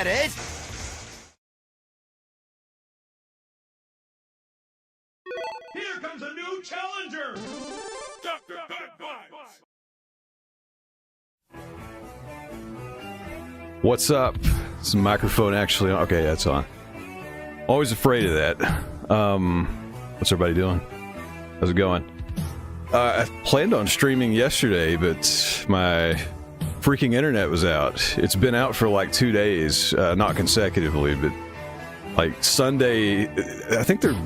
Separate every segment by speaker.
Speaker 1: that it?
Speaker 2: Here comes a new challenger! Dr. Bad Vibes!
Speaker 3: What's up? Is the microphone actually on? Okay, that's on. Always afraid of that. What's everybody doing? How's it going? I planned on streaming yesterday, but my freaking internet was out. It's been out for like 2 days, not consecutively, but like Sunday, I think they're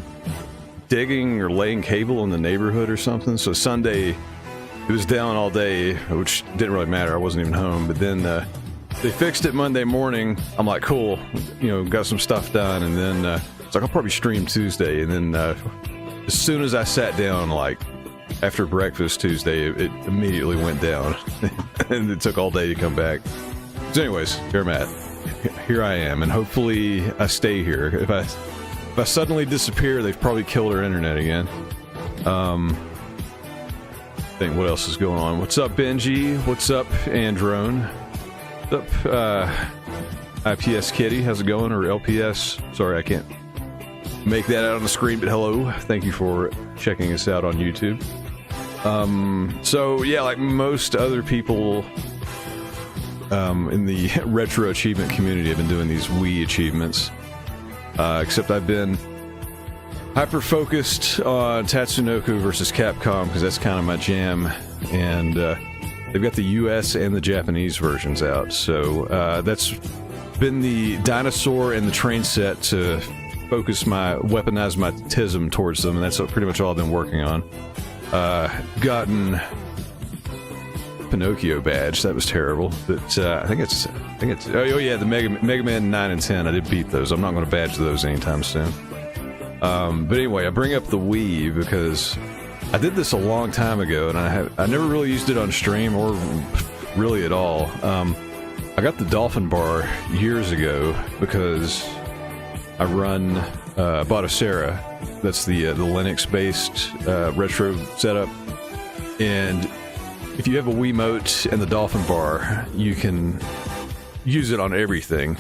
Speaker 3: digging or laying cable in the neighborhood or something. So Sunday, it was down all day, which didn't really matter. I wasn't even home. But then they fixed it Monday morning. I'm like, cool, you know, got some stuff done. And then it's like, I'll probably stream Tuesday. And then as soon as I sat down, like after breakfast Tuesday, it immediately went down. And it took all day to come back. So anyways, here I'm at. Here I am. And hopefully I stay here. If I suddenly disappear, they've probably killed our internet again. Think what else is going on? What's up, Benji? What's up, Androne? What's up, IPS Kitty? How's it going? Or LPS? Sorry, I can't make that out on the screen, but hello. Thank you for checking us out on YouTube. So yeah, like most other people in the retro achievement community, I've been doing these Wii achievements. Except I've been hyper-focused on Tatsunoko versus Capcom, because that's kind of my jam, and they've got the US and the Japanese versions out, so that's been the dinosaur and the train set to weaponize my tism towards them, and that's pretty much all I've been working on. Gotten Pinocchio badge. That was terrible. But I think it's. Oh yeah, the Mega Man 9 and 10. I did beat those. I'm not going to badge those anytime soon. But anyway, I bring up the Wii because I did this a long time ago, and I never really used it on stream or really at all. I got the Dolphin Bar years ago because I run Batocera. That's the Linux-based retro setup, and if you have a Wiimote and the Dolphin Bar, you can use it on everything.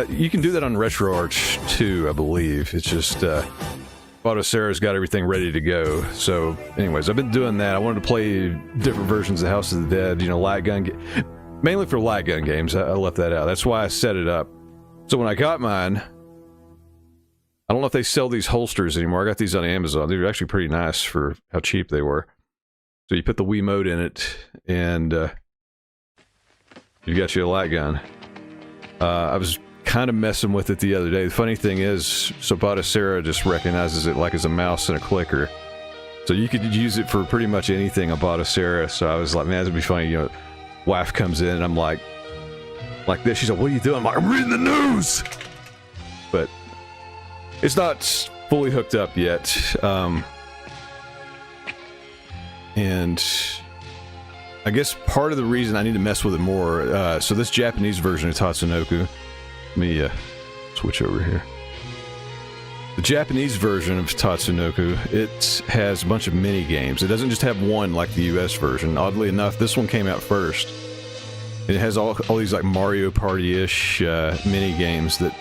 Speaker 3: You can do that on RetroArch too, I believe. It's just Batocera's got everything ready to go. So, anyways, I've been doing that. I wanted to play different versions of House of the Dead, you know, light gun, mainly for light gun games. I left that out. That's why I set it up. So when I got mine, I don't know if they sell these holsters anymore. I got these on Amazon. They were actually pretty nice for how cheap they were. So you put the Wiimote in it, and you got you a light gun. I was kind of messing with it the other day. The funny thing is, so Batocera just recognizes it like as a mouse and a clicker. So you could use it for pretty much anything on Batocera. So I was like, man, that'd be funny. You know, wife comes in, and I'm like this. She's like, what are you doing? I'm like, I'm reading the news! But it's not fully hooked up yet. And I guess part of the reason I need to mess with it more, so this Japanese version of Tatsunoko, let me switch over here. The Japanese version of Tatsunoko, it has a bunch of mini games. It doesn't just have one like the US version. Oddly enough, this one came out first. And it has all these like Mario Party-ish mini games that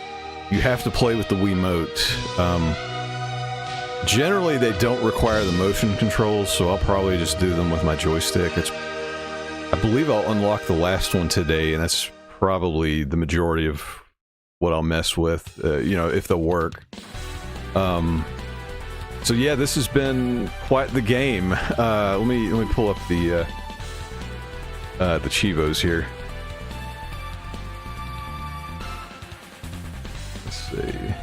Speaker 3: you have to play with the Wiimote. Generally, they don't require the motion controls, so I'll probably just do them with my joystick. I believe I'll unlock the last one today, and that's probably the majority of what I'll mess with, you know, if they'll work. So yeah, this has been quite the game. Let me pull up the Chivos here. Let's see.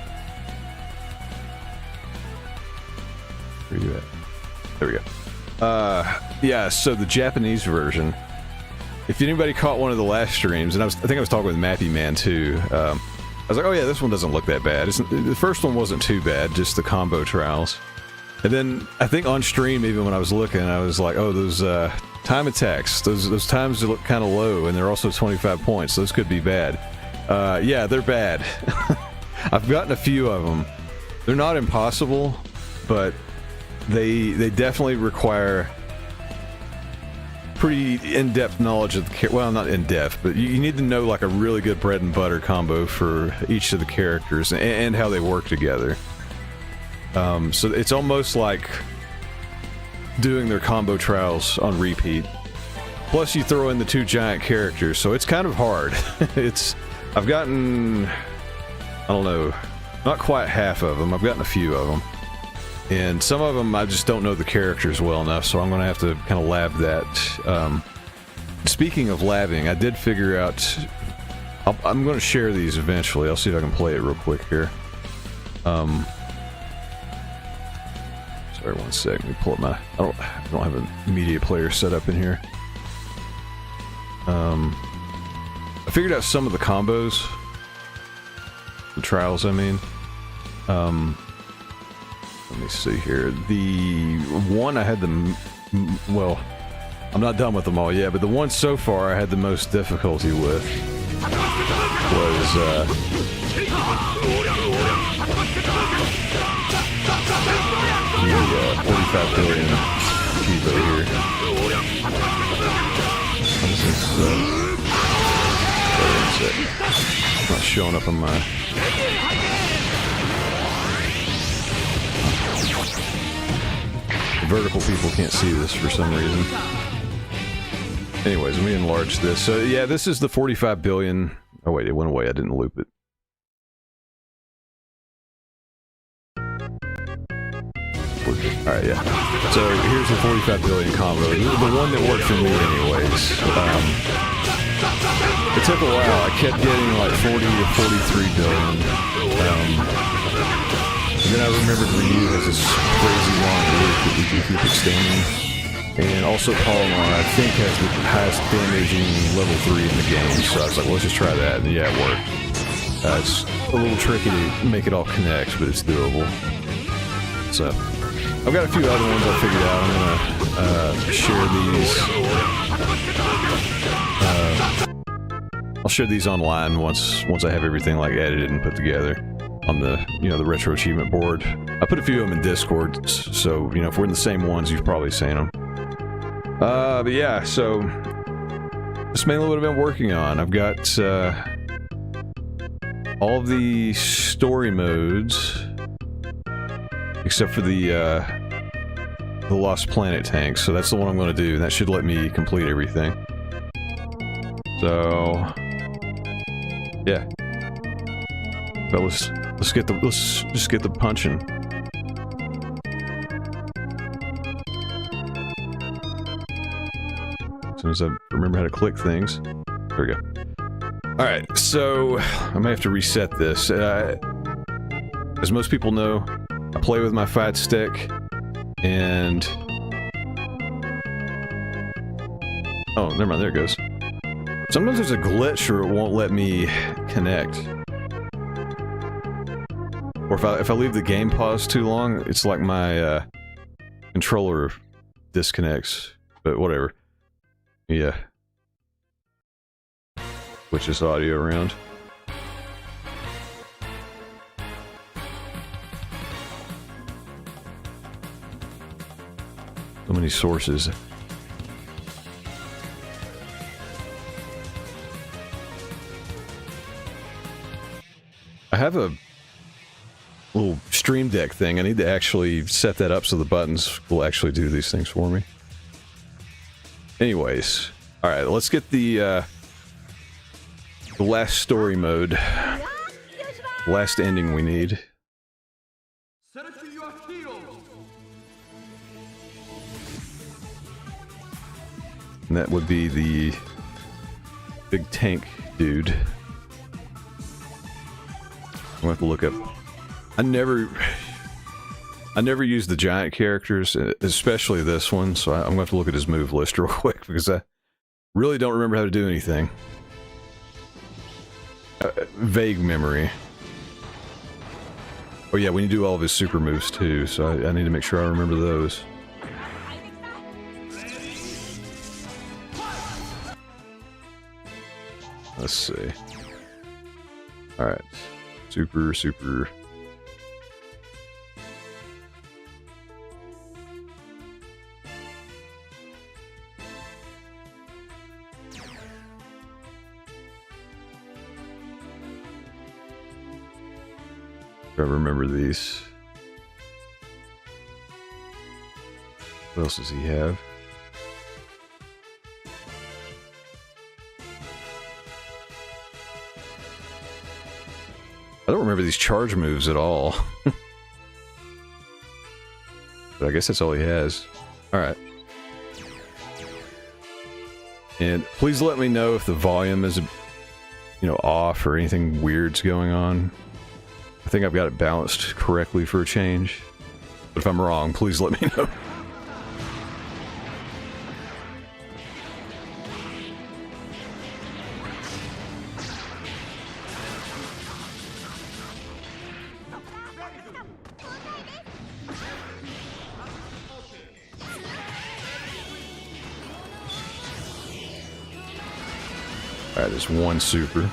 Speaker 3: Where are you at? There we go. Yeah, so the Japanese version. If anybody caught one of the last streams, and I think I was talking with Mappy Man too. I was like, oh yeah, this one doesn't look that bad. The first one wasn't too bad, just the combo trials. And then I think on stream, even when I was looking, I was like, oh, those time attacks, those times look kind of low, and they're also 25 points. Those could be bad. Yeah, they're bad. I've gotten a few of them. They're not impossible, but they definitely require pretty in-depth knowledge of the well, not in-depth, but you need to know like a really good bread and butter combo for each of the characters and how they work together. So it's almost like doing their combo trials on repeat. Plus you throw in the 2 giant characters, so it's kind of hard. I've gotten, I don't know, not quite half of them. I've gotten a few of them. And some of them I just don't know the characters well enough, so I'm going to have to kind of lab that. Speaking of labbing, I did figure out... I'm going to share these eventually. I'll see if I can play it real quick here. Sorry, one sec. Let me pull up my... I don't have a media player set up in here. I figured out some of the combos. The trials, I mean. Let me see here. The one I had the... Well, I'm not done with them all yet, but the one so far I had the most difficulty with was, the 45 billion Kibo here. This is, it's not showing up on my... Vertical people can't see this for some reason. Anyways, let me enlarge this. So yeah, this is the 45 billion... Oh wait, it went away. I didn't loop it. Alright, yeah. So here's the 45 billion combo. The one that worked for me anyways. It took a while. I kept getting like 40 to 43 billion. And then I remembered Ryu has this crazy long loop that you can keep extending. And also Palomar, I think, has the highest damaging level 3 in the game. So I was like, well, let's just try that. And yeah, it worked. It's a little tricky to make it all connect, but it's doable. So, I've got a few other ones I figured out. I'm gonna share these. I'll share these online once I have everything like edited and put together on the, you know, the retro achievement board. I put a few of them in Discord, so, you know, if we're in the same ones, you've probably seen them. But yeah, so that's mainly what I've been working on. I've got all the story modes, except for the Lost Planet tank. So that's the one I'm going to do, and that should let me complete everything. So yeah, but let's just get the punching. As soon as I remember how to click things. There we go. Alright, so I may have to reset this. As most people know, I play with my fight stick, and... Oh, never mind, there it goes. Sometimes there's a glitch or it won't let me connect. Or if I leave the game pause too long, it's like my controller disconnects. But whatever. Yeah. Switch this audio around. So many sources. I have a little Stream Deck thing. I need to actually set that up so the buttons will actually do these things for me. Anyways, alright, let's get the last story mode. Last ending we need. And that would be the big tank dude. I'm gonna have to look up. I never use the giant characters, especially this one, so I'm gonna have to look at his move list real quick because I really don't remember how to do anything. Vague memory. Oh yeah, we need to do all of his super moves too, so I need to make sure I remember those. Let's see. Alright. Super. I remember these. What else does he have? I don't remember these charge moves at all. But I guess that's all he has. Alright. And please let me know if the volume is, you know, off or anything weird's going on. I think I've got it balanced correctly for a change. But if I'm wrong, please let me know. Alright, there's one super.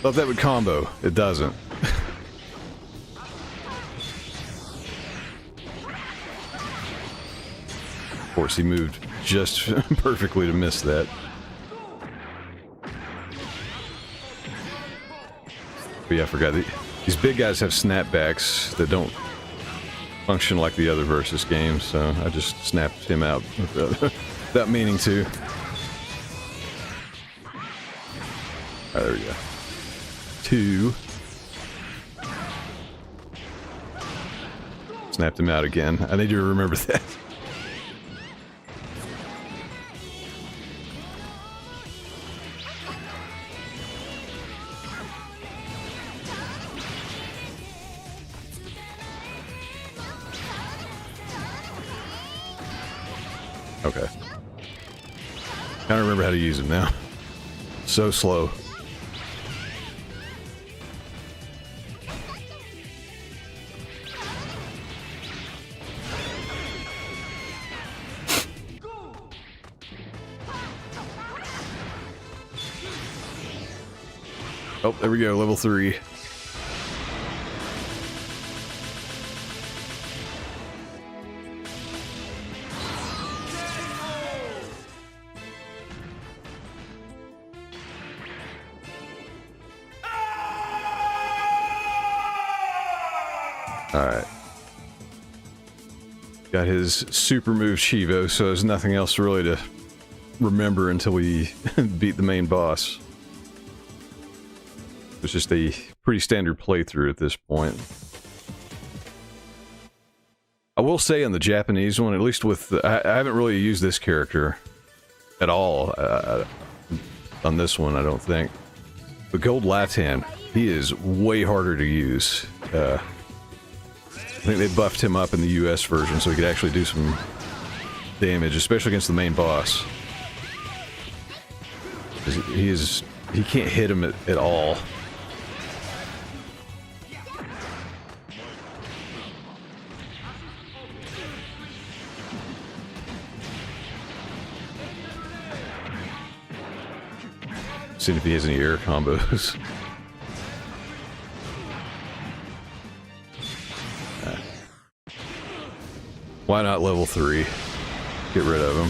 Speaker 3: Thought that would combo. It doesn't. Of course, he moved just perfectly to miss that. But yeah, I forgot. These big guys have snapbacks that don't function like the other Versus games, so I just snapped him out without meaning to. Alright, there we go. 2. Snapped him out again. I need you to remember that. Okay. Can't remember how to use him now. So slow. Oh, there we go, level 3. Alright. Got his super move Chivo, so there's nothing else really to remember until we beat the main boss. It's just a pretty standard playthrough at this point. I will say on the Japanese one, at least with... I haven't really used this character at all on this one, I don't think. But Gold Latan, he is way harder to use. I think they buffed him up in the US version so he could actually do some damage, especially against the main boss. He can't hit him at all. Seeing if he has any air combos. Why not level 3? Get rid of him.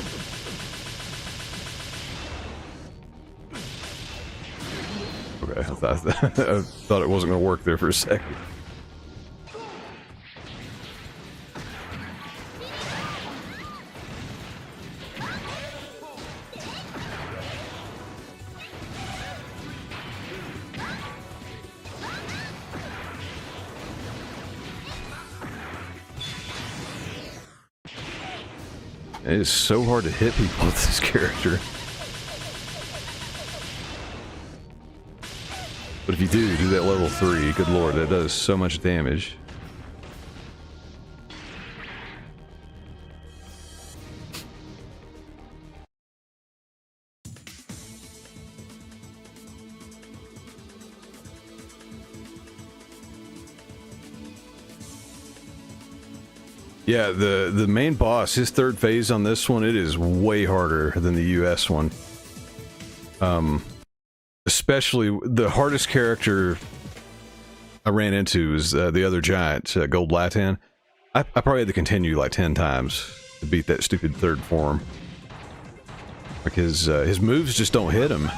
Speaker 3: Okay, I thought it wasn't going to work there for a second. It is so hard to hit people with this character. But if you do that level 3, good lord, that does so much damage. Yeah, the main boss, his third phase on this one, it is way harder than the US one. Especially the hardest character I ran into is the other giant, Gold Latan. I probably had to continue like 10 times to beat that stupid third form. Because his moves just don't hit him.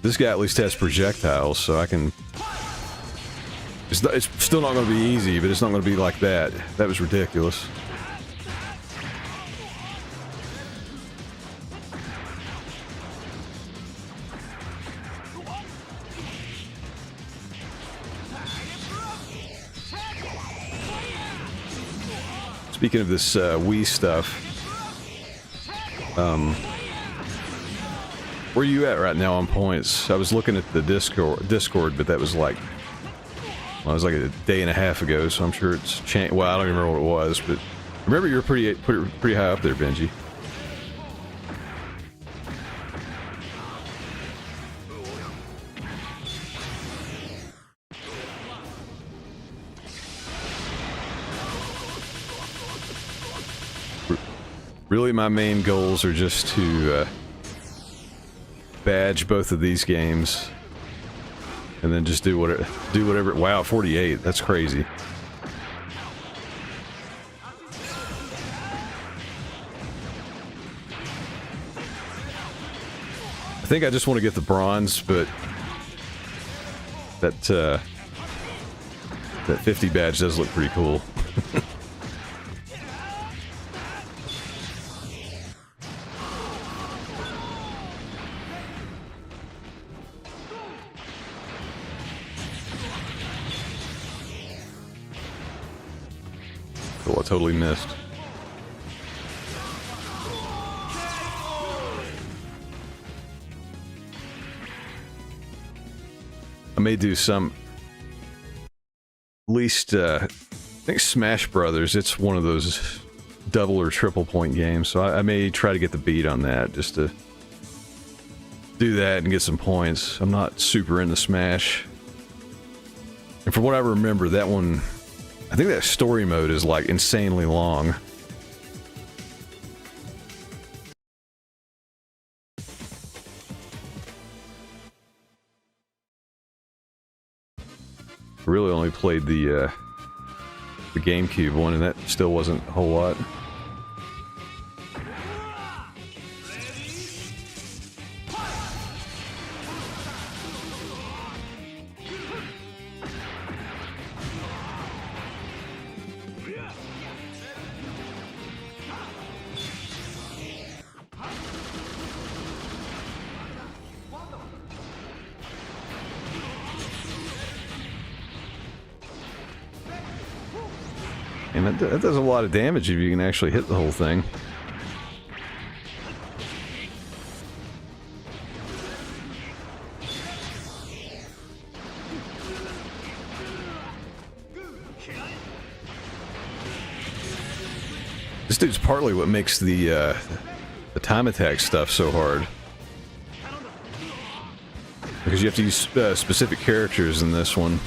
Speaker 3: This guy at least has projectiles, so I can... It's still not going to be easy, but it's not going to be like that. That was ridiculous. Speaking of this Wii stuff, where are you at right now on points? I was looking at the Discord, but that was like, well, it was like a day and a half ago, so I'm sure it's changed. Well, I don't even remember what it was, but I remember you were pretty high up there, Benji. Really, my main goals are just to badge both of these games, and then just do whatever. Wow, 48. That's crazy. I think I just want to get the bronze, but that 50 badge does look pretty cool. Oh, I totally missed. I may do some, at least, I think Smash Brothers, it's one of those double or triple point games, so I may try to get the beat on that, just to do that and get some points. I'm not super into Smash. And from what I remember, that one, I think that story mode is like insanely long. I really only played the GameCube one, and that still wasn't a whole lot. And that does a lot of damage if you can actually hit the whole thing. This dude's partly what makes the time attack stuff so hard. Because you have to use specific characters in this one.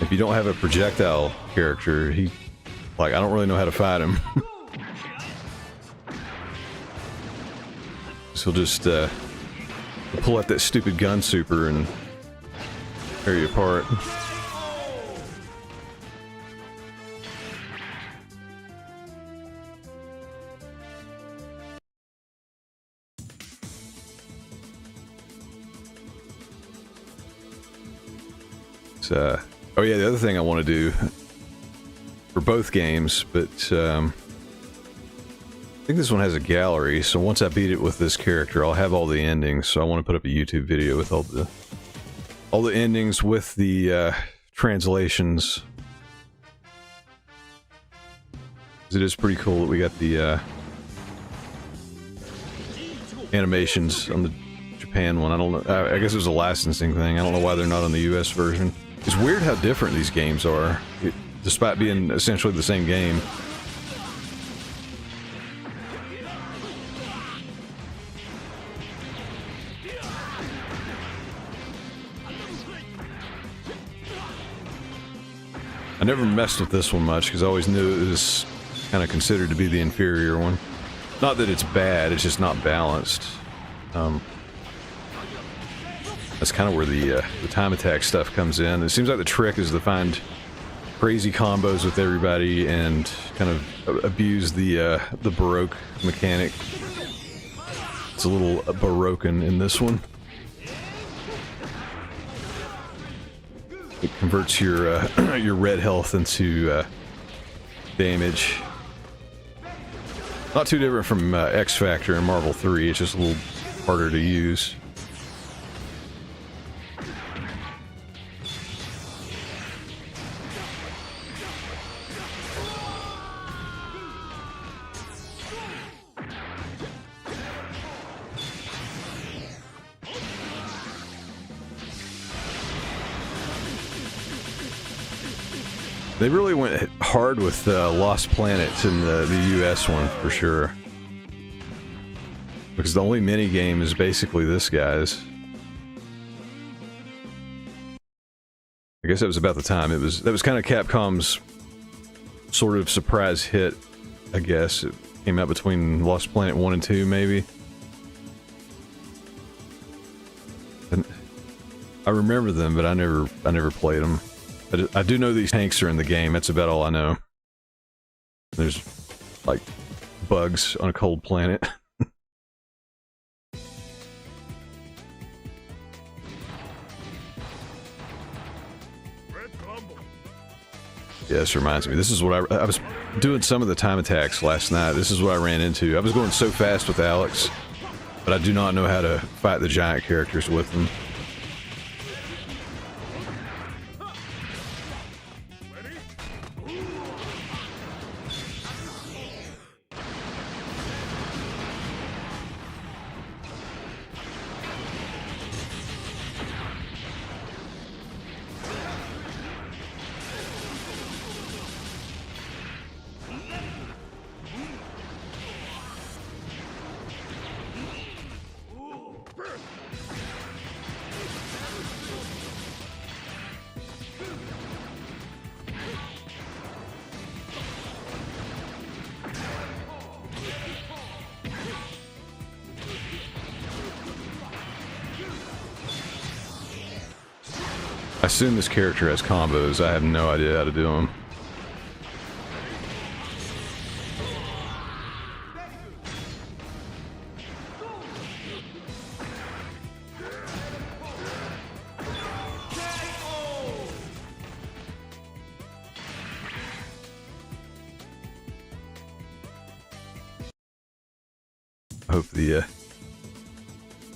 Speaker 3: If you don't have a projectile character, I don't really know how to fight him. So he'll just pull out that stupid gun super and tear you apart. Oh yeah, the other thing I want to do for both games, but I think this one has a gallery, so once I beat it with this character, I'll have all the endings, so I want to put up a YouTube video with all the endings with the translations. It is pretty cool that we got the animations on the Japan one. I don't know, I guess it was a licensing thing. I don't know why they're not on the US version. It's weird how different these games are, despite being essentially the same game. I never messed with this one much because I always knew it was kind of considered to be the inferior one. Not that it's bad, it's just not balanced. That's kind of where the time attack stuff comes in. It seems like the trick is to find crazy combos with everybody and kind of abuse the Baroque mechanic. It's a little Baroquean in this one. It converts your your red health into damage. Not too different from X Factor and Marvel 3. It's just a little harder to use. They really went hard with Lost Planets in the US one, for sure. Because the only mini-game is basically this guy's. I guess that was about the time. That was kind of Capcom's sort of surprise hit, I guess. It came out between Lost Planet 1 and 2, maybe. And I remember them, but I never played them. I do know these tanks are in the game, that's about all I know. There's, like, bugs on a cold planet. Yeah, this reminds me. This is what I was doing some of the time attacks last night. This is what I ran into. I was going so fast with Alex, but I do not know how to fight the giant characters with them. I assume this character has combos. I have no idea how to do them.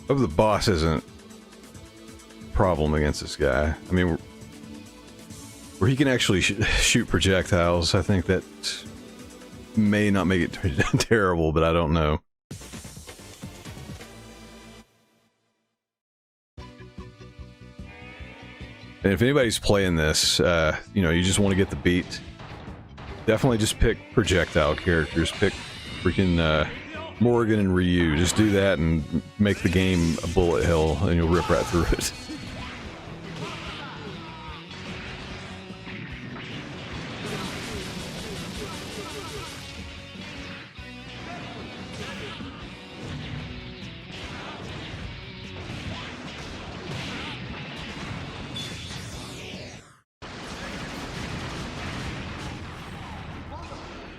Speaker 3: Hope the boss isn't a problem against this guy. I mean, where he can actually shoot projectiles, I think that may not make it terrible, but I don't know. And if anybody's playing this, you know, you just want to get the beat, definitely just pick projectile characters. Pick freaking Morgan and Ryu. Just do that and make the game a bullet hell, and you'll rip right through it.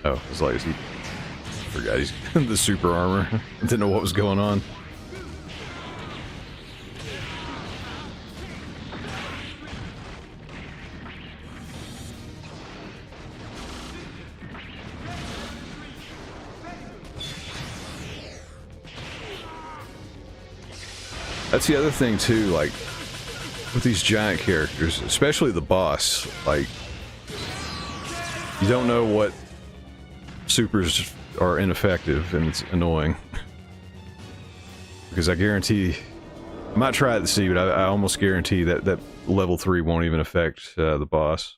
Speaker 3: Oh, as long as he forgot he's the super armor. Didn't know what was going on. That's the other thing too, like with these giant characters, especially the boss, like you don't know what supers are ineffective, and it's annoying. Because I guarantee, I might try it to see, but I almost guarantee that level 3 won't even affect the boss.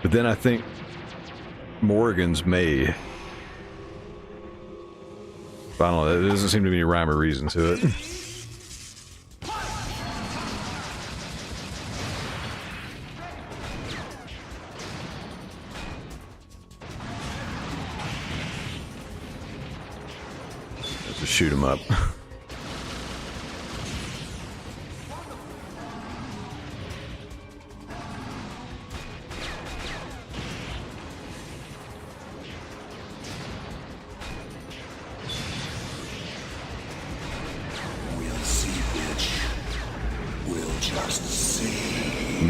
Speaker 3: But then I think Morrigan's may. But I don't know, there doesn't seem to be any rhyme or reason to it. Just shoot him up.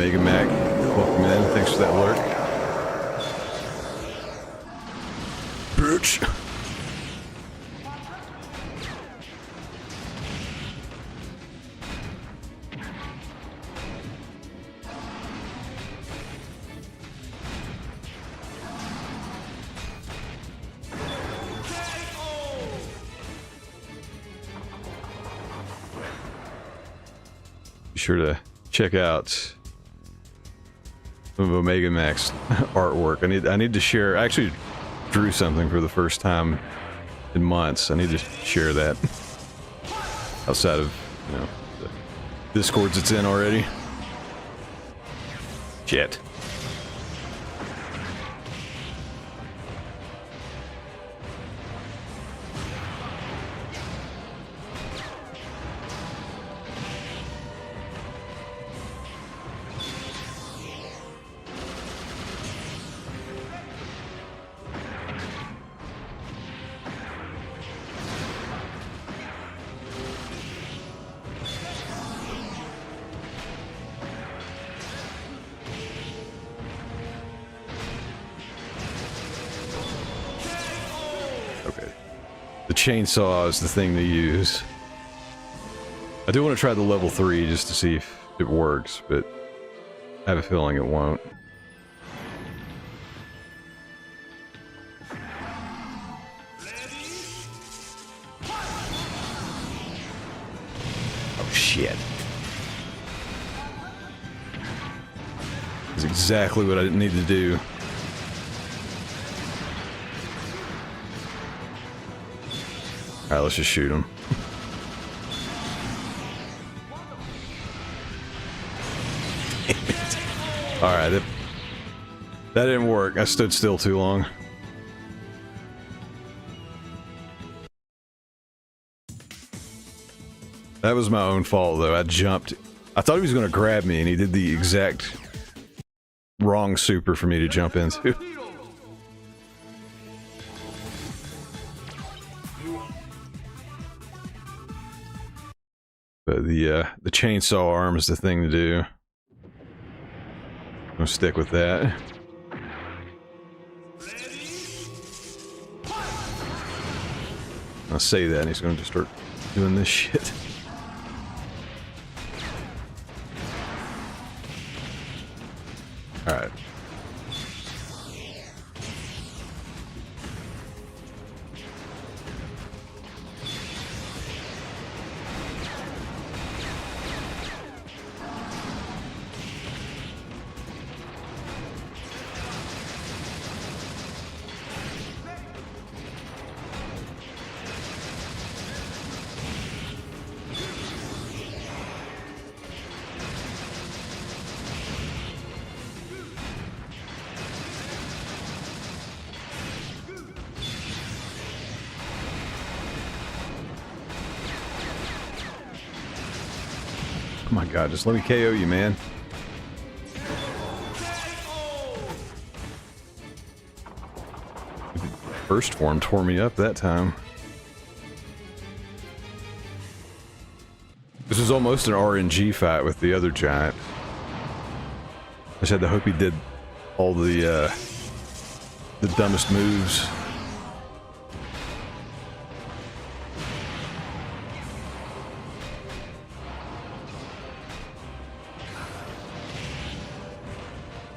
Speaker 3: Mega Mac. Welcome in. Thanks for that alert. Bitch. Be sure to check out some of Omega Mac's artwork. I need to share. I actually drew something for the first time in months. I need to share that outside of, you know, the Discords it's in already. Shit. Chainsaw is the thing to use. I do want to try the level 3 just to see if it works, but I have a feeling it won't. Oh shit. That's exactly what I didn't need to do. Alright, let's just shoot him. Alright, that didn't work. I stood still too long. That was my own fault, though. I jumped. I thought he was going to grab me, and he did the exact wrong super for me to jump into. But the chainsaw arm is the thing to do. I'm gonna stick with that. I'll say that and he's gonna just start doing this shit. Alright. Oh my god, just let me KO you, man. First form tore me up that time. This was almost an RNG fight with the other giant. I just had to hope he did all the dumbest moves.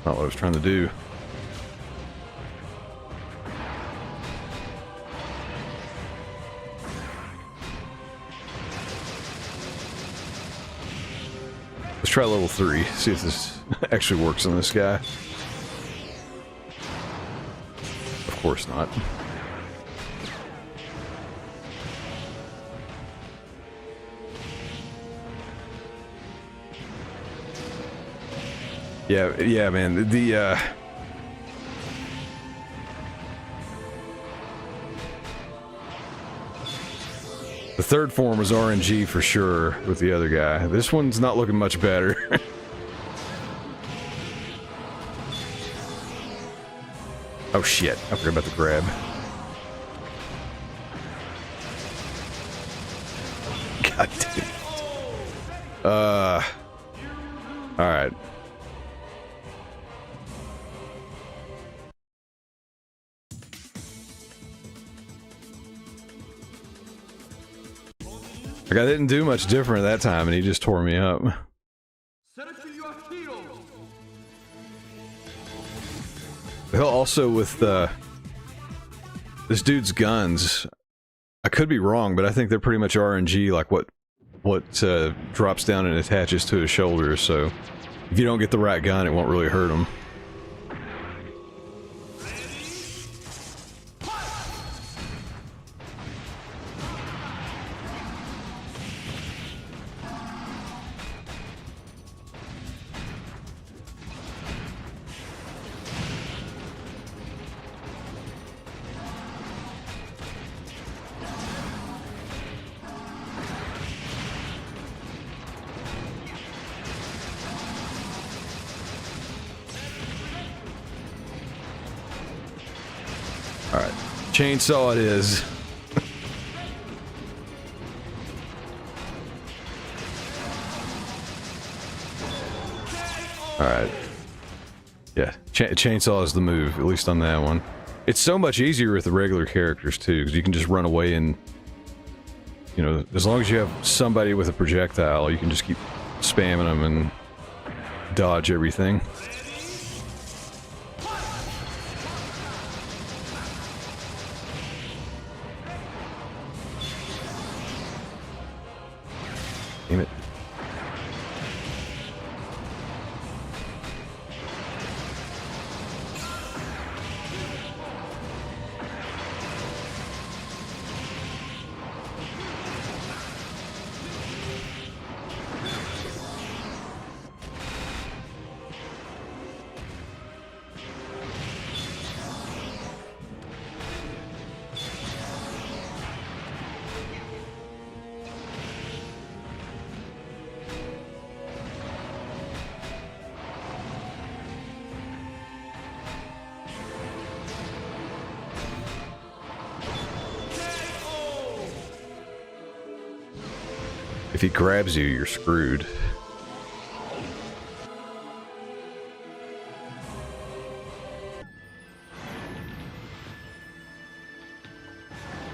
Speaker 3: Not what I was trying to do. Let's try level 3, see if this actually works on this guy. Of course not. Yeah, man. The third form was RNG for sure with the other guy. This one's not looking much better. Oh shit, I forgot about the grab. God damn it. Alright. Like, I didn't do much different that time, and he just tore me up. Hell, also with this dude's guns, I could be wrong, but I think they're pretty much RNG, like what drops down and attaches to his shoulder, so if you don't get the right gun, it won't really hurt him. Alright, chainsaw it is. Alright. Yeah, chainsaw is the move, at least on that one. It's so much easier with the regular characters too, because you can just run away and, you know, as long as you have somebody with a projectile, you can just keep spamming them and dodge everything. Damn it. If he grabs you, you're screwed.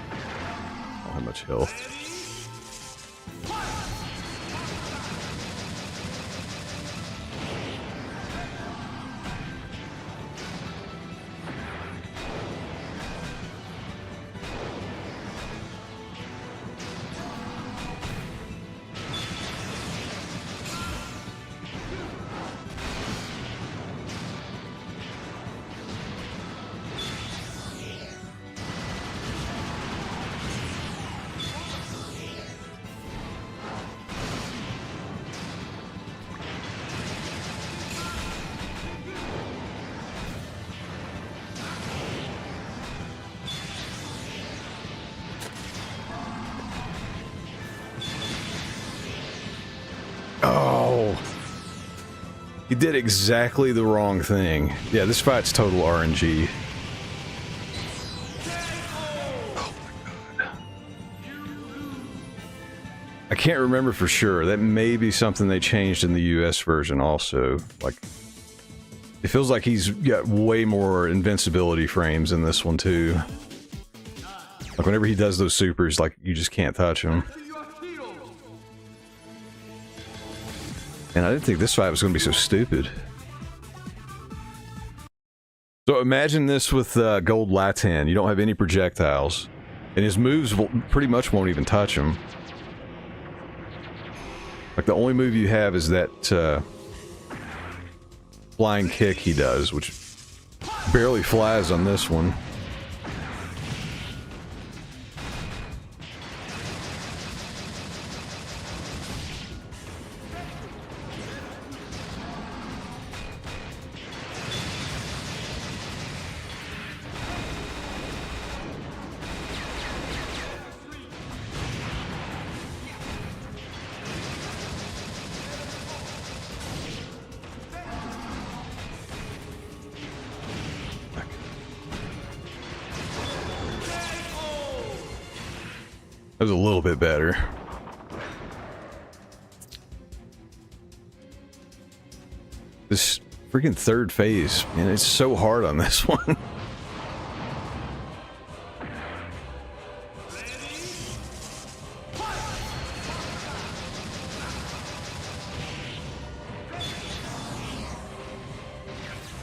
Speaker 3: I don't have much health. Oh, he did exactly the wrong thing. Yeah, this fight's total RNG. Oh my god. I can't remember for sure. That may be something they changed in the US version also. Like, it feels like he's got way more invincibility frames in this one too. Like, whenever he does those supers, like, you just can't touch him. And I didn't think this fight was going to be so stupid. So imagine this with Gold Latan. You don't have any projectiles. And his moves will, pretty much won't even touch him. Like, the only move you have is that flying kick he does, which barely flies on this one. That was a little bit better. This freaking third phase, man, it's so hard on this one.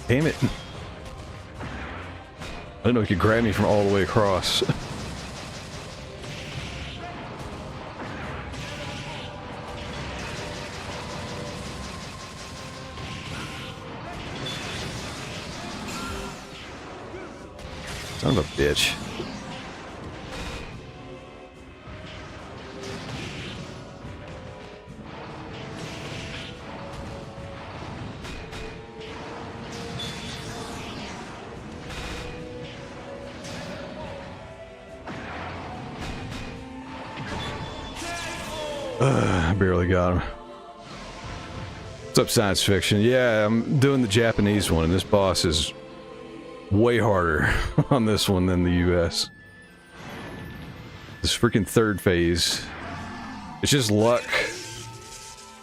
Speaker 3: Damn it. I didn't know he could grab me from all the way across. Son of a bitch. I barely got him. What's up, science fiction? Yeah, I'm doing the Japanese one, and this boss is way harder on this one than the US. This freaking third phase. It's just luck.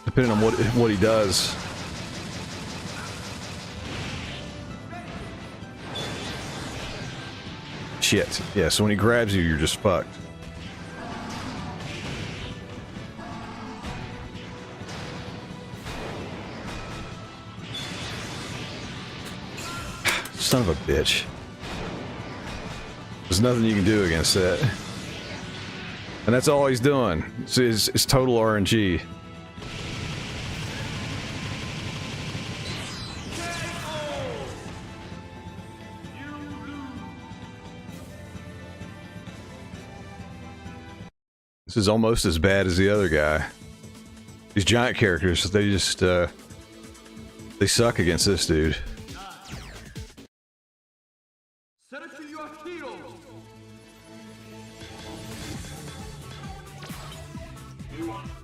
Speaker 3: Depending on what he does. Shit. Yeah, so when he grabs you, you're just fucked. Son of a bitch. There's nothing you can do against that. And that's all he's doing. It's total RNG. This is almost as bad as the other guy. These giant characters, they just, they suck against this dude.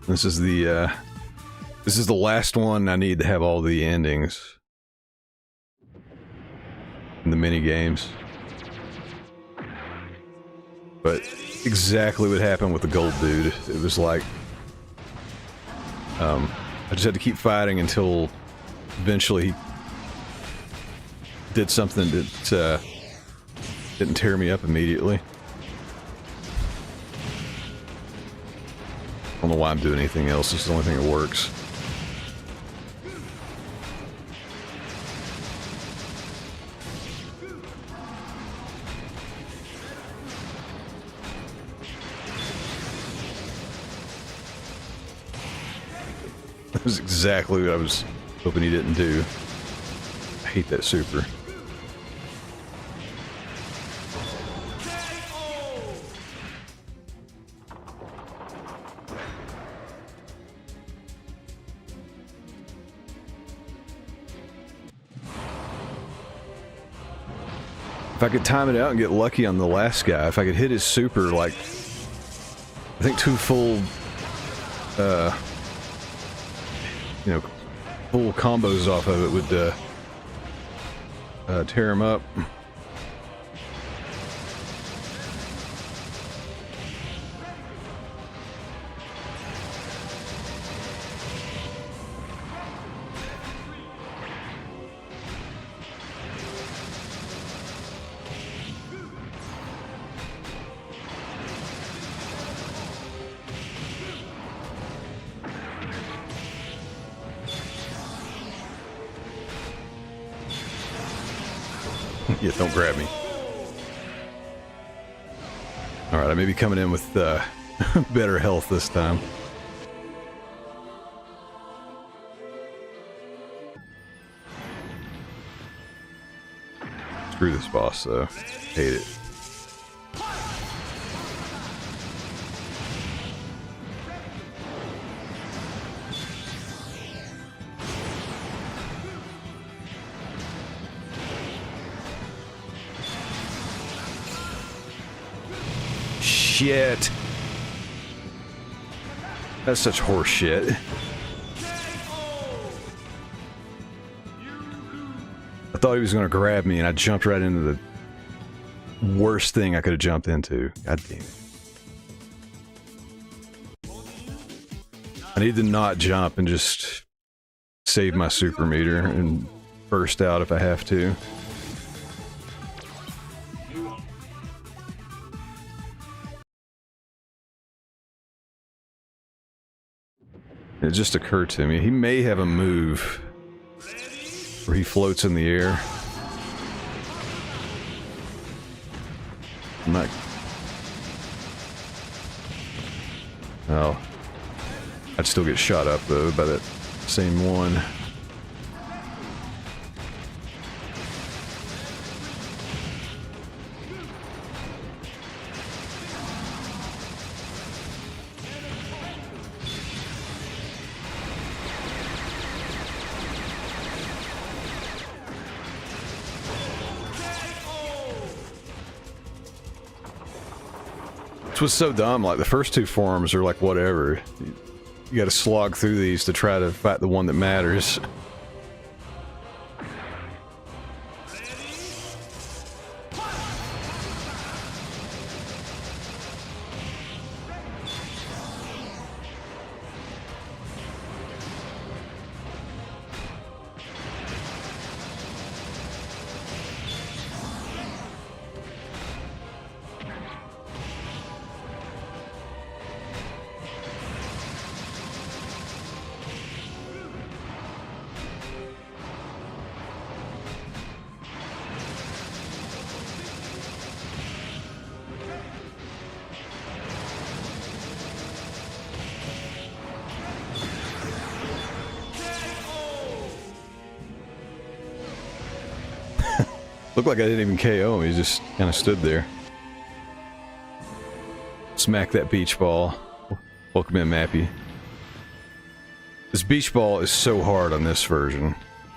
Speaker 3: This is the last one I need to have all the endings in the mini games. But exactly what happened with the gold dude. It was like I just had to keep fighting until eventually he did something that didn't tear me up immediately. I don't know why I'm doing anything else. This is the only thing that works. That was exactly what I was hoping he didn't do. I hate that super. If I could time it out and get lucky on the last guy, if I could hit his super, like, I think 2 full, you know, full combos off of it would, tear him up. Yeah, don't grab me. Alright, I may be coming in with better health this time. Screw this boss, though. Hate it. Shit. That's such horse shit. I thought he was going to grab me and I jumped right into the worst thing I could have jumped into. God damn it. I need to not jump and just save my super meter and burst out if I have to. It just occurred to me, he may have a move where he floats in the air. I'm not... Oh. I'd still get shot up, though, by that same one. Was so dumb. Like the first two forms are like whatever. You got to slog through these to try to fight the one that matters. Looked like I didn't even KO him, he just kind of stood there. Smack that beach ball. Welcome in, Mappy. This beach ball is so hard on this version.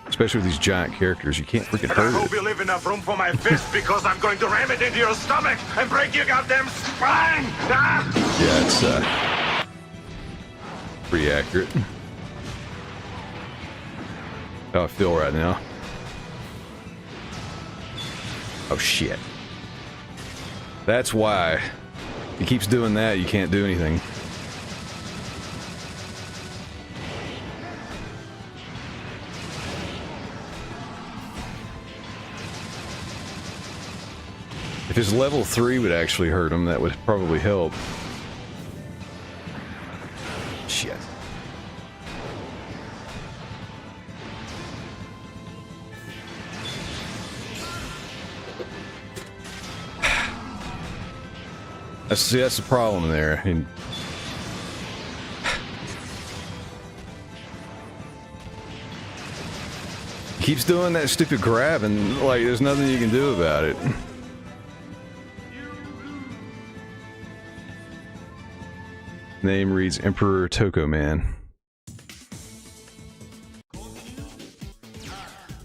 Speaker 3: Especially with these giant characters, you can't freaking hurt it.
Speaker 2: I hope you leave enough room for my fist, because I'm going to ram it into your stomach and break your goddamn spine! Ah!
Speaker 3: Yeah, it's pretty accurate. How I feel right now. Oh shit. That's why. He keeps doing that, you can't do anything. If his level 3 would actually hurt him, that would probably help. Shit. That's the problem there. And he keeps doing that stupid grab, and like there's nothing you can do about it. Name reads Emperor Toko Man.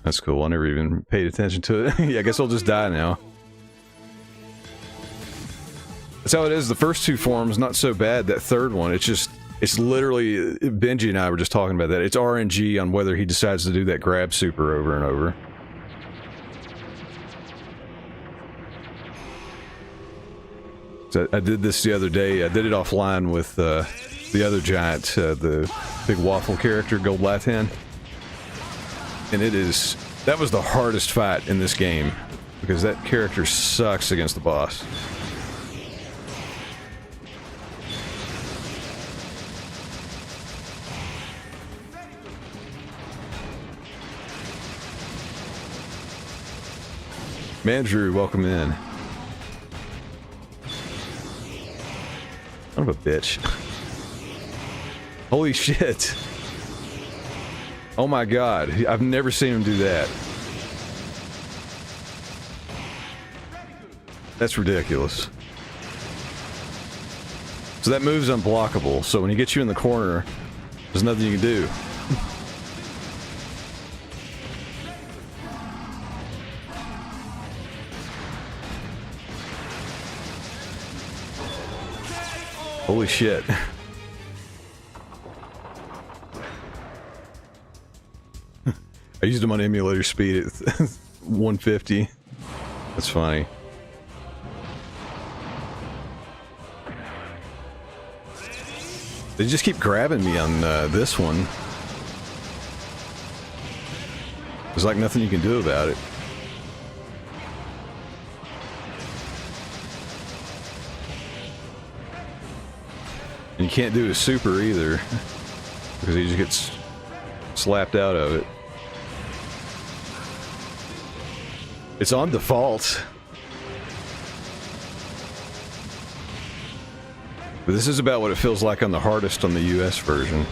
Speaker 3: That's cool. I never even paid attention to it. Yeah, I guess I'll just die now. That's how it is. The first two forms, not so bad. That third one, it's literally, Benji and I were just talking about that. It's RNG on whether he decides to do that grab super over and over. So I did this the other day. I did it offline with the other giant, the big waffle character, Gold Lathan. And that was the hardest fight in this game, because that character sucks against the boss. Mandrew, welcome in. Son of a bitch. Holy shit. Oh my god, I've never seen him do that. That's ridiculous. So that move's unblockable, so when he gets you in the corner, there's nothing you can do. Holy shit. I used him on emulator speed at 150. That's funny. They just keep grabbing me on this one. There's like nothing you can do about it. And you can't do a super either, because he just gets slapped out of it. It's on default. But this is about what it feels like on the hardest on the US version.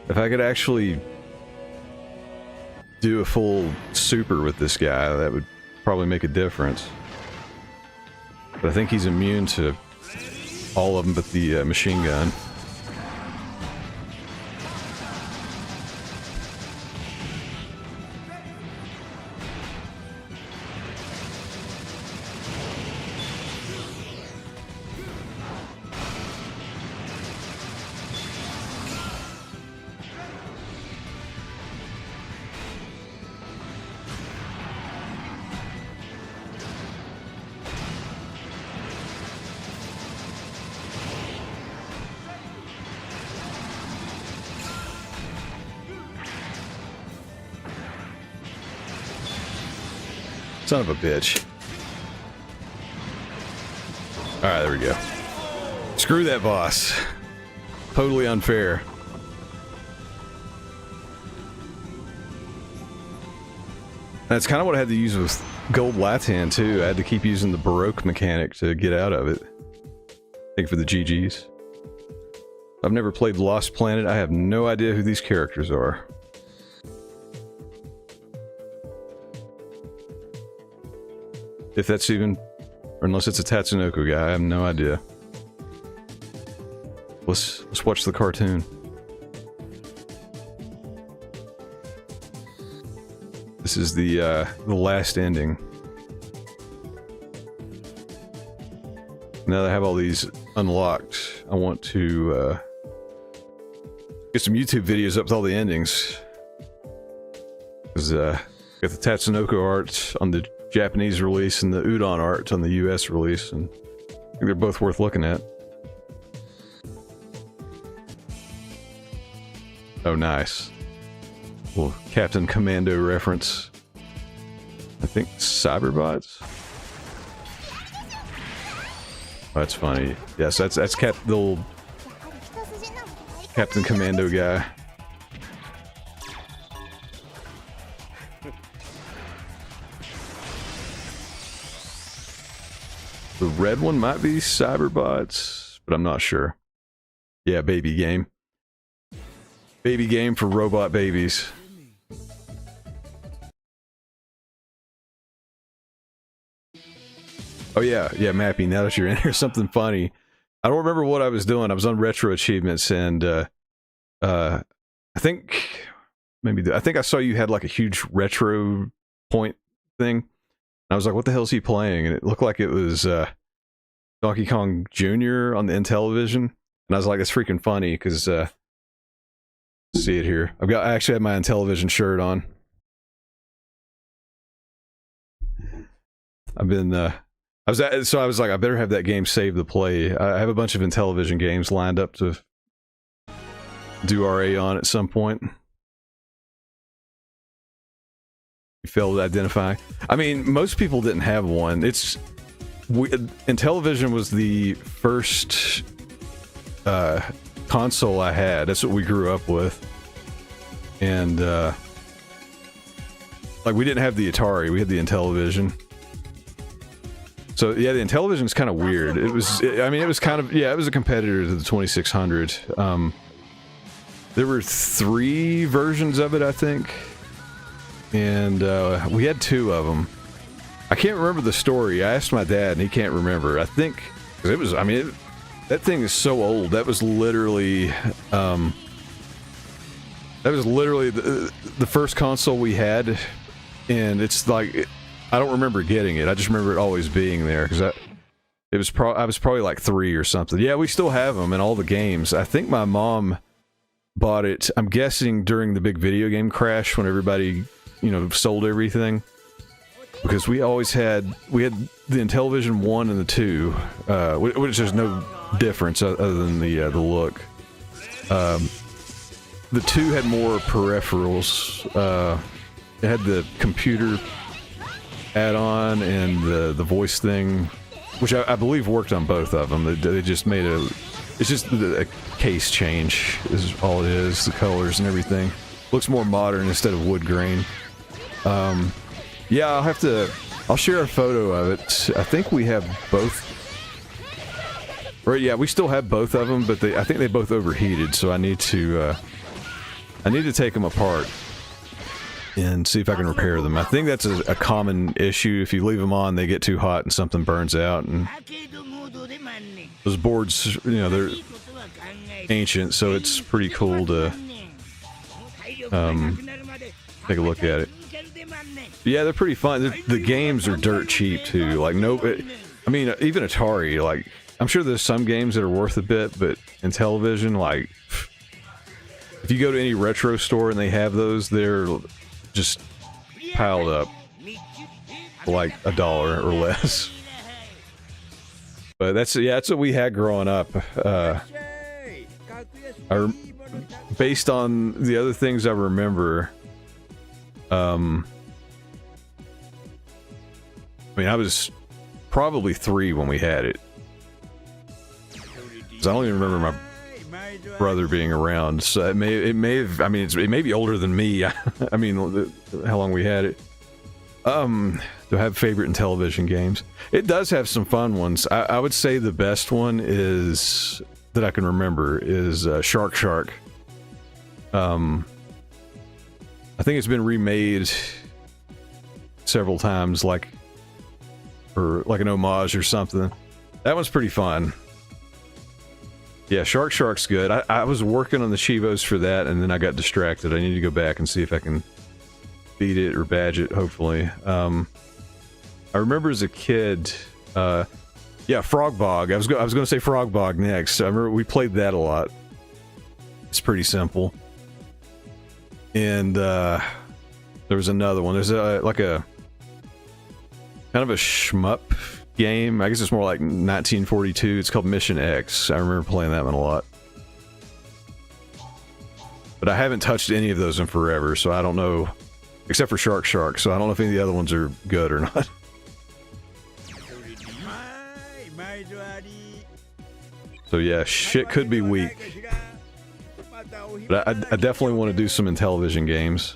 Speaker 3: If I could actually do a full super with this guy, that would probably make a difference. But I think he's immune to all of them but the machine gun. Son of a bitch. Alright, there we go. Screw that boss. Totally unfair. That's kind of what I had to use with Gold Latan too. I had to keep using the Baroque mechanic to get out of it. Thank you for the GGs. I've never played Lost Planet. I have no idea who these characters are. If that's even, or unless it's a Tatsunoko guy, I have no idea. Let's watch the cartoon. This is the last ending. Now that I have all these unlocked, I want to get some YouTube videos up with all the endings. Because got the Tatsunoko art on the Japanese release and the Udon art on the US release, and I think they're both worth looking at. Oh, nice. Little Captain Commando reference. I think Cyberbots? Oh, that's funny. Yes, that's the old Captain Commando guy. The red one might be Cyberbots, but I'm not sure. Yeah, baby game. Baby game for robot babies. Oh yeah, yeah, Mappy, now that you're in here, something funny. I don't remember what I was doing. I was on Retro Achievements, and I think maybe I think I saw you had like a huge retro point thing. I was like, what the hell is he playing? And it looked like it was Donkey Kong Jr. on the Intellivision. And I was like, that's freaking funny, because see it here. I actually had my Intellivision shirt on. I've been so I was like, I better have that game saved to play. I have a bunch of Intellivision games lined up to do RA on at some point. Failed to identify. I mean, most people didn't have one. Intellivision was the first console I had. That's what we grew up with. And like, we didn't have the Atari, we had the Intellivision. So yeah, the Intellivision is kind of weird. It was kind of, yeah, it was a competitor to the 2600. There were 3 versions of it, I think. And we had 2 of them. I can't remember the story. I asked my dad, and he can't remember. I think, because it was, I mean, that thing is so old. That was literally the first console we had, and it's like, I don't remember getting it. I just remember it always being there, because I was probably like 3 or something. Yeah, we still have them in all the games. I think my mom bought it, I'm guessing, during the big video game crash when everybody, you know, sold everything, because we had the Intellivision 1 and the 2, which there's no difference other than the look. The 2 had more peripherals. It had the computer add-on and the voice thing, which I believe worked on both of them. They just made It's just the case change is all it is. The colors and everything looks more modern instead of wood grain. Yeah, I'll share a photo of it. I think we have both. Right, yeah, we still have both of them, but I think they both overheated, so I need to take them apart and see if I can repair them. I think that's a common issue. If you leave them on, they get too hot and something burns out. And those boards, you know, they're ancient, so it's pretty cool to take a look at it. But yeah, they're pretty fun. The games are dirt cheap too. Like I mean, even Atari. Like, I'm sure there's some games that are worth a bit, but in television, like, if you go to any retro store and they have those, they're just piled up for like $1 or less. But that's what we had growing up. Based on the other things I remember, I mean, I was probably 3 when we had it. 'Cause I don't even remember my brother being around, so it may have. I mean, it may be older than me. I mean, how long we had it. Do I have favorite in television games? It does have some fun ones. I would say the best one is that I can remember is Shark Shark. I think it's been remade several times, like for like an homage or something. That one's pretty fun. Yeah, Shark Shark's good. I was working on the Chivos for that, and then I got distracted. I need to go back and see if I can beat it or badge it, hopefully. I remember as a kid, yeah, Frog Bog. I was going to say Frog Bog next. I remember we played that a lot. It's pretty simple. And there was another one. There's like a kind of a shmup game. I guess it's more like 1942. It's called Mission X. I remember playing that one a lot. But I haven't touched any of those in forever, so I don't know. Except for Shark Shark, so I don't know if any of the other ones are good or not. So yeah, shit could be weak. But I definitely want to do some in television games.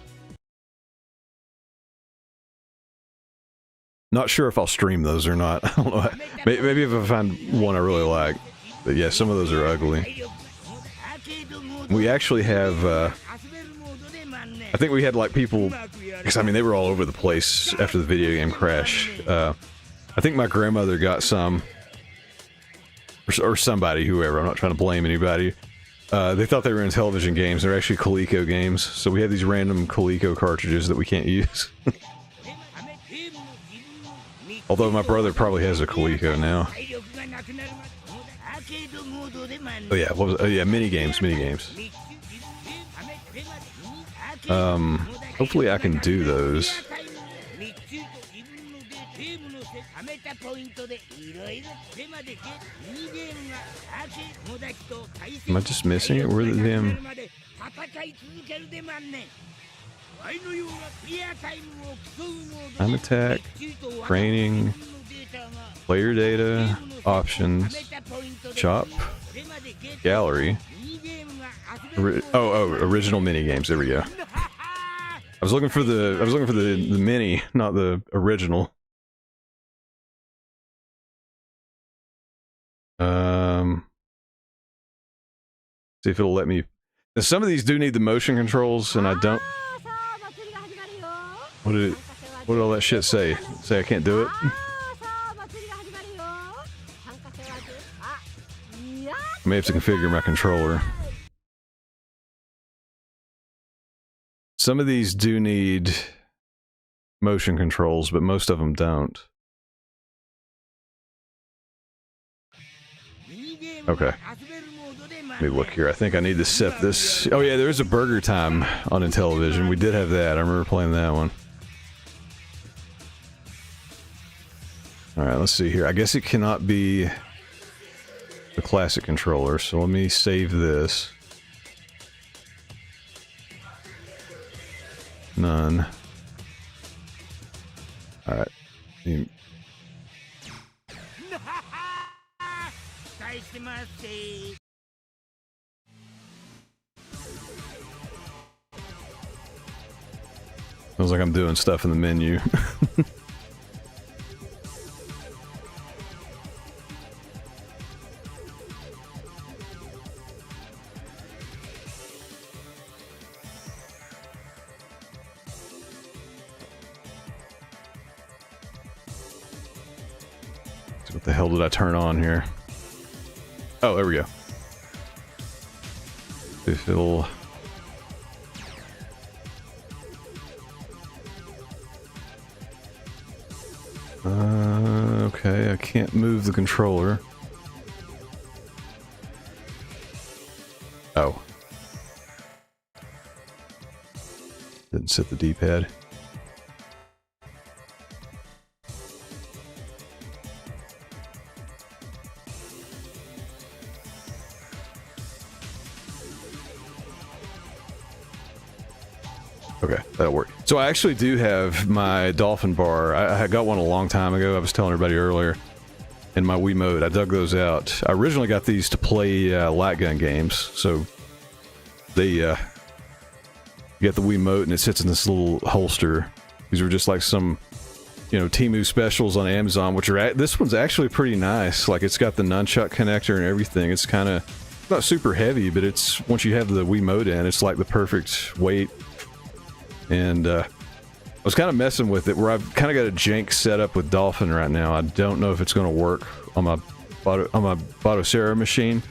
Speaker 3: Not sure if I'll stream those or not. I don't know. Maybe if I find one I really like. But yeah, some of those are ugly. We actually have, I think we had like people, because I mean they were all over the place after the video game crash. I think my grandmother got some, or somebody, whoever, I'm not trying to blame anybody. They thought they were in television games. They're actually Coleco games. So we have these random Coleco cartridges that we can't use. Although my brother probably has a Coleco now. Oh yeah, what was it? Oh yeah, mini games. Hopefully I can do those. Am I just missing it? Where the damn... Time attack, training, player data, options, shop, gallery. Original mini games. There we go. I was looking for the mini, not the original. See if it'll let me. Now, some of these do need the motion controls, and I don't. What did all that shit say? Say I can't do it? I may have to configure my controller. Some of these do need motion controls, but most of them don't. Okay. Let me look here. I think I need to set this. Oh yeah, there is a Burger Time on Intellivision. We did have that. I remember playing that one. Alright, let's see here. I guess it cannot be the classic controller, so let me save this. None. Alright. Feels like I'm doing stuff in the menu. What the hell did I turn on here? Oh, there we go. Fill. Okay, I can't move the controller. Oh. Didn't set the D-pad. Okay, that'll work. So I actually do have my dolphin bar. I got one a long time ago. I was telling everybody earlier. In my Wiimote, I dug those out. I originally got these to play light gun games. So they, you get the Wiimote and it sits in this little holster. These were just like some, you know, Temu specials on Amazon, which are, this one's actually pretty nice. Like it's got the nunchuck connector and everything. It's kind of, not super heavy, but it's, once you have the Wiimote in, it's like the perfect weight. And I was kind of messing with it, where I've kind of got a jank setup with Dolphin right now. I don't know if it's going to work on my Batocera machine,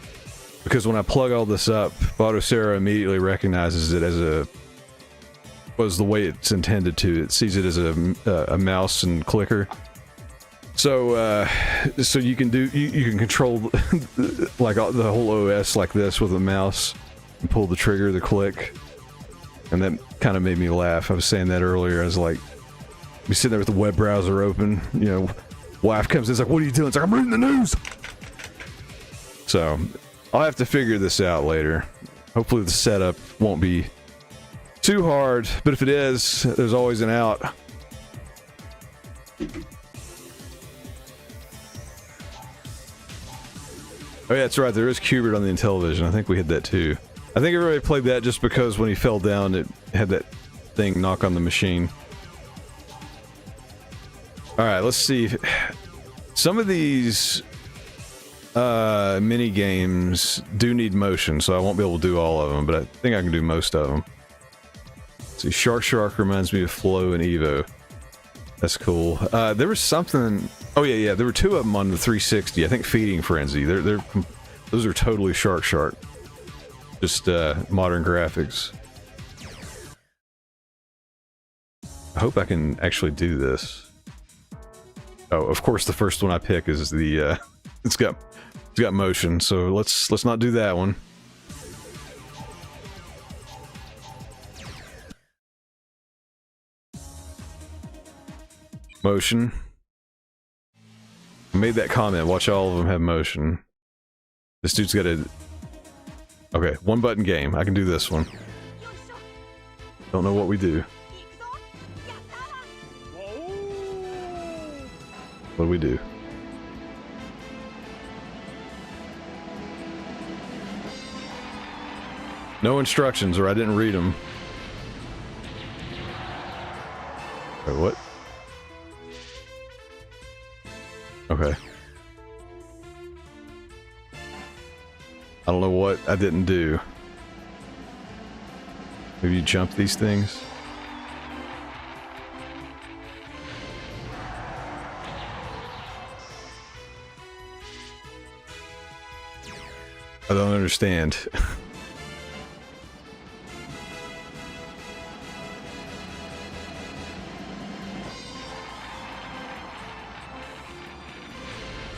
Speaker 3: because when I plug all this up, Batocera immediately recognizes it as the way it's intended to. It sees it as a mouse and clicker. So so you can control like the whole OS like this with a mouse and pull the trigger, the click. And that kind of made me laugh. I was saying that earlier. I was like, be sitting there with the web browser open, you know, wife comes in, it's like, what are you doing? It's like, I'm reading the news! So, I'll have to figure this out later. Hopefully the setup won't be too hard, but if it is, there's always an out. Oh yeah, that's right, there is Qbert on the Intellivision. I think we had that too. I think everybody played that just because when he fell down, it had that thing knock on the machine. Alright, let's see. Some of these mini games do need motion, so I won't be able to do all of them, but I think I can do most of them. Let's see, Shark reminds me of Flow and Evo. That's cool. There was something... Oh yeah, there were two of them on the 360. I think Feeding Frenzy. Those are totally Shark. Just modern graphics. I hope I can actually do this. Oh, of course the first one I pick is the it's got motion, so let's not do that one. Motion. I made that comment, watch all of them have motion. This dude's got a... Okay, one button game. I can do this one. Don't know what we do. What do we do? No instructions, or I didn't read them. Wait, what? Okay. I don't know what I didn't do. Maybe you jump these things? I don't understand.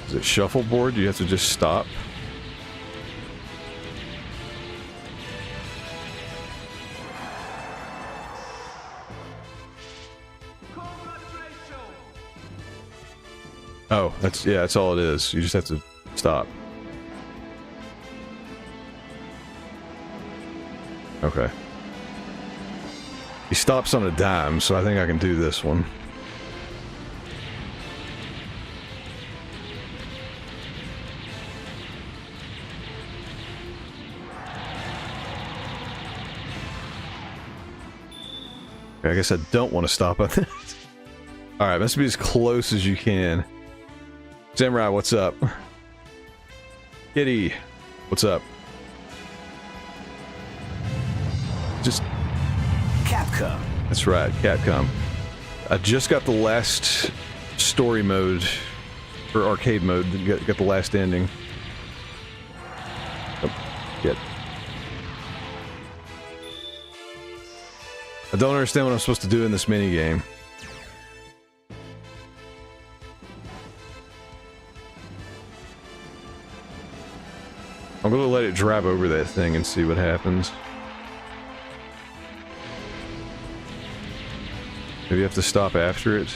Speaker 3: Is it shuffleboard? You have to just stop? Oh, that's all it is. You just have to stop. Okay. He stops on a dime, so I think I can do this one. I guess I don't want to stop on that. Alright, must be as close as you can. Samurai, what's up? Kitty, what's up? Just...
Speaker 1: Capcom.
Speaker 3: That's right, Capcom. I just got the last story mode, or arcade mode, got the last ending. Oh, shit. I don't understand what I'm supposed to do in this minigame. I'm gonna let it drive over that thing and see what happens. Maybe you have to stop after it.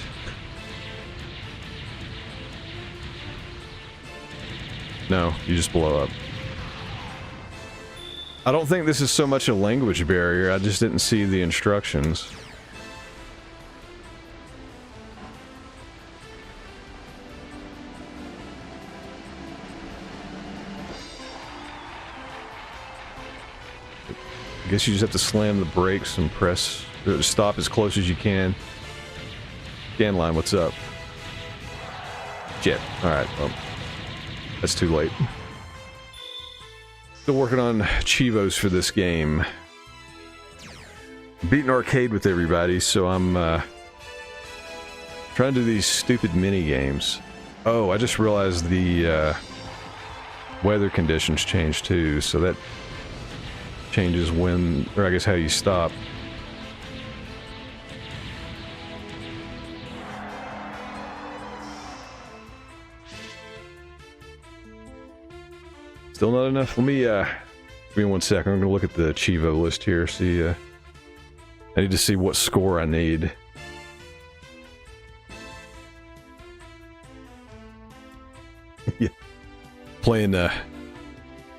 Speaker 3: No, you just blow up. I don't think this is so much a language barrier, I just didn't see the instructions. I guess you just have to slam the brakes and press stop as close as you can. Scanline, what's up? Shit. Alright, well, that's too late. Still working on Chivos for this game. Beating arcade with everybody, so I'm trying to do these stupid mini games. Oh, I just realized the weather conditions changed too, so that changes when, or I guess how you stop. Still not enough? Let me, give me 1 second. I'm gonna look at the Chivo list here, see, I need to see what score I need. Yeah. Playing,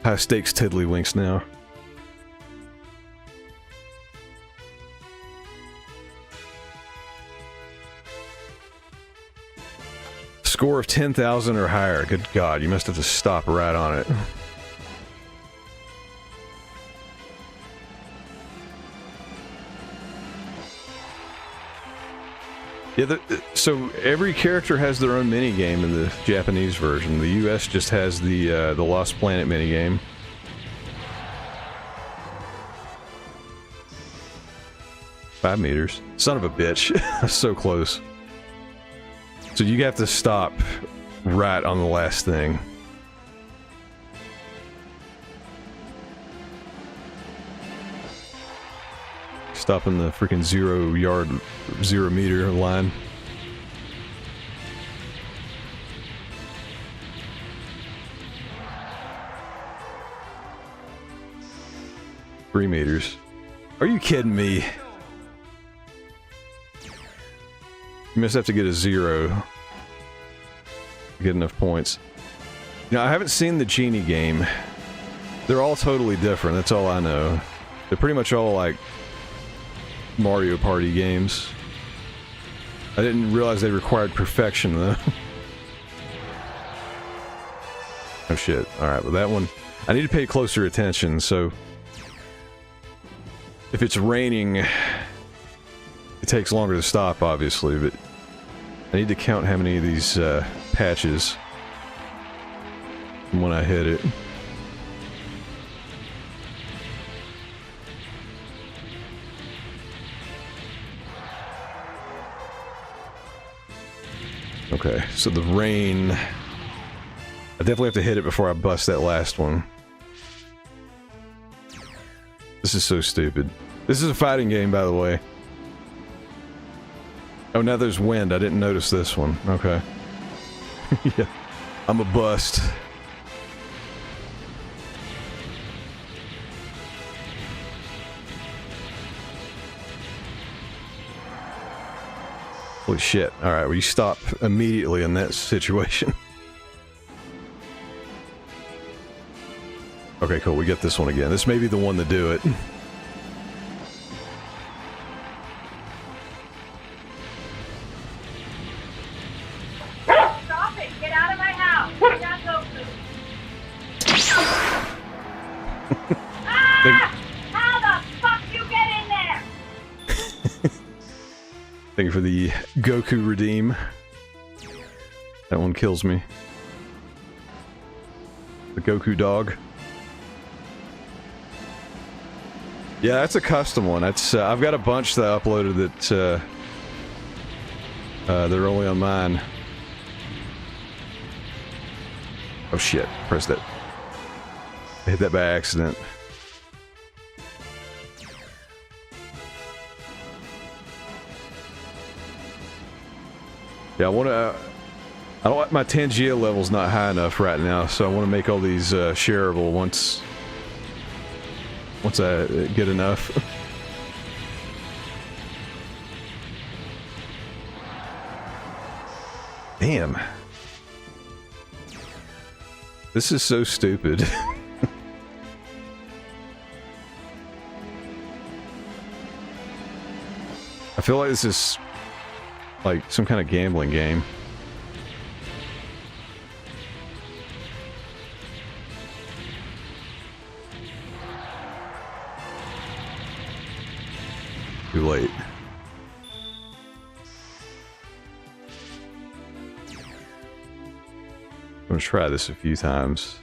Speaker 3: high stakes tiddlywinks now. Score of 10,000 or higher. Good God, you must have to stop right on it. Yeah, so every character has their own minigame in the Japanese version. The US just has the Lost Planet minigame. $5 meters. Son of a bitch. So close. So you have to stop right on the last thing. Stopping the freaking 0 meter line. $3 meters. Are you kidding me? You must have to get a 0 to get enough points. You know, I haven't seen the Genie game. They're all totally different, that's all I know. They're pretty much all like Mario Party games. I didn't realize they required perfection though. Oh shit. Alright, well that one... I need to pay closer attention, so... If it's raining... It takes longer to stop, obviously, but... I need to count how many of these, patches... when I hit it. Okay, so the rain... I definitely have to hit it before I bust that last one. This is so stupid. This is a fighting game, by the way. Oh, now there's wind. I didn't notice this one. Okay. Yeah. I'm a bust. Holy shit. Alright, well you stop immediately in that situation. Okay, cool, we get this one again. This may be the one to do it.
Speaker 4: Stop it! Get out of my house! I got no food! Ah! How the fuck you get in there?
Speaker 3: Thank you for the Goku redeem. That one kills me. The Goku dog. Yeah, that's a custom one. That's I've got a bunch that I uploaded that they're only on mine. Oh shit! Pressed it. I hit that by accident. Yeah, I want to. I don't. My Tangia level's not high enough right now, so I want to make all these shareable once I get enough. Damn. This is so stupid. I feel like this is like some kind of gambling game. Too late. I'm gonna try this a few times.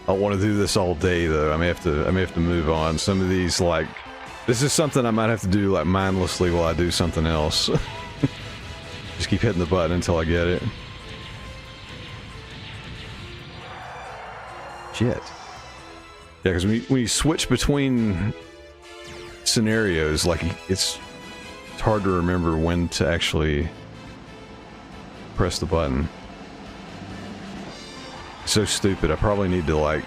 Speaker 3: I don't want to do this all day though. I may have to move on. Some of these, like, this is something I might have to do like mindlessly while I do something else. Just keep hitting the button until I get it. Shit. Yeah, because when you switch between scenarios, like, it's hard to remember when to actually press the button. It's so stupid. I probably need to, like...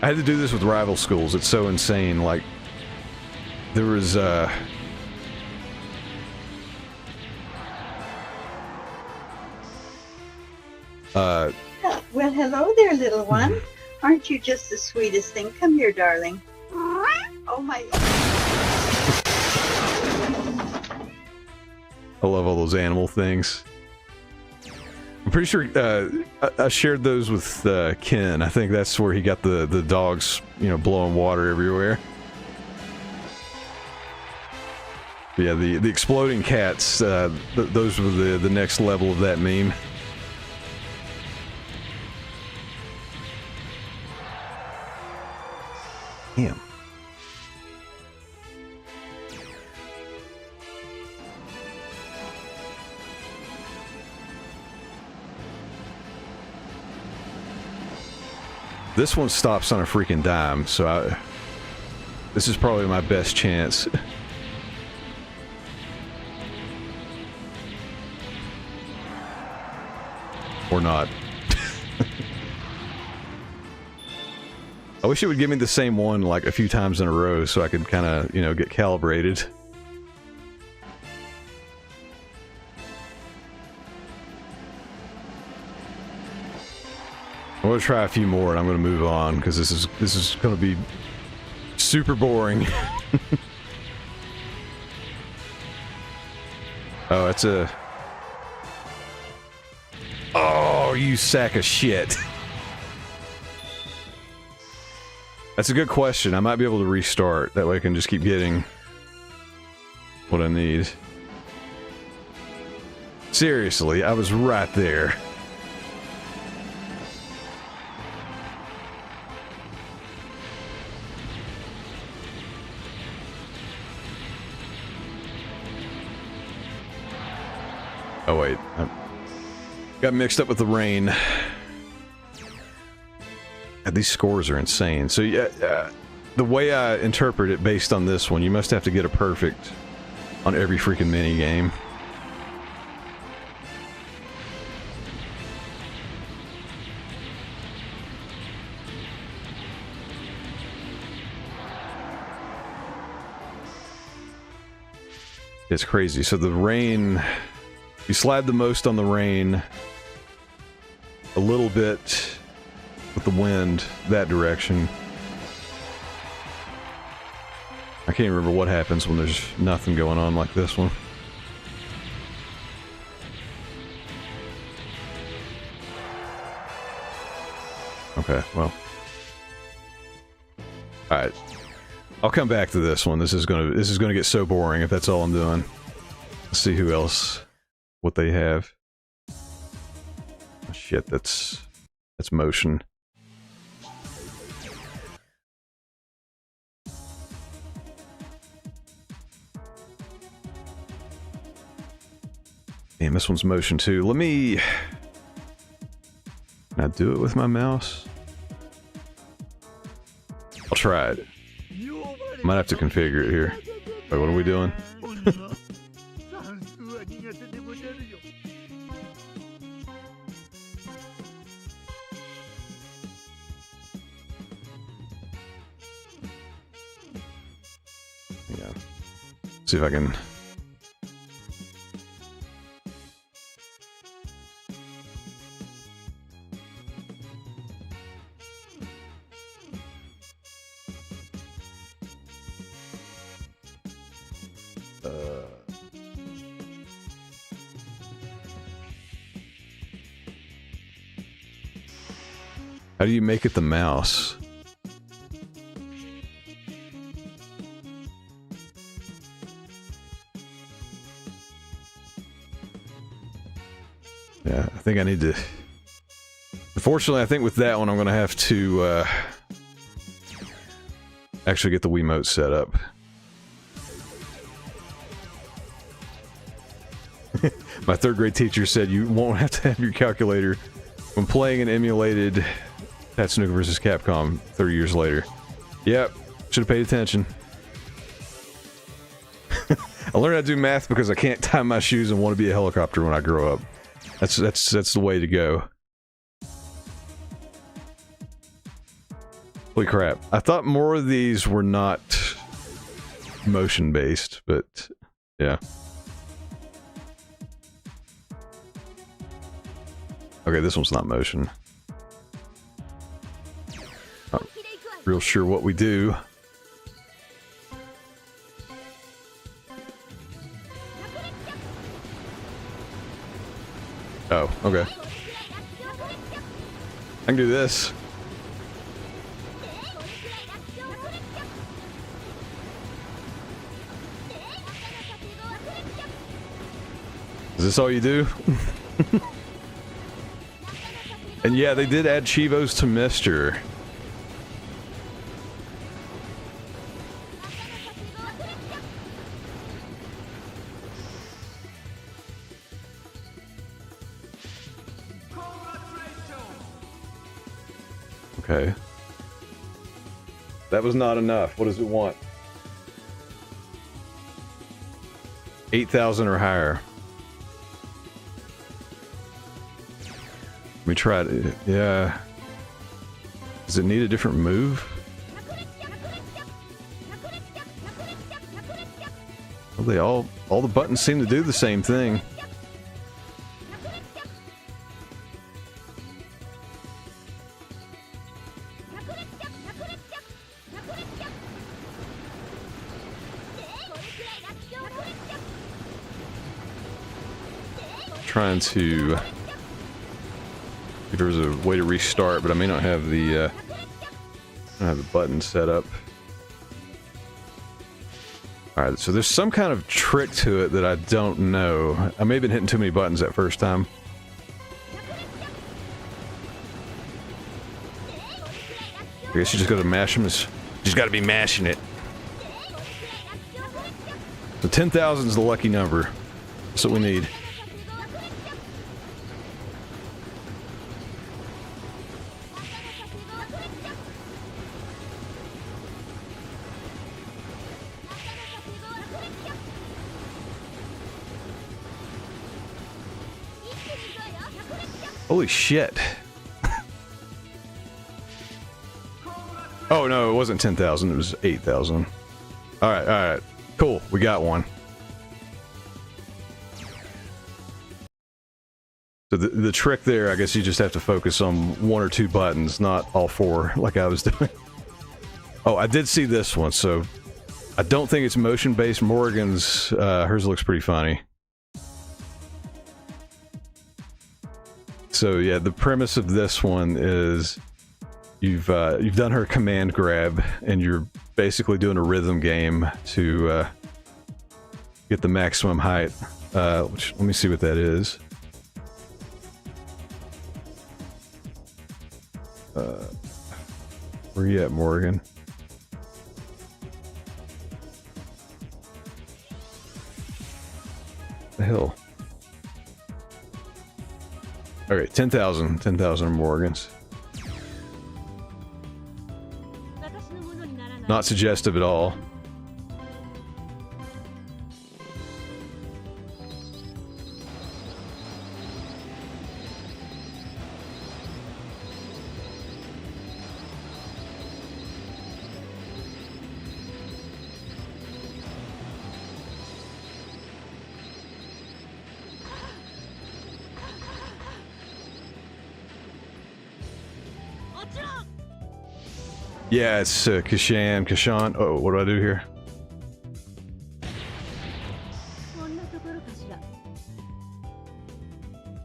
Speaker 3: I had to do this with rival schools. It's so insane. Like, there was,
Speaker 5: Well, hello there, little one. Aren't you just the sweetest thing? Come here, darling. Oh my...
Speaker 3: I love all those animal things. I'm pretty sure I shared those with Ken. I think that's where he got the dogs, you know, blowing water everywhere. But yeah, the exploding cats, those were the next level of that meme. Damn. This one stops on a freaking dime, so this is probably my best chance. Or not. I wish it would give me the same one like a few times in a row so I could kind of, you know, get calibrated. I'm gonna try a few more and I'm gonna move on because this is gonna be super boring. Oh, it's a... Oh, you sack of shit. That's a good question. I might be able to restart. That way I can just keep getting what I need. Seriously, I was right there. Oh wait, I got mixed up with the rain. God, these scores are insane. So yeah, the way I interpret it based on this one, you must have to get a perfect on every freaking mini game. It's crazy. So the rain, you slide the most on the rain, a little bit with the wind that direction. I can't even remember what happens when there's nothing going on like this one. Okay, well. Alright. I'll come back to this one. This is gonna get so boring if that's all I'm doing. Let's see who else, what they have. Oh, shit, that's motion. Damn, this one's motion too. Let me... Can I do it with my mouse? I'll try it. Might have to configure it here. Wait, what are we doing? Yeah. See if I can... How do you make it the mouse? Yeah, I think I need to... Unfortunately, I think with that one I'm going to have to actually get the Wiimote set up. My third grade teacher said you won't have to have your calculator when playing an emulated Tatsunoko vs. Capcom 30 years later. Yep, should have paid attention. I learned how to do math because I can't tie my shoes and want to be a helicopter when I grow up. That's the way to go. Holy crap. I thought more of these were not motion based, but yeah. Okay, this one's not motion. Not real sure what we do. Oh, okay. I can do this. Is this all you do? And yeah, they did add Chivos to Mister. Okay. That was not enough. What does it want? 8,000 or higher. Let me try it. Yeah. Does it need a different move? Well, they all the buttons seem to do the same thing. Trying to... If there was a way to restart, but I may not have the button set up. Alright, so there's some kind of trick to it that I don't know. I may have been hitting too many buttons that first time. I guess you just gotta mash them. You just gotta be mashing it. So 10,000 is the lucky number. That's what we need. Holy shit. Oh no, it wasn't 10,000, it was 8,000. Alright, cool, we got one. So the trick there, I guess you just have to focus on one or two buttons, not all four, like I was doing. Oh, I did see this one, so I don't think it's motion-based. Morgan's, hers looks pretty funny. So yeah, the premise of this one is you've done her command grab, and you're basically doing a rhythm game to get the maximum height. Which, let me see what that is. Where you at, Morgan? The hell? Okay, 10,000 Morgans. Not suggestive at all. Yeah, it's Kashan. Oh, what do I do here?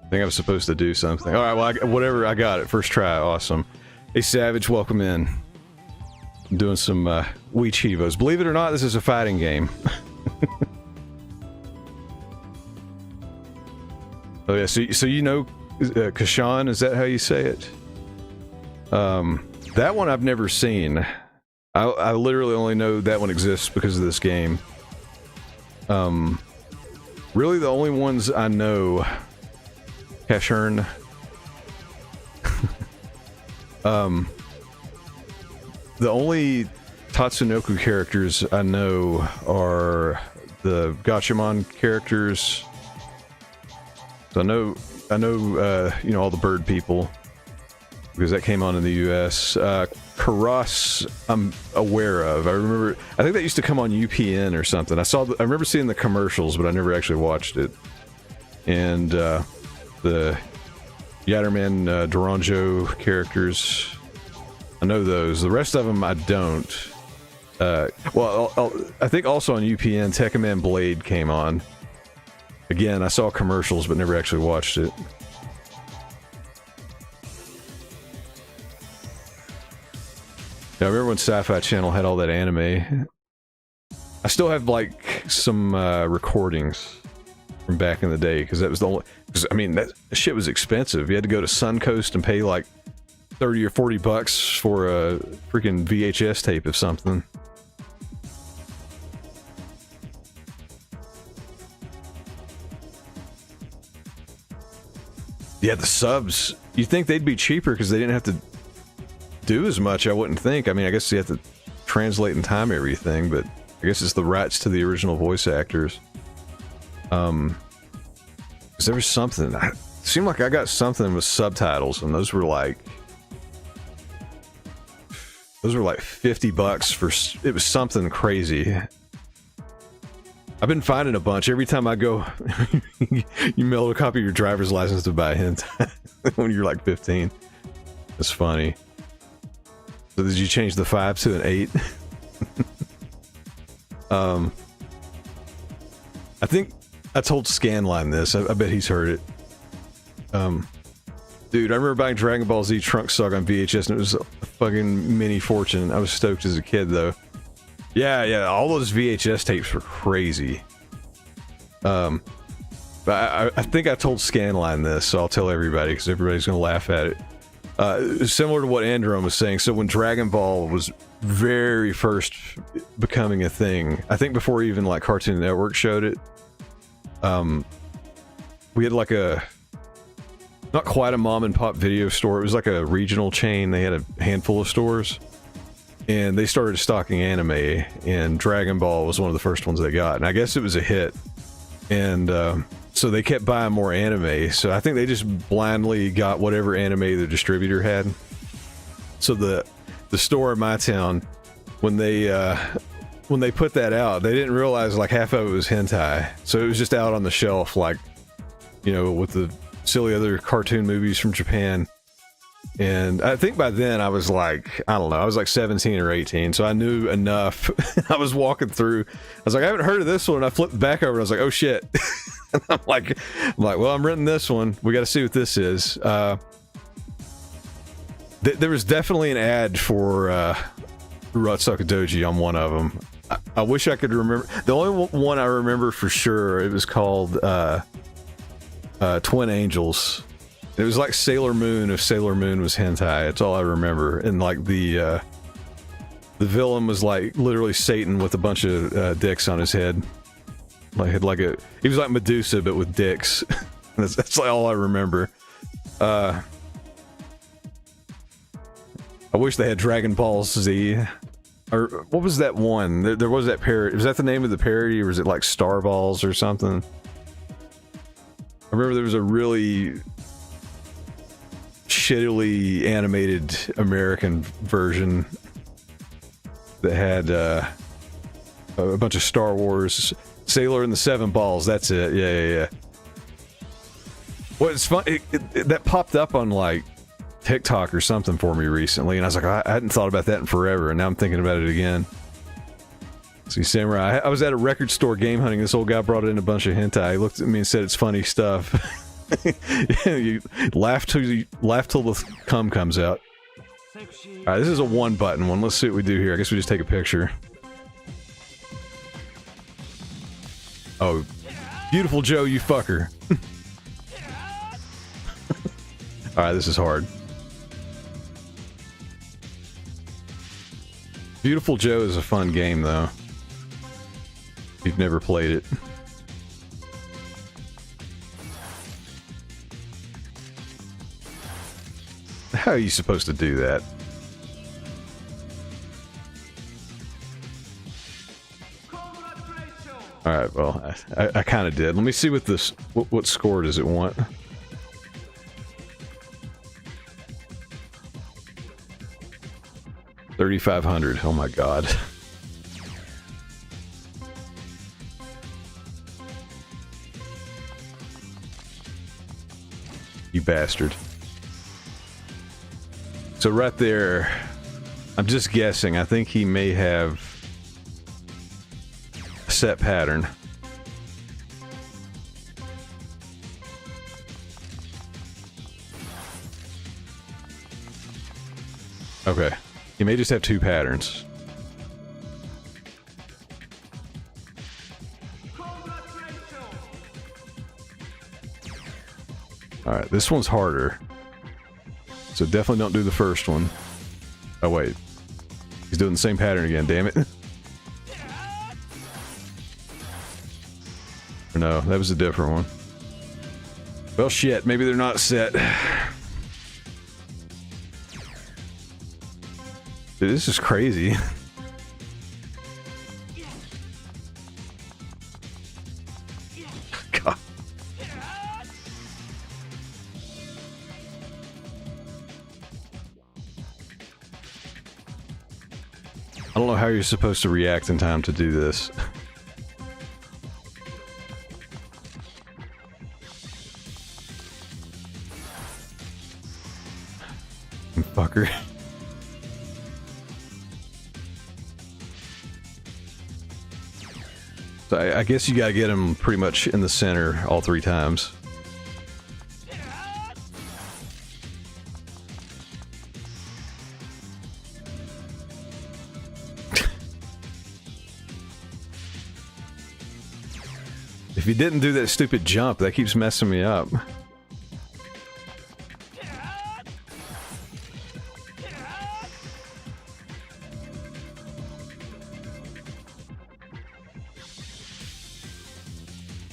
Speaker 3: I think I'm supposed to do something. All right, well, whatever. I got it. First try. Awesome. Hey, Savage, welcome in. I'm doing some Wii Chivos. Believe it or not, this is a fighting game. Oh yeah, so you know Kashan? Is that how you say it? That one I've never seen. I literally only know that one exists because of this game. Really the only ones I know... Kashern. The only Tatsunoko characters I know are the Gatchaman characters. So I know, you know, all the bird people, because that came on in the US. Karas, I'm aware of. I think that used to come on UPN or something. I remember seeing the commercials, but I never actually watched it. And, the Yatterman, Duranjo characters, I know those. The rest of them I don't. Well, I think also on UPN, Tekkaman Blade came on. Again, I saw commercials, but never actually watched it. Yeah, I remember when Sci-Fi Channel had all that anime. I still have, like, some recordings from back in the day, because that was the only... Because, I mean, that shit was expensive. You had to go to Suncoast and pay, like, 30 or 40 bucks for a freaking VHS tape of something. Yeah, the subs. You'd think they'd be cheaper because they didn't have to do as much, I wouldn't think. I mean, I guess you have to translate and time everything, but I guess it's the rights to the original voice actors. Because there was something... It seemed like I got something with subtitles, and those were like 50 bucks for... It was something crazy. I've been finding a bunch. Every time I go... you mail a copy of your driver's license to buy a hentai when you're like 15. That's funny. So did you change the 5 to an 8? I think I told Scanline this. I bet he's heard it. Dude, I remember buying Dragon Ball Z Trunks Saga on VHS, and it was a fucking mini fortune. I was stoked as a kid, though. Yeah, all those VHS tapes were crazy. But I think I told Scanline this, so I'll tell everybody, because everybody's gonna laugh at it. Similar to what Androm was saying, so when Dragon Ball was very first becoming a thing, I think before even like Cartoon Network showed it, we had like not quite a mom and pop video store, it was like a regional chain. They had a handful of stores, and they started stocking anime, and Dragon Ball was one of the first ones they got, and I guess it was a hit, and so they kept buying more anime, so I think they just blindly got whatever anime the distributor had. So the store in my town, when they put that out, they didn't realize like half of it was hentai, so it was just out on the shelf, like, you know, with the silly other cartoon movies from Japan. And I think by then I was like, I don't know, I was like 17 or 18, so I knew enough. I was walking through, I was like, I haven't heard of this one, and I flipped back over and I was like, oh shit. And I'm like, well, I'm renting this one, we gotta see what this is. There was definitely an ad for Rotsuka Doji on one of them. I wish I could remember. The only one I remember for sure, it was called Twin Angels. It was like Sailor Moon if Sailor Moon was hentai. That's all I remember. And like the villain was like literally Satan with a bunch of dicks on his head. Like he was like Medusa but with dicks. That's like all I remember. I wish they had Dragon Ball Z. Or what was that one? There was that parody. Was that the name of the parody, or was it like Star Balls or something? I remember there was a really shittily animated American version that had a bunch of Star Wars. Sailor and the Seven Balls. That's it. Yeah. Well, it's fun. That popped up on like TikTok or something for me recently, and I was like, I hadn't thought about that in forever, and now I'm thinking about it again. See, Samurai, I was at a record store game hunting. This old guy brought in a bunch of hentai. He looked at me and said, "It's funny stuff." You laugh till the cum comes out. All right, this is a one button one. Let's see what we do here. I guess we just take a picture. Oh, beautiful Joe, you fucker. All right, this is hard. Beautiful Joe is a fun game, though. If you've never played it. How are you supposed to do that? Alright, well, I kind of did. Let me see what this... What score does it want? $3,500. Oh my god. You bastard. So right there, I'm just guessing. I think he may have a set pattern. Okay. He may just have two patterns. Alright, this one's harder. So definitely don't do the first one. Oh wait. He's doing the same pattern again, damn it. Or no, that was a different one. Well shit, maybe they're not set. Dude, this is crazy. God. I don't know how you're supposed to react in time to do this. Fucker. So I guess you gotta get him pretty much in the center all three times. If you didn't do that stupid jump, that keeps messing me up.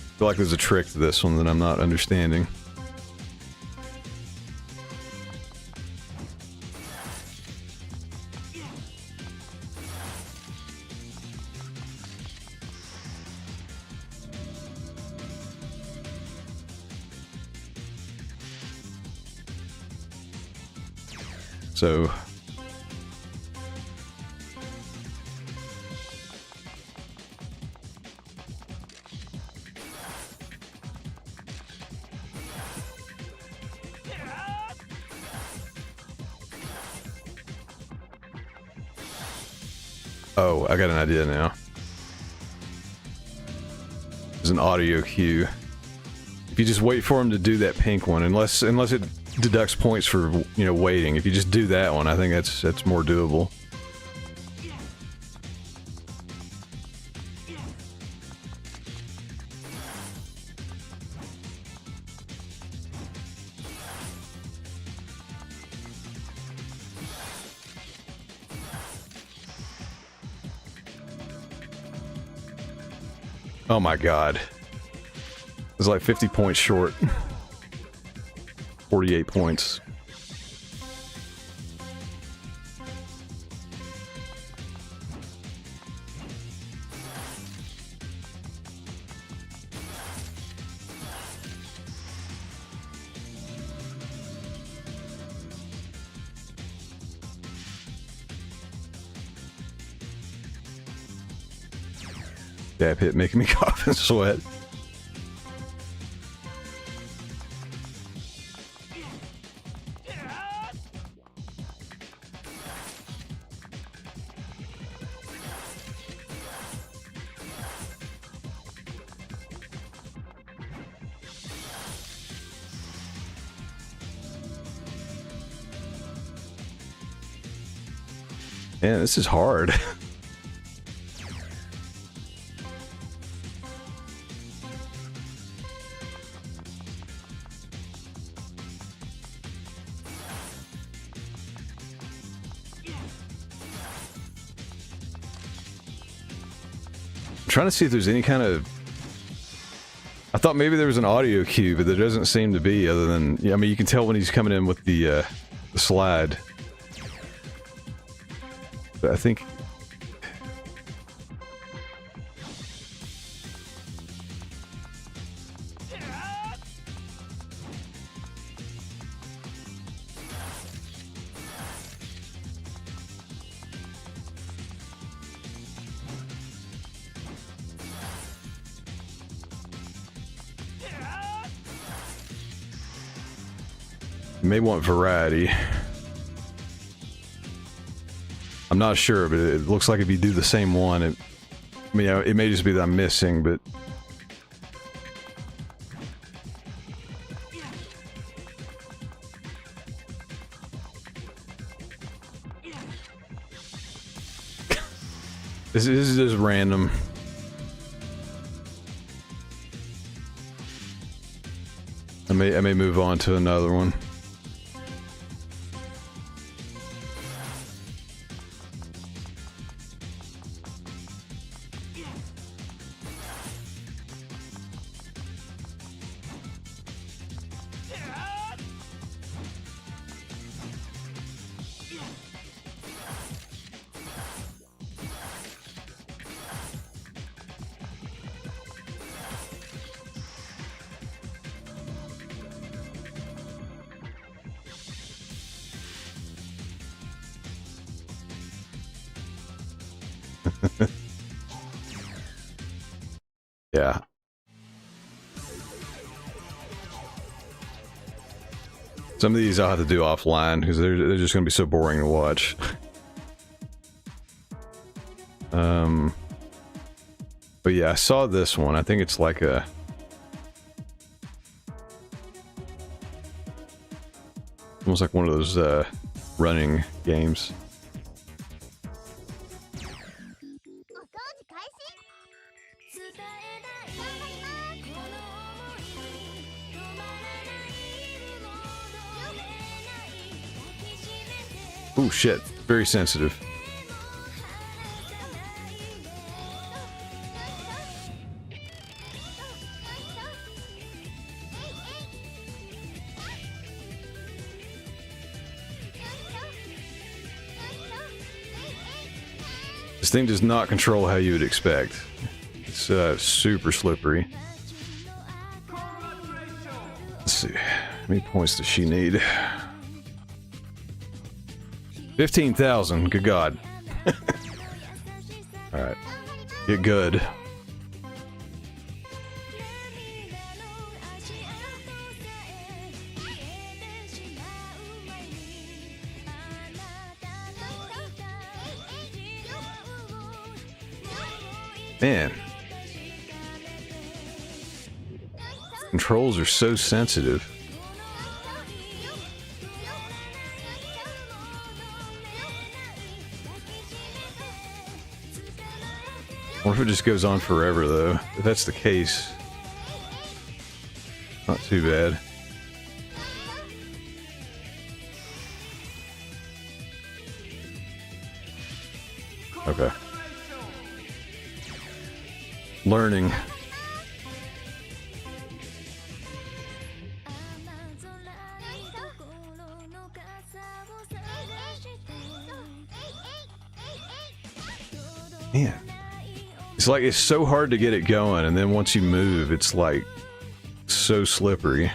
Speaker 3: I feel like there's a trick to this one that I'm not understanding. So... Oh, I got an idea now. There's an audio cue. If you just wait for him to do that pink one, unless it deducts points for, you know, waiting. If you just do that one, I think that's more doable. Oh my god. It's like 50 points short. 48 points. Dab hit making me cough and sweat. Man, this is hard. Trying to see if there's any kind of... I thought maybe there was an audio cue, but there doesn't seem to be, other than... Yeah, I mean, you can tell when he's coming in with the slide. But I think... You may want variety. I'm not sure, but it looks like if you do the same one, I mean, it may just be that I'm missing, but... This is just random. I may move on to another one. Yeah. Some of these I'll have to do offline because they're just going to be so boring to watch. But yeah, I saw this one. I think it's like a... almost like one of those running games. Oh shit, very sensitive. This thing does not control how you would expect. It's super slippery. Let's see, how many points does she need? 15,000, good God. Alright, get good. Man. Controls are so sensitive. What if it just goes on forever, though? If that's the case, not too bad. Okay. Learning. Man. It's like it's so hard to get it going, and then once you move, it's like so slippery.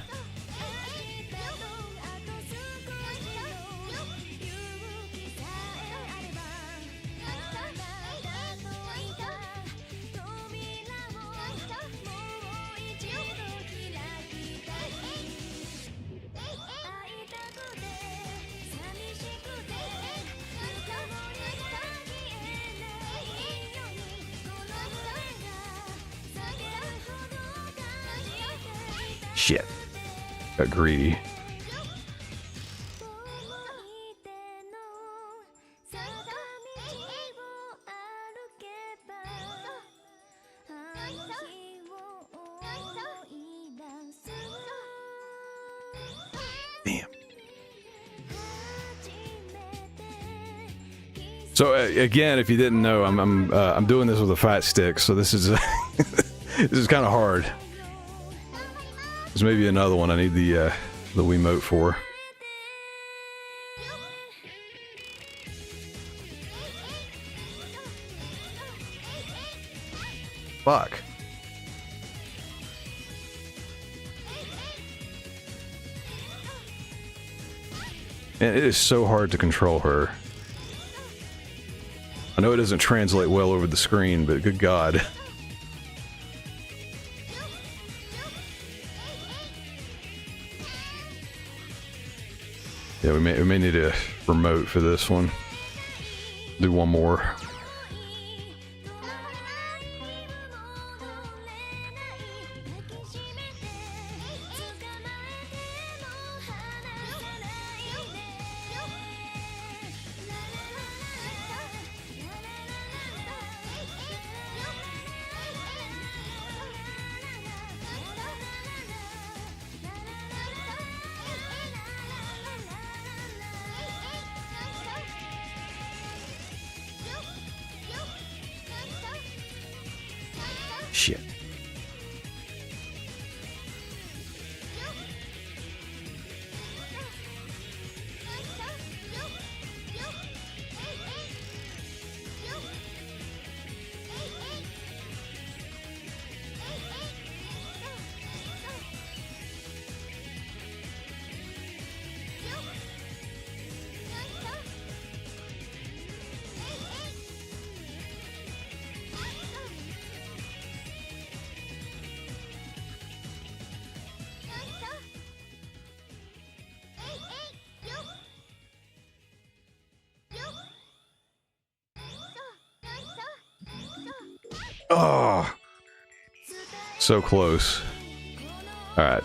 Speaker 3: Shit. Got greedy. Damn. So again, if you didn't know, I'm doing this with a fat stick, so this is this is kind of hard. There's maybe another one I need the Wiimote for. Fuck. Man, it is so hard to control her. I know it doesn't translate well over the screen, but good God. Yeah, we may need a remote for this one. Do one more. Shit. Oh, so close. All right,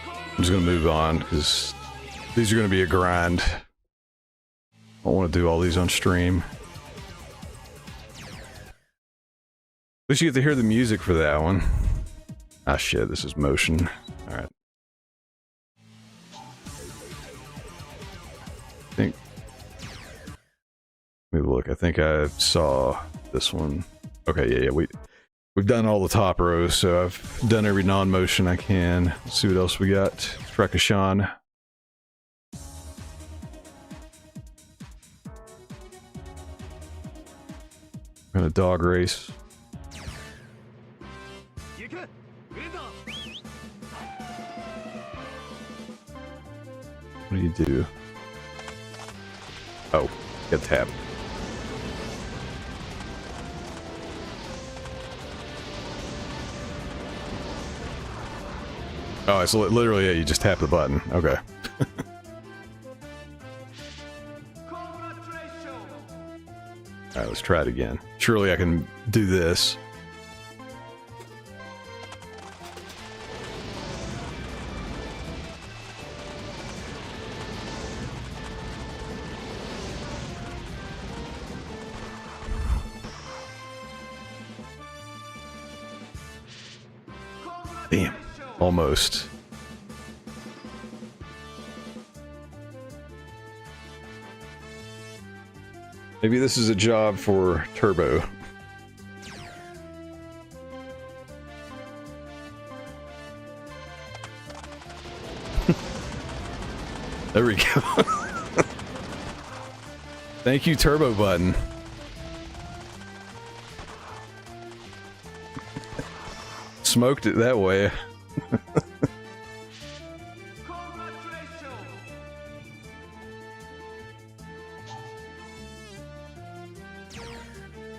Speaker 3: I'm just gonna move on because these are gonna be a grind. I want to do all these on stream. At least you get to hear the music for that one. Ah shit, this is motion. All right. I think. Let me look. I think I saw this one. Okay, yeah, we've done all the top rows, so I've done every non-motion I can. Let's see what else we got. Frekashan. We're gonna dog race. What do you do? Oh, get tapped. Oh, it's literally, yeah, you just tap the button. Okay. Alright, let's try it again. Surely I can do this. Damn. Almost. Maybe this is a job for Turbo. There we go. Thank you, Turbo Button. Smoked it that way.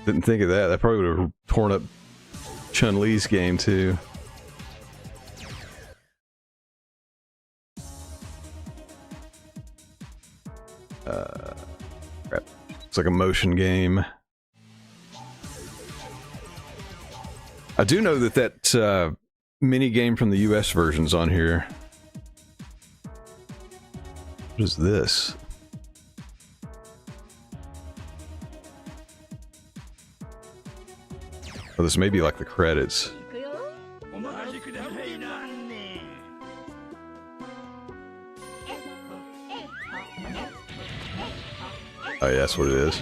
Speaker 3: Didn't think of that. That probably would have torn up Chun-Li's game too. Crap. It's like a motion game. I do know that mini game from the US version's on here. What is this? Oh, this may be like the credits. Oh yeah, that's what it is.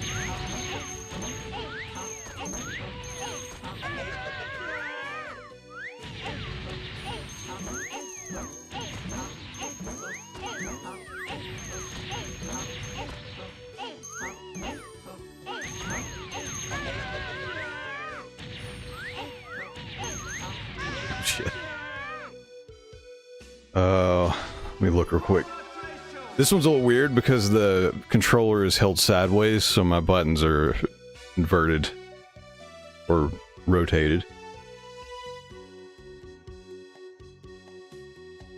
Speaker 3: Shit. Let me look real quick. This one's a little weird because the controller is held sideways, so my buttons are inverted or rotated.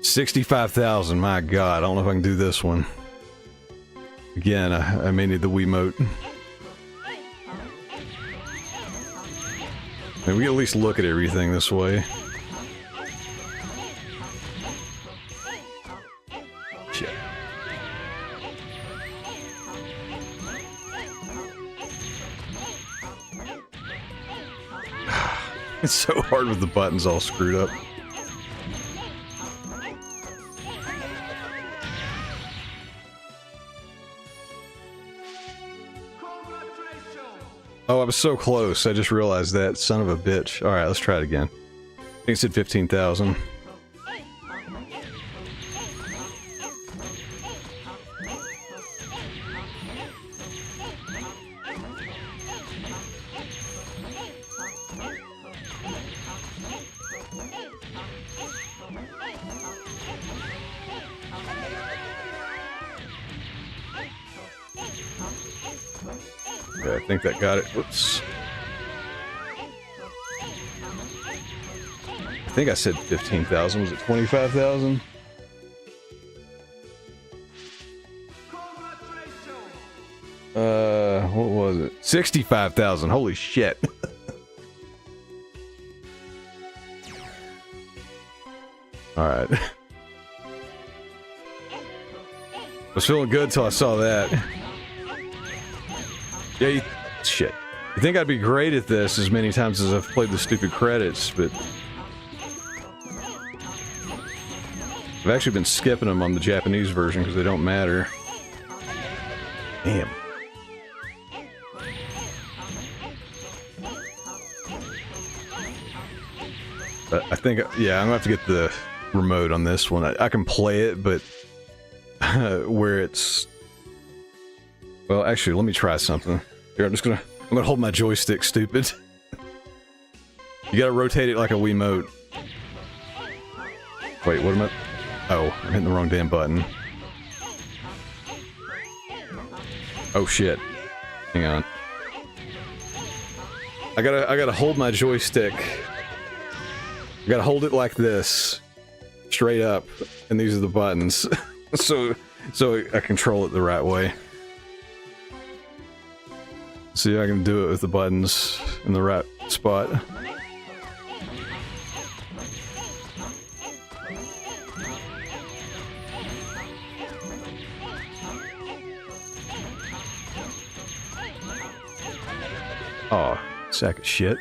Speaker 3: 65,000, my god, I don't know if I can do this one. Again, I may need the Wiimote. And we can at least look at everything this way. Shit. It's so hard with the buttons all screwed up. Oh, I was so close. I just realized that. Son of a bitch. Alright, let's try it again. I think it said 15,000. Yeah, I think that got it. Whoops. I think I said 15,000. Was it 25,000? What was it? 65,000. Holy shit. Alright. I was feeling good till I saw that. Yeah, shit. You think I'd be great at this as many times as I've played the stupid credits, but I've actually been skipping them on the Japanese version because they don't matter. Damn. I think, yeah, I'm gonna have to get the remote on this one. I can play it, but where it's... Well, actually, let me try something. Here, I'm gonna hold my joystick, stupid. You gotta rotate it like a Wiimote. Wait, what am I... Oh, I'm hitting the wrong damn button. Oh shit. Hang on. I gotta hold my joystick. I gotta hold it like this. Straight up. And these are the buttons. so I control it the right way. See if I can do it with the buttons in the right spot. Oh, sack of shit.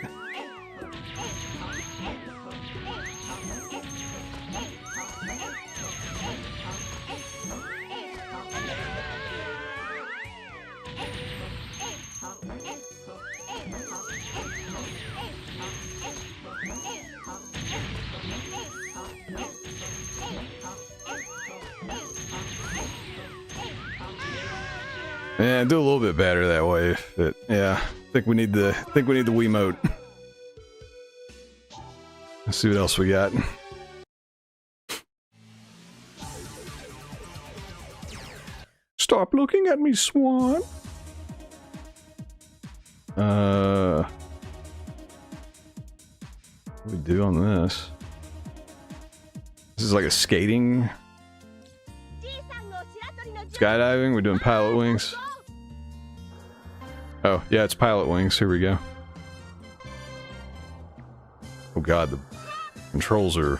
Speaker 3: Yeah, do a little bit better that way. But yeah, I think we need the Wiimote. Let's see what else we got. Stop looking at me, Swan. What do we do on this? This is like a skating. Skydiving? We're doing pilot wings. Oh, yeah, it's pilot wings. Here we go. Oh god, the controls are...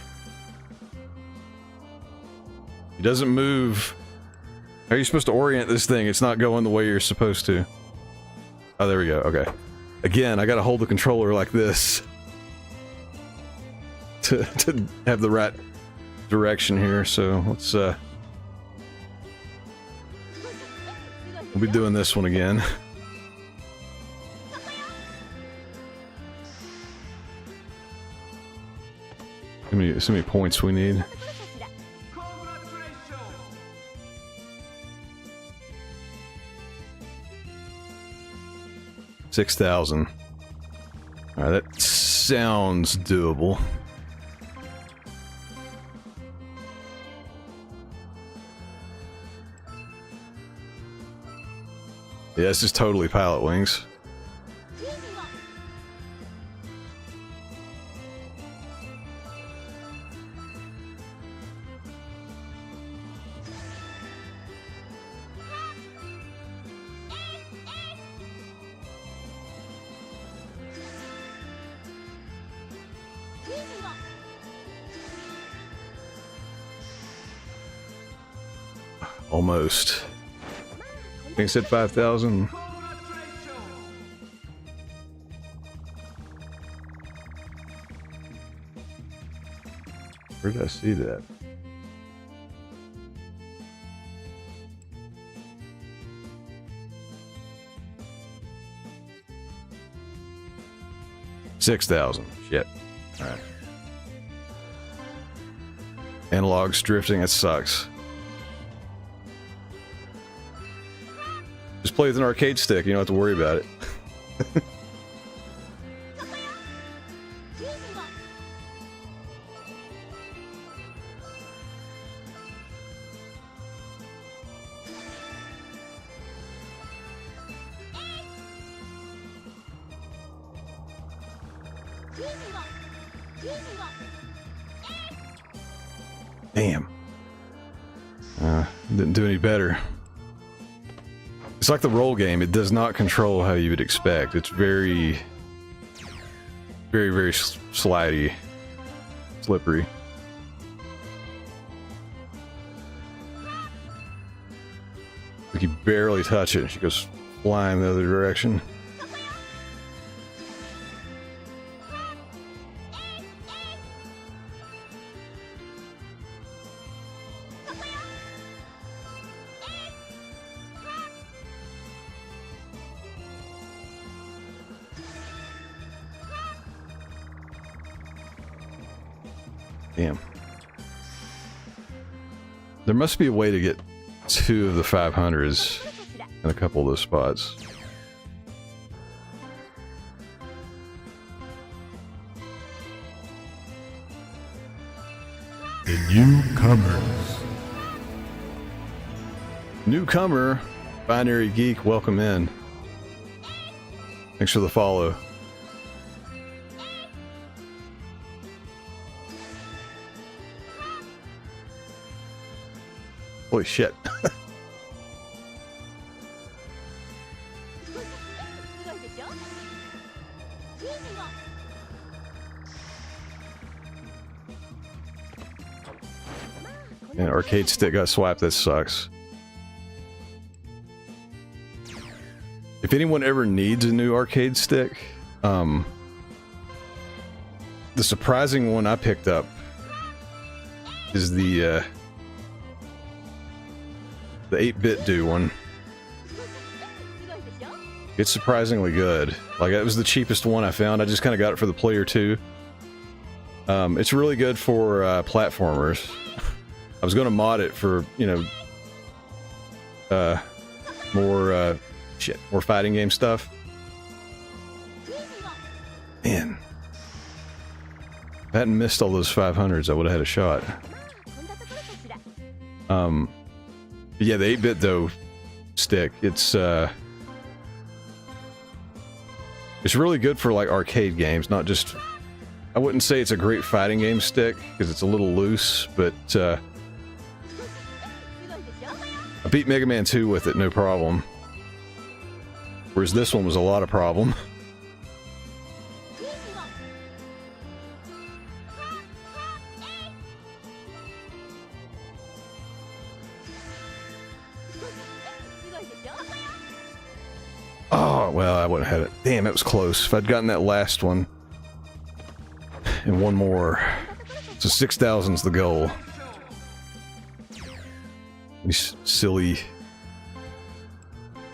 Speaker 3: It doesn't move. How are you supposed to orient this thing? It's not going the way you're supposed to. Oh, there we go. Okay. Again, I gotta hold the controller like this to have the right direction here, so let's we'll be doing this one again. So many points we need. 6,000. Alright, that sounds doable. Yeah, this is totally pilot wings. Almost. I think it said 5,000. Where did I see that? $6,000. Shit. Alright. Analog's drifting, it sucks. Just play with an arcade stick, you don't have to worry about it. Damn. Didn't do any better. It's like the roll game, it does not control how you would expect. It's very, very slidey, slippery. Like you barely touch it and she goes flying the other direction. Damn. There must be a way to get 2 of the 500s in a couple of those spots.
Speaker 2: The newcomers.
Speaker 3: Newcomer, Binary Geek, welcome in. Thanks for the follow. Holy shit. Man, arcade stick got swiped, that sucks. If anyone ever needs a new arcade stick, the surprising one I picked up is the 8-bit do one. It's surprisingly good. Like, that was the cheapest one I found. I just kind of got it for the Player 2. It's really good for platformers. I was going to mod it for, you know, more more fighting game stuff. Man, if I hadn't missed all those 500s, I would have had a shot. Yeah, the 8-bit though stick, it's really good for like arcade games, not just. I wouldn't say it's a great fighting game stick because it's a little loose, but I beat Mega Man 2 with it, no problem. Whereas this one was a lot of problem. Oh, well, I wouldn't have had it. Damn, it was close. If I'd gotten that last one and one more. So 6,000's the goal. These silly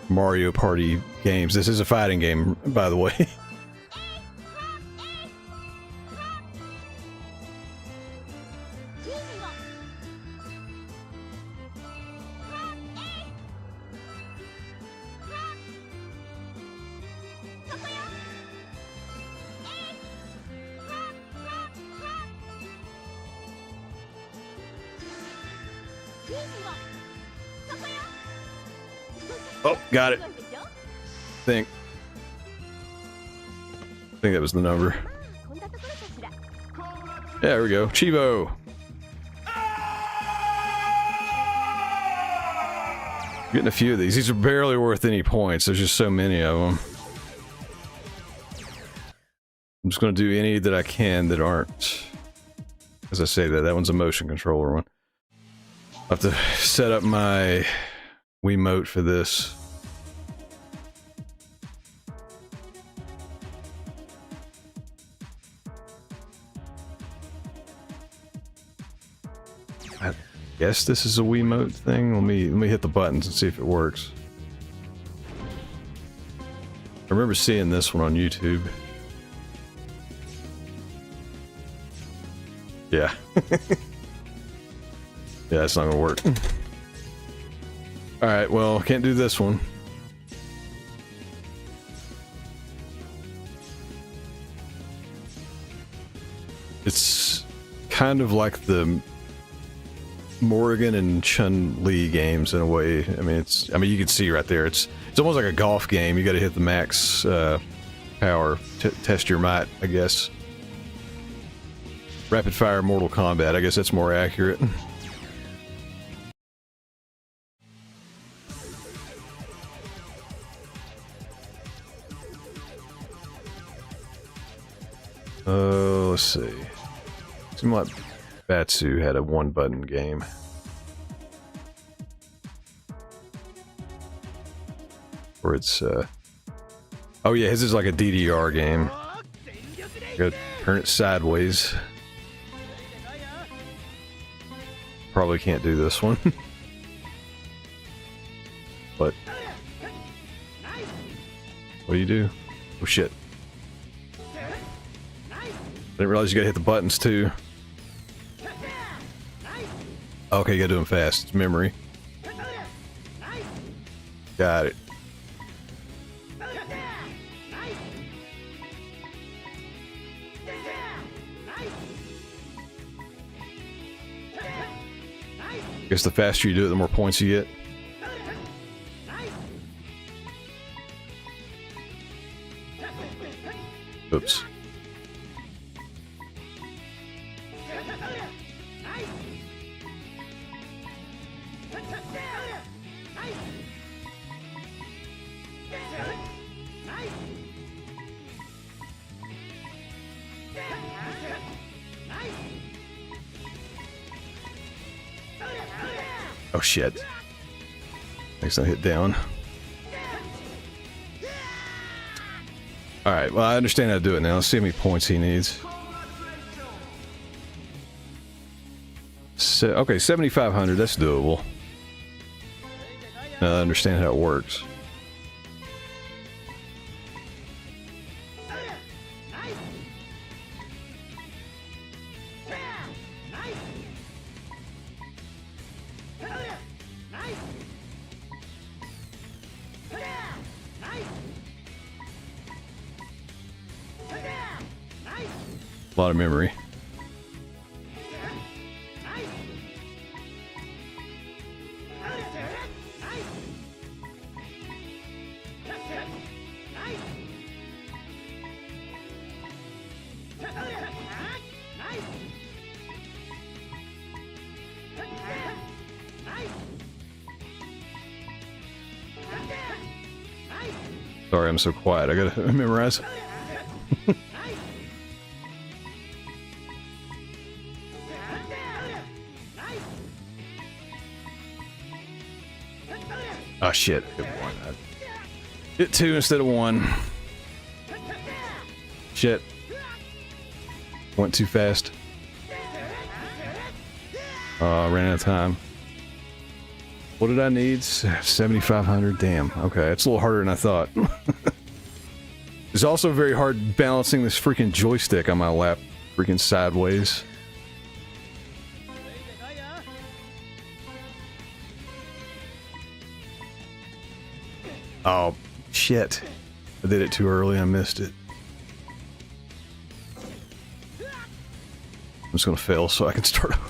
Speaker 3: Mario Party games. This is a fighting game, by the way. Oh, got it. I think that was the number. Yeah, there we go. Chivo. Getting a few of these. These are barely worth any points. There's just so many of them. I'm just going to do any that I can that aren't. As I say that one's a motion controller one. I'll have to set up my Wiimote for this. I guess this is a Wiimote thing. Let me hit the buttons and see if it works. I remember seeing this one on YouTube. Yeah. Yeah, it's not gonna work. Alright, well, can't do this one. It's kind of like the Morrigan and Chun-Li games in a way. I mean, you can see right there. It's almost like a golf game. You got to hit the max power to test your might, I guess. Rapid fire Mortal Kombat. I guess that's more accurate. Let's see. Seemed like Batsu had a one-button game. Where it's, oh yeah, his is like a DDR game. Gotta turn it sideways. Probably can't do this one. But what do you do? Oh shit. Didn't realize you gotta hit the buttons too. Okay, you gotta do them fast. It's memory. Got it. Guess the faster you do it, the more points you get. Oops. Oh shit. Next I hit down. Alright, well I understand how to do it now. Let's see how many points he needs. Okay, 7,500, that's doable. Now I understand how it works. A lot of memory. Sorry, I'm so quiet. I gotta memorize. Oh shit. Good point. Hit 2 instead of 1. Shit. Went too fast. Ran out of time. What did I need? 7,500. Damn. Okay, it's a little harder than I thought. It's also very hard balancing this freaking joystick on my lap, freaking sideways. Oh, shit. I did it too early, I missed it. I'm just gonna fail so I can start over.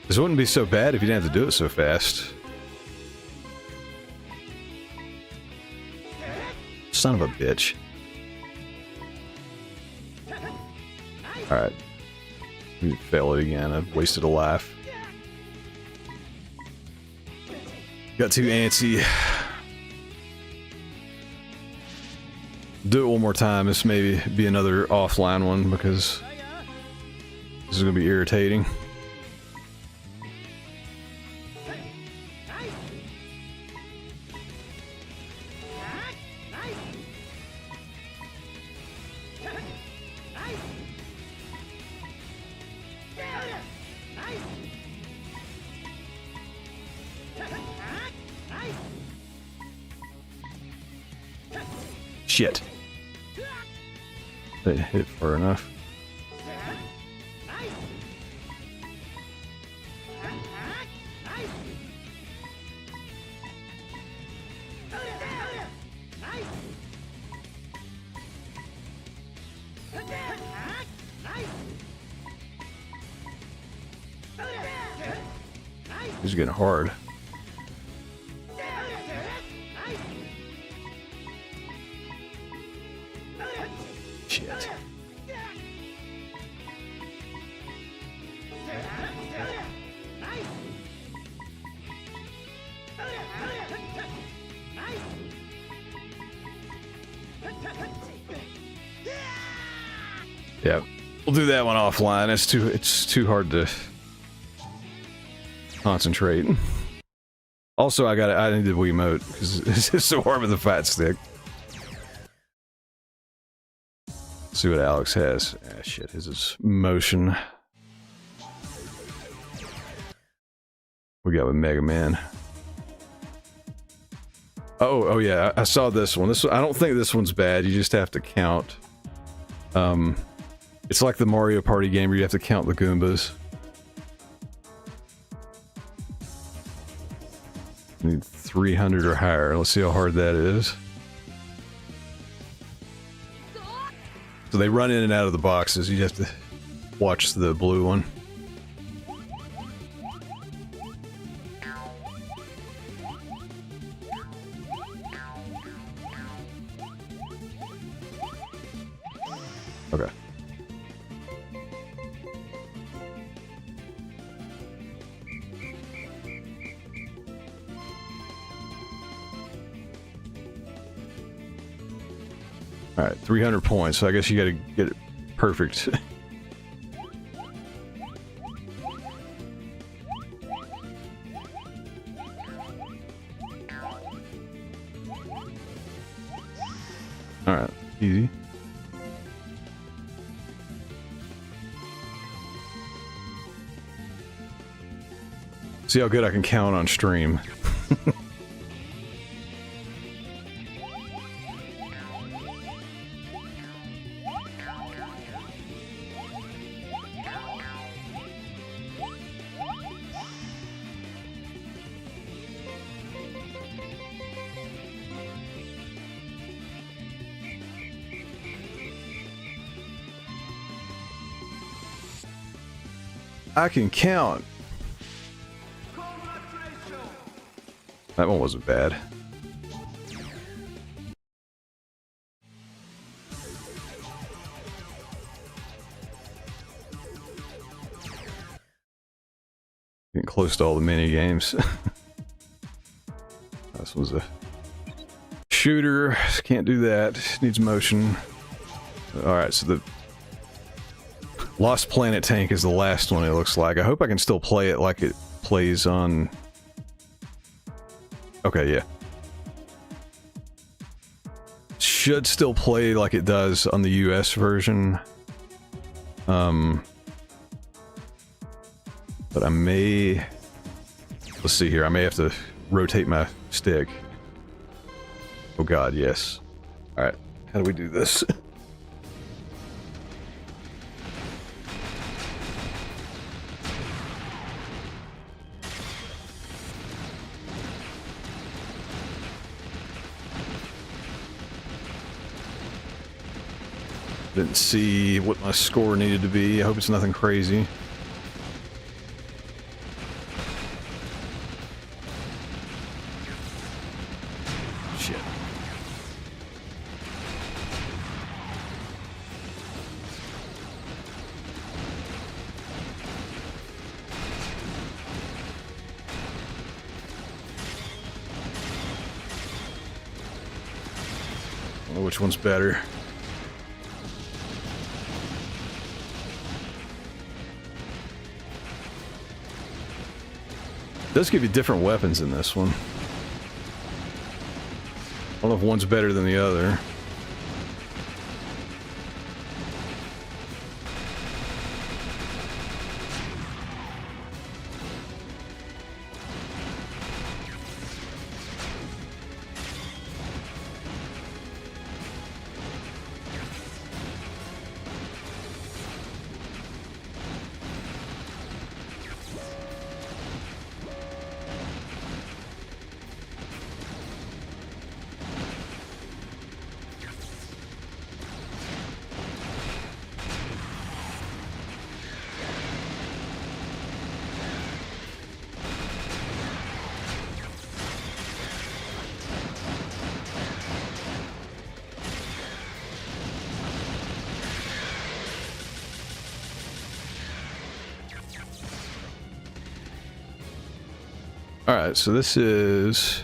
Speaker 3: This wouldn't be so bad if you didn't have to do it so fast. Son of a bitch. Alright. We fail it again. I've wasted a life. Got too antsy. Do it one more time. This may be another offline one because this is going to be irritating. Shit. They hit far enough. This is getting hard. Shit. Yeah, we'll do that one offline. It's too hard to concentrate. Also, I need the Wiimote because it's just so hard with the fat stick. Let's see what Alex has. Ah, shit, his is motion. We got with Mega Man. Oh yeah, I saw this one. I don't think this one's bad. You just have to count. It's like the Mario Party game where you have to count the Goombas. You need 300 or higher. Let's see how hard that is. So they run in and out of the boxes. You have to watch the blue one. Okay. Alright, 300 points, so I guess you gotta get it perfect. Alright, easy. See how good I can count on stream. I can count. That one wasn't bad. Getting close to all the mini games. This was a shooter. Can't do that. Needs motion. Alright, so the Lost Planet Tank is the last one, it looks like. I hope I can still play it like it plays on... Okay, yeah. Should still play like it does on the US version. But I may... Let's see here, I may have to rotate my stick. Oh god, yes. Alright, how do we do this? Didn't see what my score needed to be. I hope it's nothing crazy. Shit. I don't know which one's better. It does give you different weapons in this one. I don't know if one's better than the other. Alright, so this is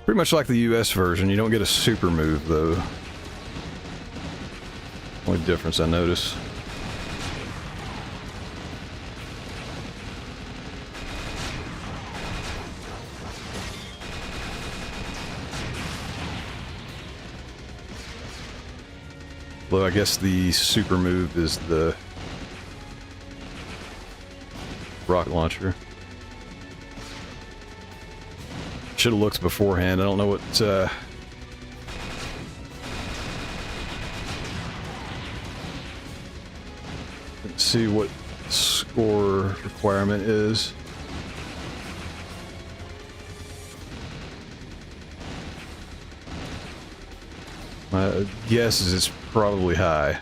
Speaker 3: pretty much like the US version. You don't get a super move, though. Only difference I notice. Though I guess the super move is the rocket launcher. Should have looked beforehand. I don't know what let's see what score requirement is. My guess is it's probably high.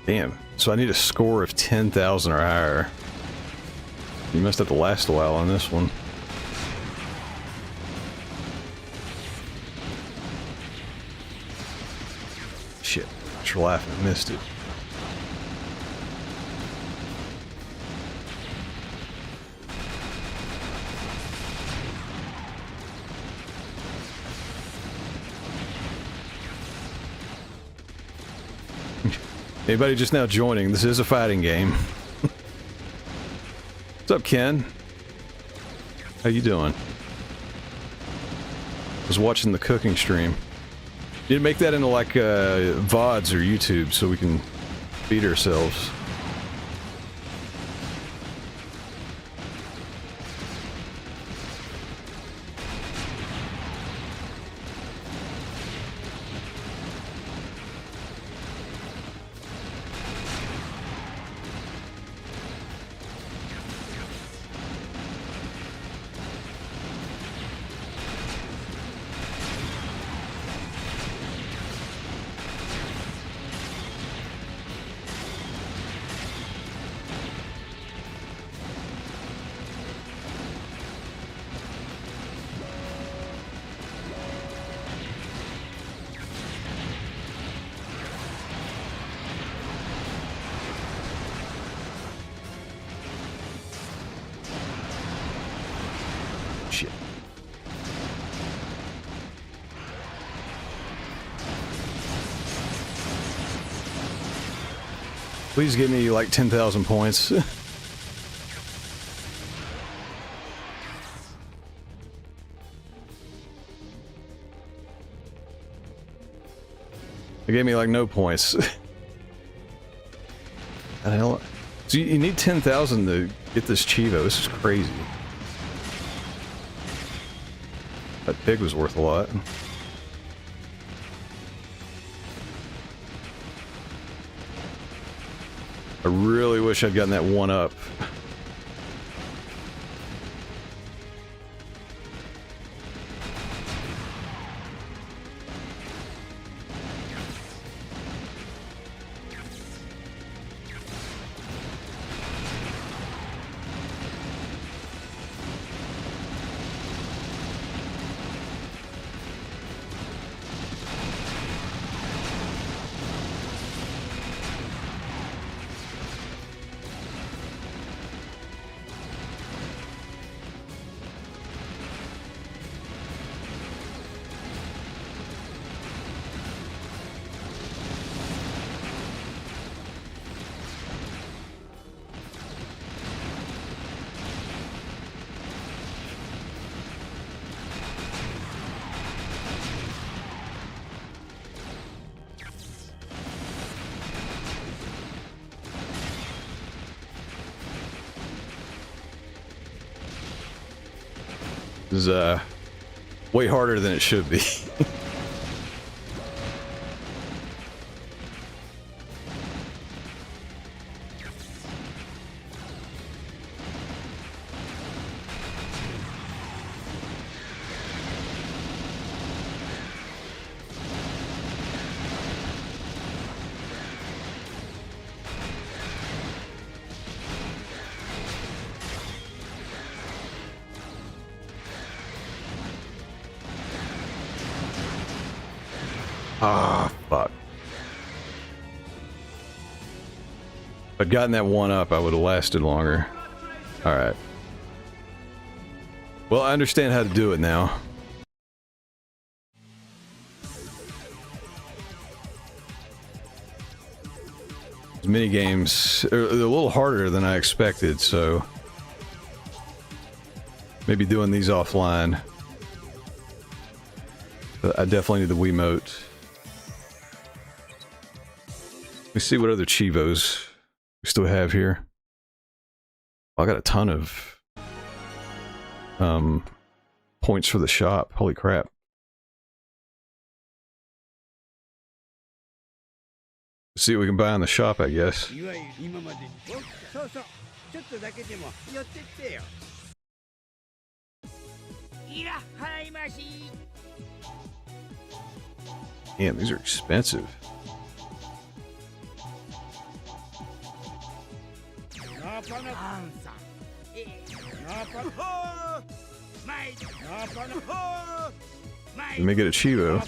Speaker 3: Damn. So I need a score of 10,000 or higher. You must have to last a while on this one. Shit. You're laughing. I missed it. Anybody just now joining, this is a fighting game. What's up, Ken? How you doing? I was watching the cooking stream. Need to make that into like VODs or YouTube so we can feed ourselves. Shit. Please give me like 10,000 points. They gave me like no points. What the hell? So you need 10,000 to get this Chivo. This is crazy. That pig was worth a lot. I really wish I'd gotten that one up. This is way harder than it should be. Ah, fuck. If I'd gotten that one up, I would have lasted longer. Alright. Well, I understand how to do it now. These mini games are a little harder than I expected, so maybe doing these offline. But I definitely need the Wiimote. Let me see what other Chivos we still have here. Oh, I got a ton of points for the shop. Holy crap. Let's see what we can buy on the shop, I guess. Damn, these are expensive. Let me get a Chivo.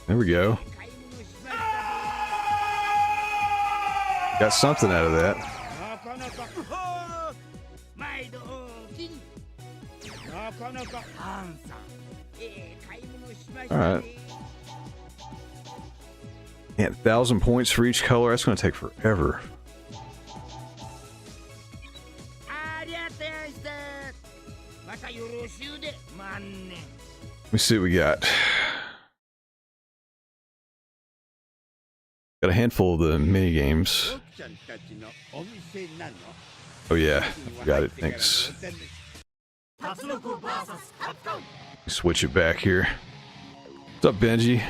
Speaker 3: There we go. Got something out of that. Alright. Yeah, 1,000 points for each color. That's going to take forever. Let me see what we got. Got a handful of the mini games. Oh yeah, got it. Thanks. Switch it back here. What's up, Benji?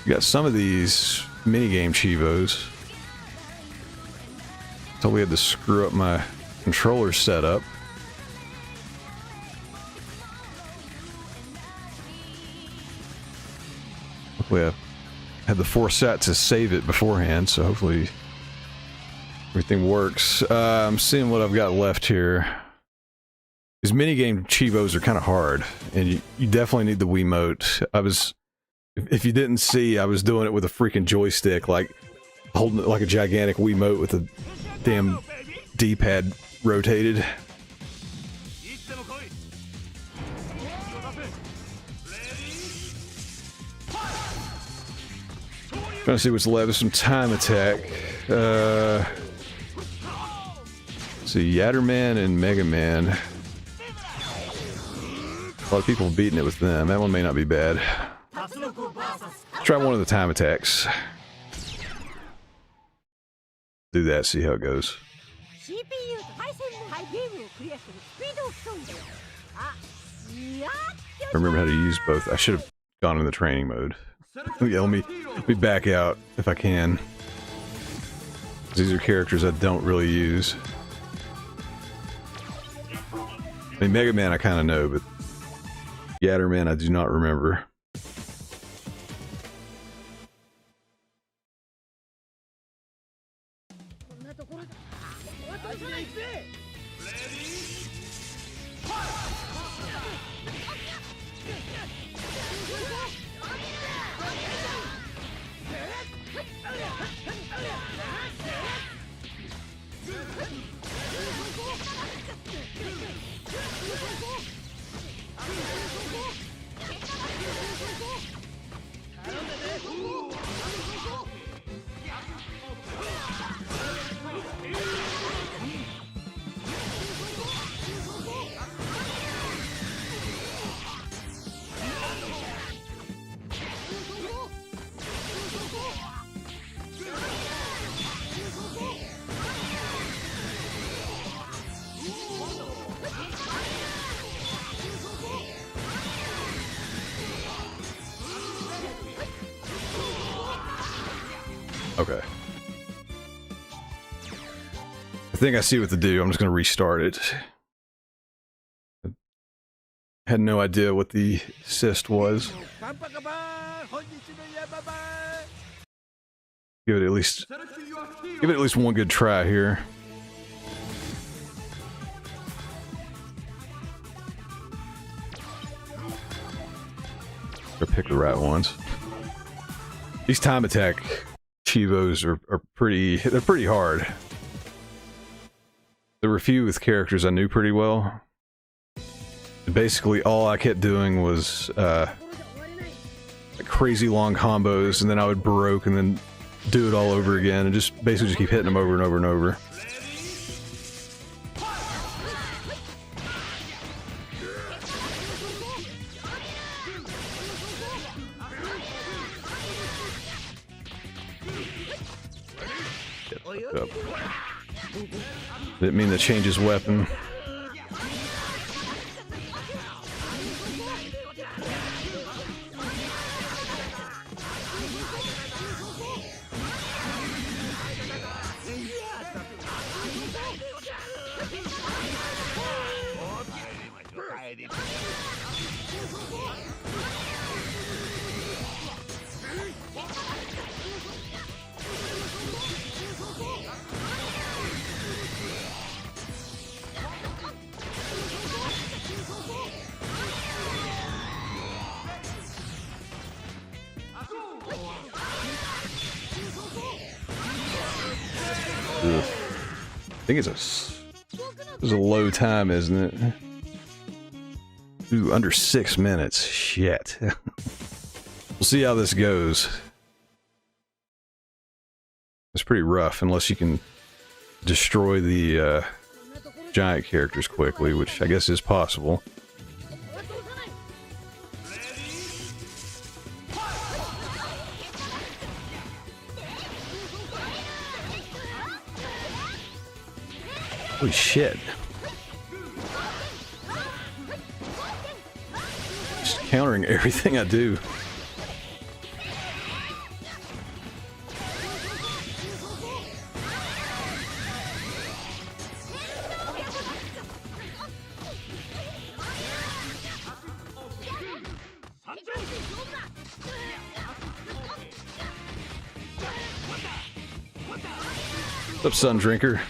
Speaker 3: We got some of these minigame Chivos. So we had to screw up my controller setup. Hopefully I had the foresight to save it beforehand, so hopefully everything works. I'm seeing what I've got left here. These minigame Chivos are kind of hard, and you definitely need the Wiimote. If you didn't see, I was doing it with a freaking joystick, like holding it like a gigantic Wiimote with a damn D-pad rotated. Trying to see what's left. There's some time attack. Let's see, Yatterman and Mega Man. A lot of people beating it with them. That one may not be bad. Try one of the time attacks. Do that, see how it goes. I remember how to use both. I should have gone in the training mode. Yeah, let me back out if I can. These are characters I don't really use. I mean, Mega Man I kind of know, but Yatterman I do not remember. Okay. I think I see what to do. I'm just going to restart it. I had no idea what the assist was. Give it at least one good try here. Or pick the right ones. These time attack Chivos are pretty hard. There were a few with characters I knew pretty well. Basically all I kept doing was crazy long combos, and then I would Baroque and then do it all over again and just basically just keep hitting them over and over and over. Up. Didn't mean to change his weapon. I think it's a low time, isn't it? Ooh, under 6 minutes. Shit. We'll see how this goes. It's pretty rough unless you can destroy the giant characters quickly, which I guess is possible. Holy shit. Just countering everything I do. What's up, Sun Drinker?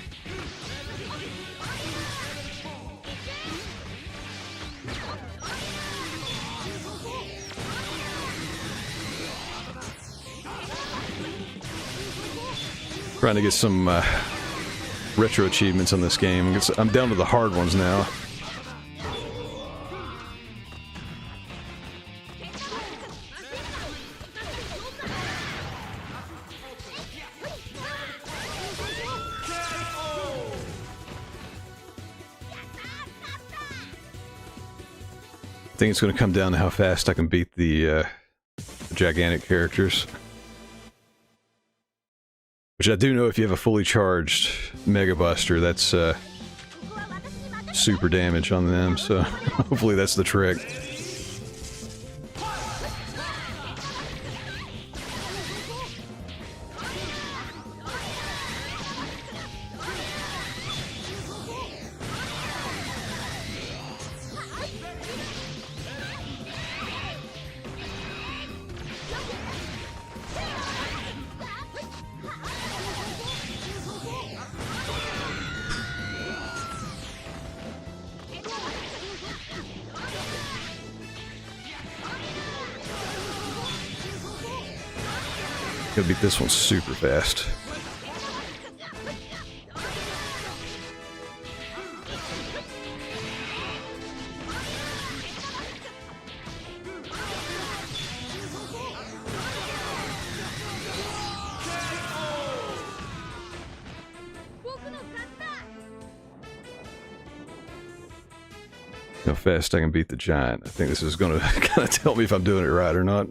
Speaker 3: Trying to get some retro achievements on this game. I'm down to the hard ones now. I think it's going to come down to how fast I can beat the gigantic characters. Which I do know if you have a fully charged Mega Buster, that's super damage on them, so hopefully that's the trick. Gotta beat this one super fast. How fast I can beat the giant. I think this is gonna kind of tell me if I'm doing it right or not.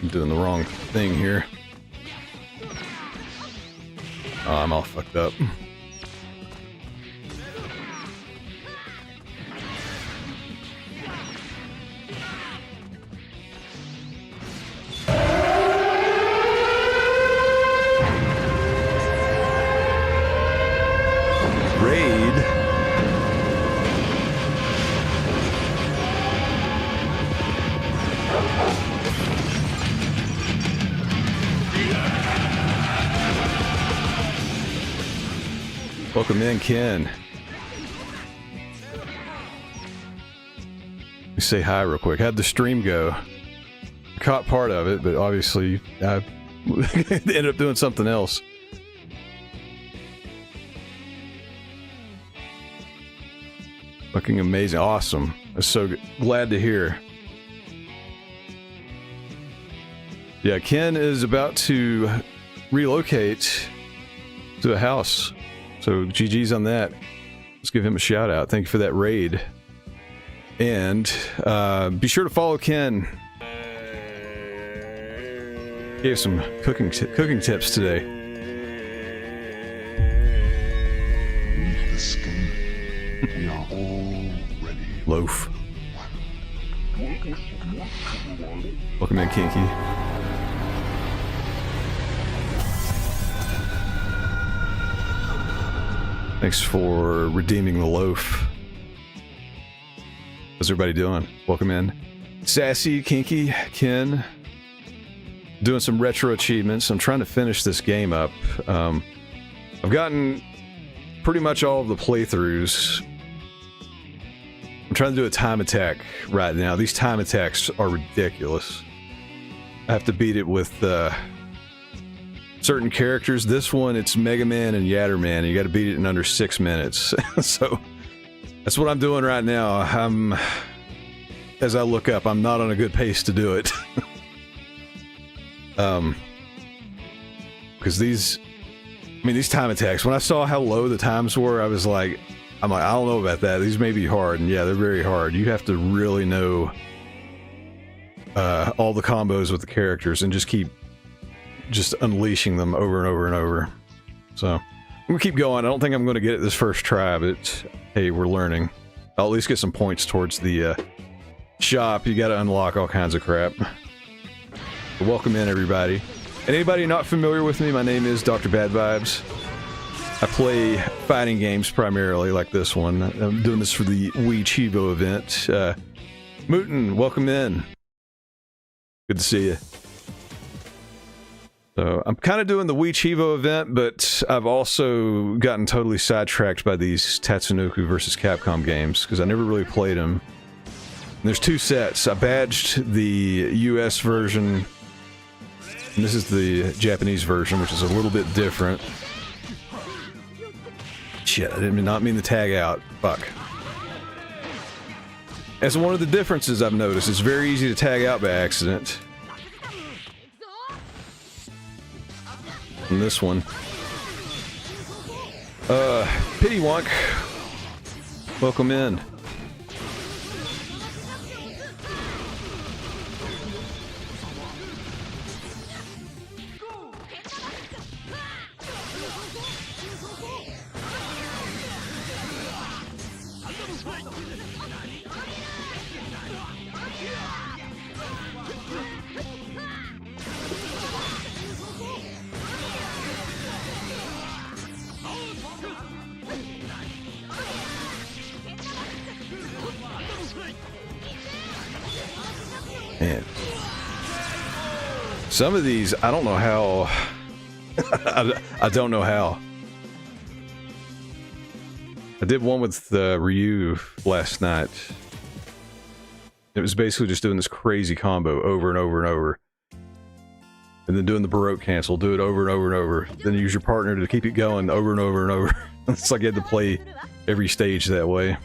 Speaker 3: I'm doing the wrong thing here. Oh, I'm all fucked up. Welcome in, Ken. Let me say hi real quick. How'd the stream go? I caught part of it, but obviously I ended up doing something else. Fucking amazing. Awesome. That's so good. Glad to hear. Yeah, Ken is about to relocate to a house. So GG's on that. Let's give him a shout out. Thank you for that raid. And be sure to follow Ken. Gave some cooking tips today.
Speaker 6: We are all ready.
Speaker 3: Loaf. Welcome in, Kinky. Thanks for redeeming the loaf. How's everybody doing? Welcome in. Sassy, Kinky, Ken. Doing some retro achievements. I'm trying to finish this game up. I've gotten pretty much all of the playthroughs. I'm trying to do a time attack right now. These time attacks are ridiculous. I have to beat it with certain characters. This one, it's Mega Man and Yatterman. You got to beat it in under 6 minutes. So that's what I'm doing right now. As I look up, I'm not on a good pace to do it. Because these time attacks, when I saw how low the times were, I'm like, I don't know about that. These may be hard, and yeah, they're very hard. You have to really know all the combos with the characters and just keep unleashing them over and over and over. So I'm gonna keep going. I don't think I'm gonna get it this first try, but hey, we're learning. I'll at least get some points towards the shop. You gotta unlock all kinds of crap. But welcome in, everybody. And anybody not familiar with me, my name is Dr. Bad Vibes. I play fighting games primarily, like this one. I'm doing this for the Wii Chivo event. Mooten, welcome in. Good to see you. So I'm kind of doing the Wii Chivo event, but I've also gotten totally sidetracked by these Tatsunoko versus Capcom games because I never really played them. And there's 2 sets. I badged the US version, and this is the Japanese version, which is a little bit different. Shit, I did not mean to tag out. Fuck. That's one of the differences I've noticed. It's very easy to tag out by accident. And this one. Pittywonk. Welcome in. Man. Some of these, I don't know how. I don't know how. I did one with Ryu last night. It was basically just doing this crazy combo over and over and over. And then doing the Baroque cancel, do it over and over and over. Then use your partner to keep it going over and over and over. It's like you had to play every stage that way.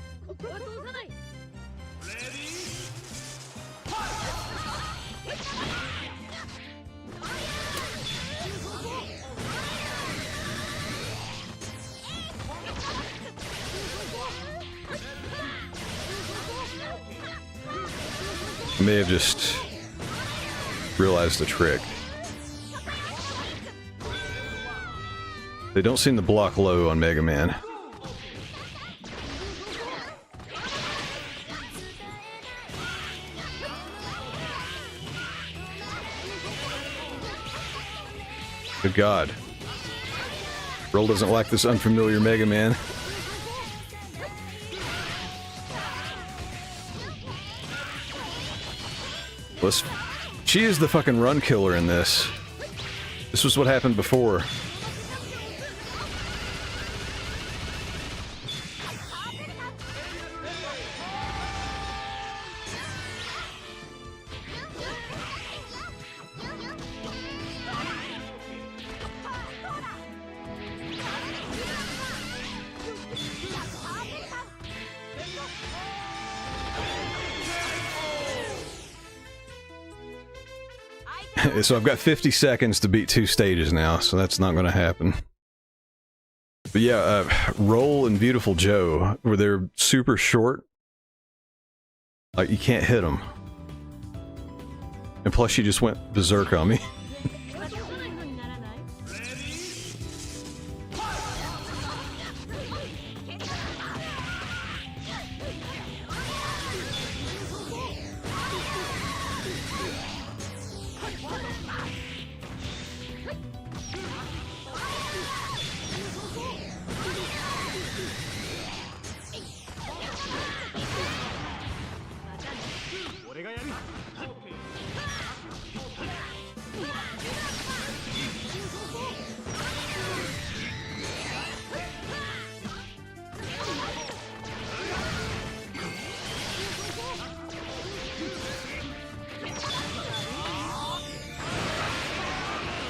Speaker 3: I may have just realized the trick. They don't seem to block low on Mega Man. Good God. Roll doesn't like this unfamiliar Mega Man. She is the fucking run killer in this. This was what happened before. So I've got 50 seconds to beat 2 stages now, so that's not going to happen. But yeah, Roll and Beautiful Joe, where they're super short, like you can't hit them. And plus she just went berserk on me.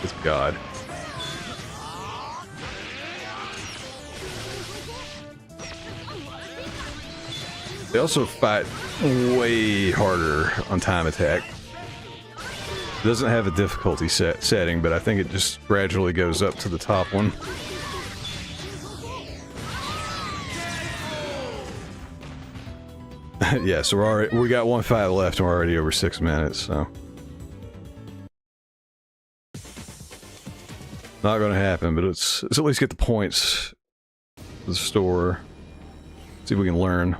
Speaker 3: Good God. They also fight way harder on time attack. It doesn't have a difficulty setting, but I think it just gradually goes up to the top one. Yeah, so we got one fight left and we're already over 6 minutes, so not gonna happen, but let's at least get the points for the store. See if we can learn.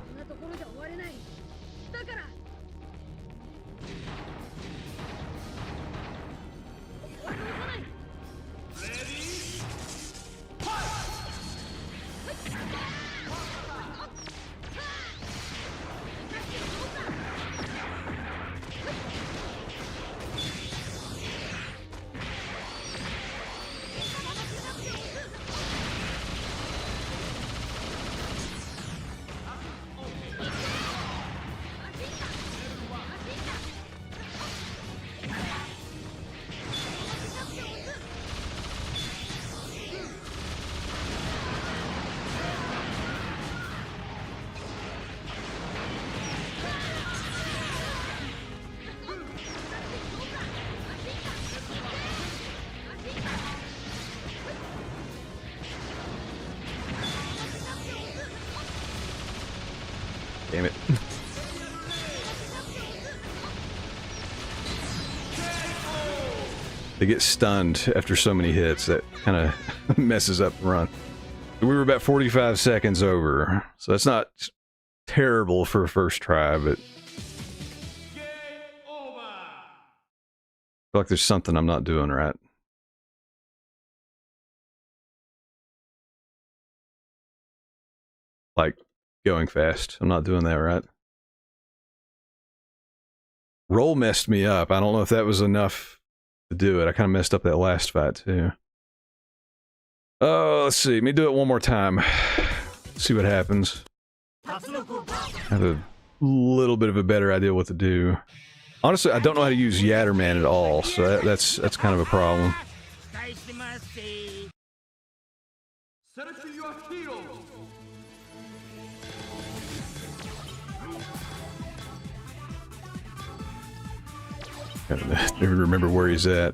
Speaker 3: Damn it. They get stunned after so many hits. That kind of messes up the run. We were about 45 seconds over, so that's not terrible for a first try, but I feel like there's something I'm not doing right. Like going fast. I'm not doing that right. Roll messed me up. I don't know if that was enough to do it. I kind of messed up that last fight too. Oh, let's see. Let me do it one more time. See what happens. I have a little bit of a better idea what to do. Honestly, I don't know how to use Yatterman at all, so that's kind of a problem. I never remember where he's at.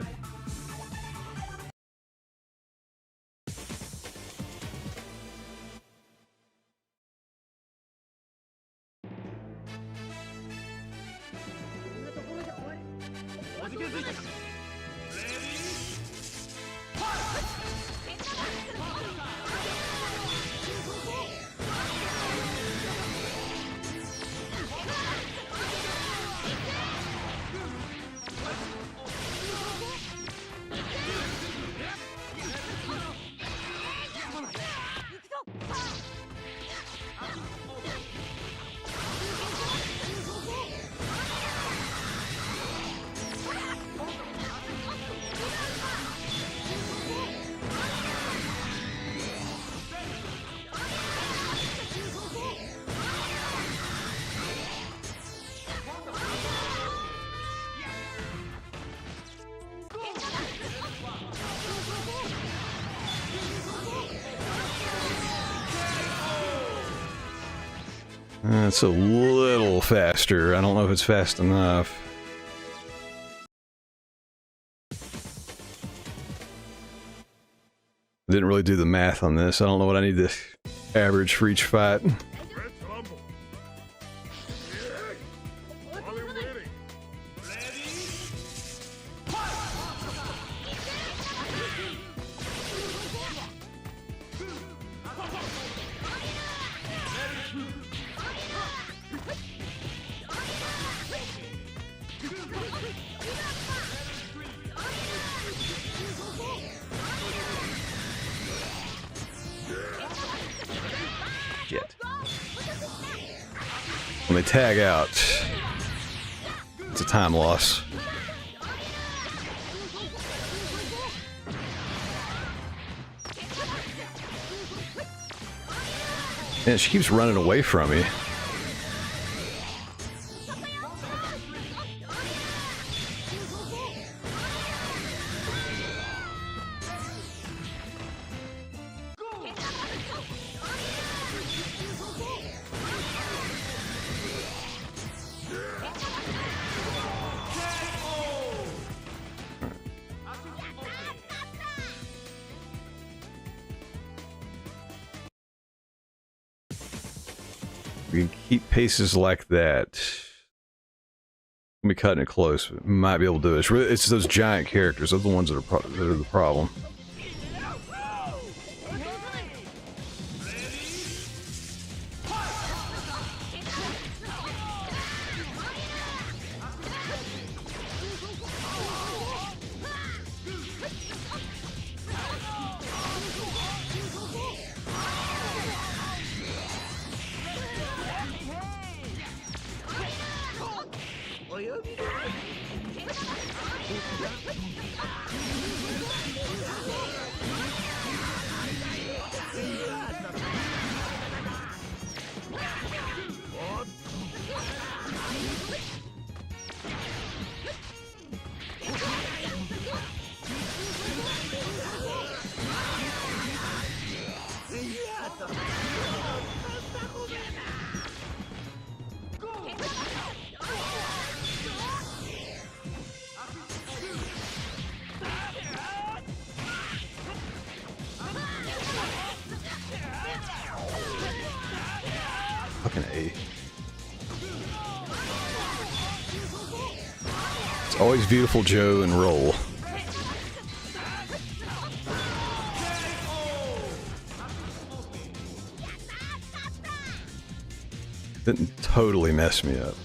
Speaker 3: It's a little faster. I don't know if it's fast enough. Didn't really do the math on this. I don't know what I need to average for each fight. When they tag out, it's a time loss. Man, she keeps running away from me. We can keep paces like that. Let me cutting it close. We might be able to do it. It's those giant characters. Those are the ones that are the problem. Fucking A. It's always beautiful Joe and roll. Didn't totally mess me up.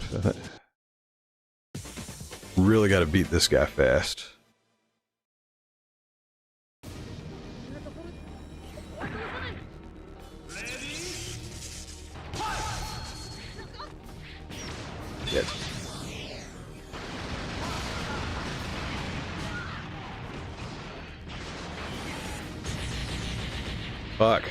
Speaker 3: Really got to beat this guy fast. Shit. Fuck.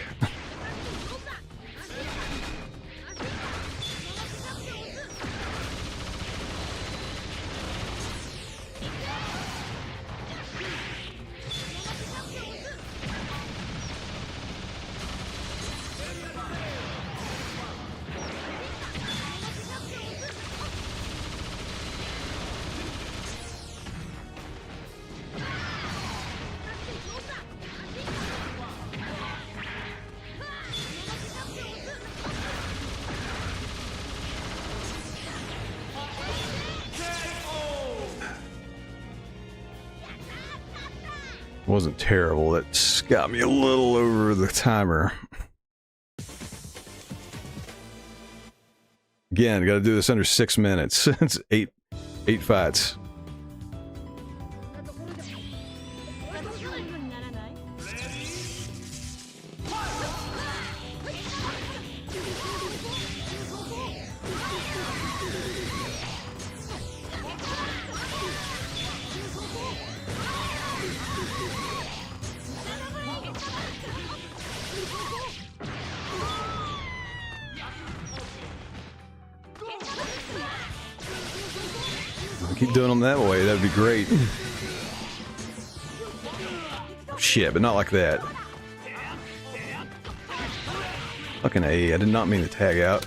Speaker 3: Wasn't terrible. That got me a little over the timer. Again, got to do this under 6 minutes. It's eight fights. Keep doing them that way, that'd be great. Shit, but not like that. Fucking A, I did not mean to tag out.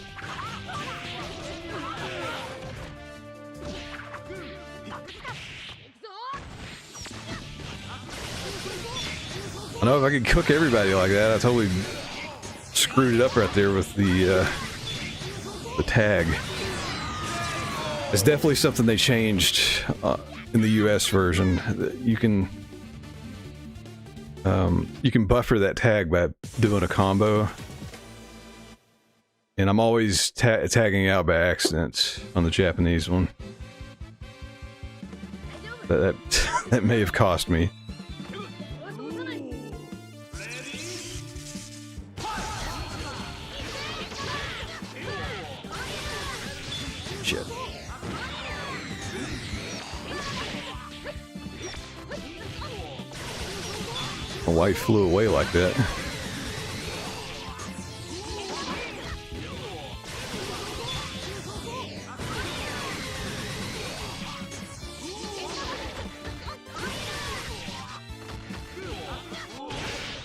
Speaker 3: I know if I could cook everybody like that, I totally screwed it up right there with the tag. It's definitely something they changed in the US version. You can buffer that tag by doing a combo, and I'm always tagging out by accident on the Japanese one. That may have cost me. Shit. My wife flew away like that.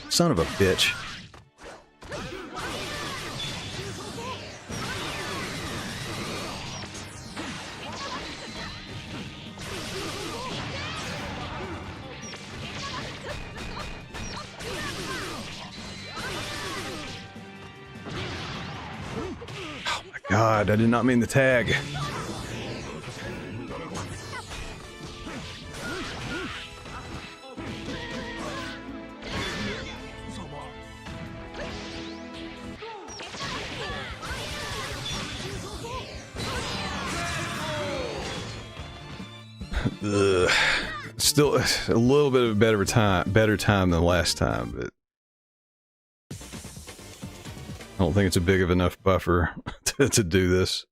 Speaker 3: Son of a bitch. God, I did not mean the tag. Ugh. Still a little bit of a better time than last time, but I don't think it's a big of enough buffer to do this.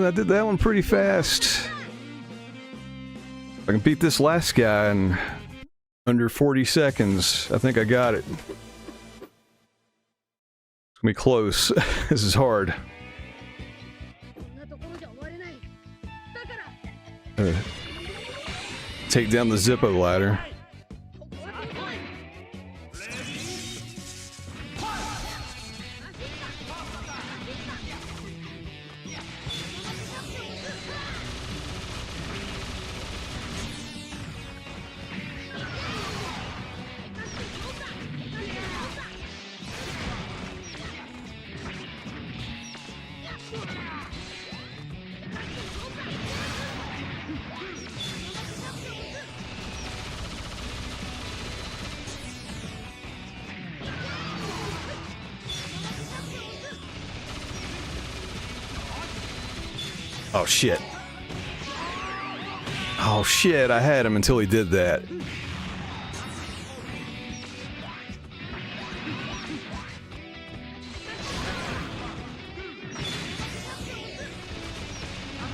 Speaker 3: I did that one pretty fast. If I can beat this last guy in under 40 seconds, I think I got it. It's gonna be close. This is hard. Take down the Zippo ladder. Oh shit. Oh shit, I had him until he did that.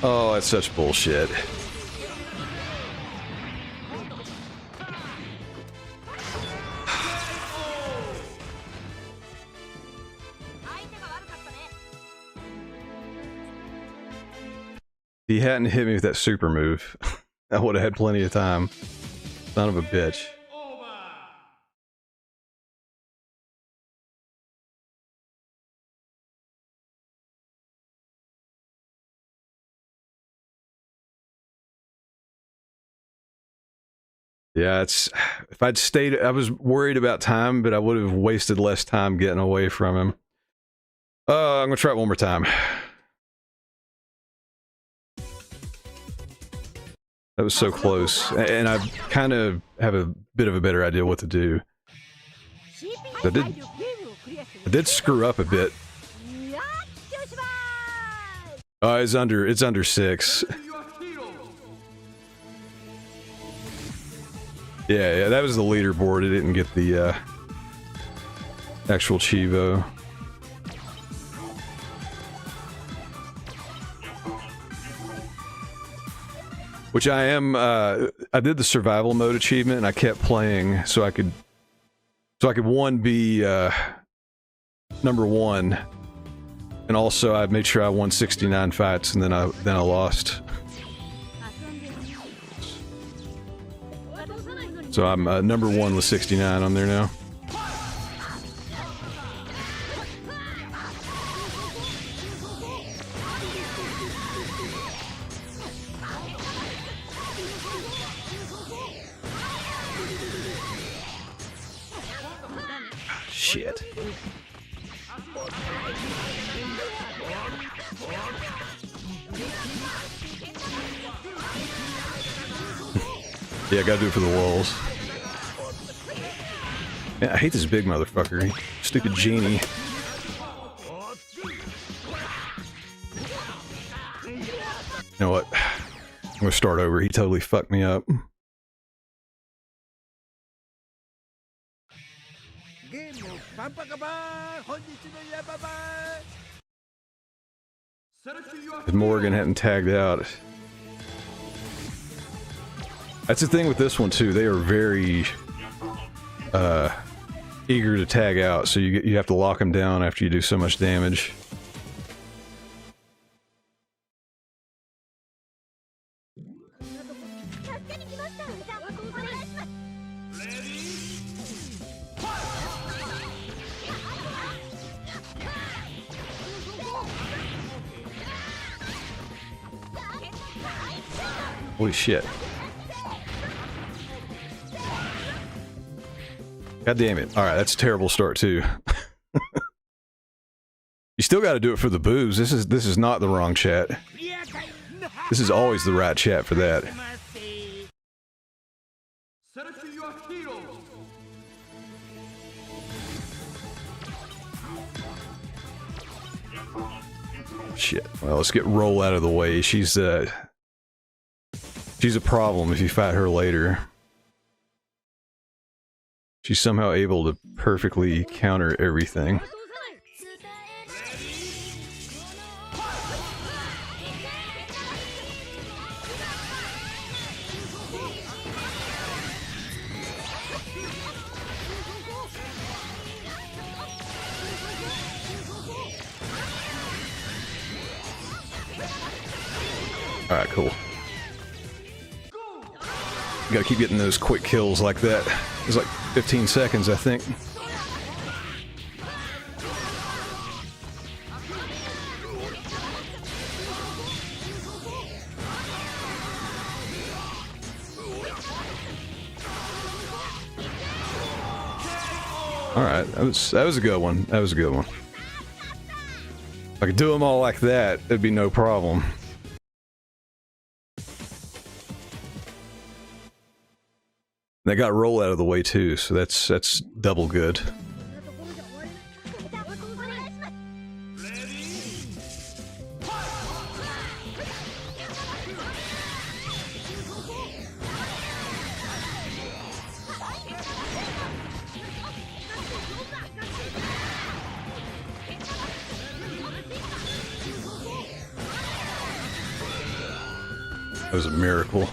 Speaker 3: Oh, that's such bullshit. If he hadn't hit me with that super move, I would have had plenty of time. Son of a bitch. Yeah, it's... If I'd stayed... I was worried about time, but I would have wasted less time getting away from him. I'm gonna try it one more time. That was so close, and I kind of have a bit of a better idea what to do. I did screw up a bit. Oh, it's under 6. Yeah, that was the leaderboard. It didn't get the actual Chivo. Which I am, I did the survival mode achievement and I kept playing so I could one, be, number 1. And also I made sure I won 69 fights and then I lost. So I'm, number 1 with 69 on there now. Shit. Yeah, I gotta do it for the lulz. Man, I hate this big motherfucker. Stupid genie. You know what? I'm gonna start over. He totally fucked me up. If Morgan hadn't tagged out. That's the thing with this one too. They are very eager to tag out, so you have to lock them down after you do so much damage. Holy shit. God damn it. Alright, that's a terrible start too. You still gotta do it for the boobs. This is not the wrong chat. This is always the right chat for that. Shit. Well, let's get Roll out of the way. She's a problem if you fight her later. She's somehow able to perfectly counter everything. Alright, cool. You gotta keep getting those quick kills like that. It's like 15 seconds, I think. Alright, that was a good one. That was a good one. If I could do them all like that, it'd be no problem. They got Roll out of the way too, so that's double good. That was a miracle.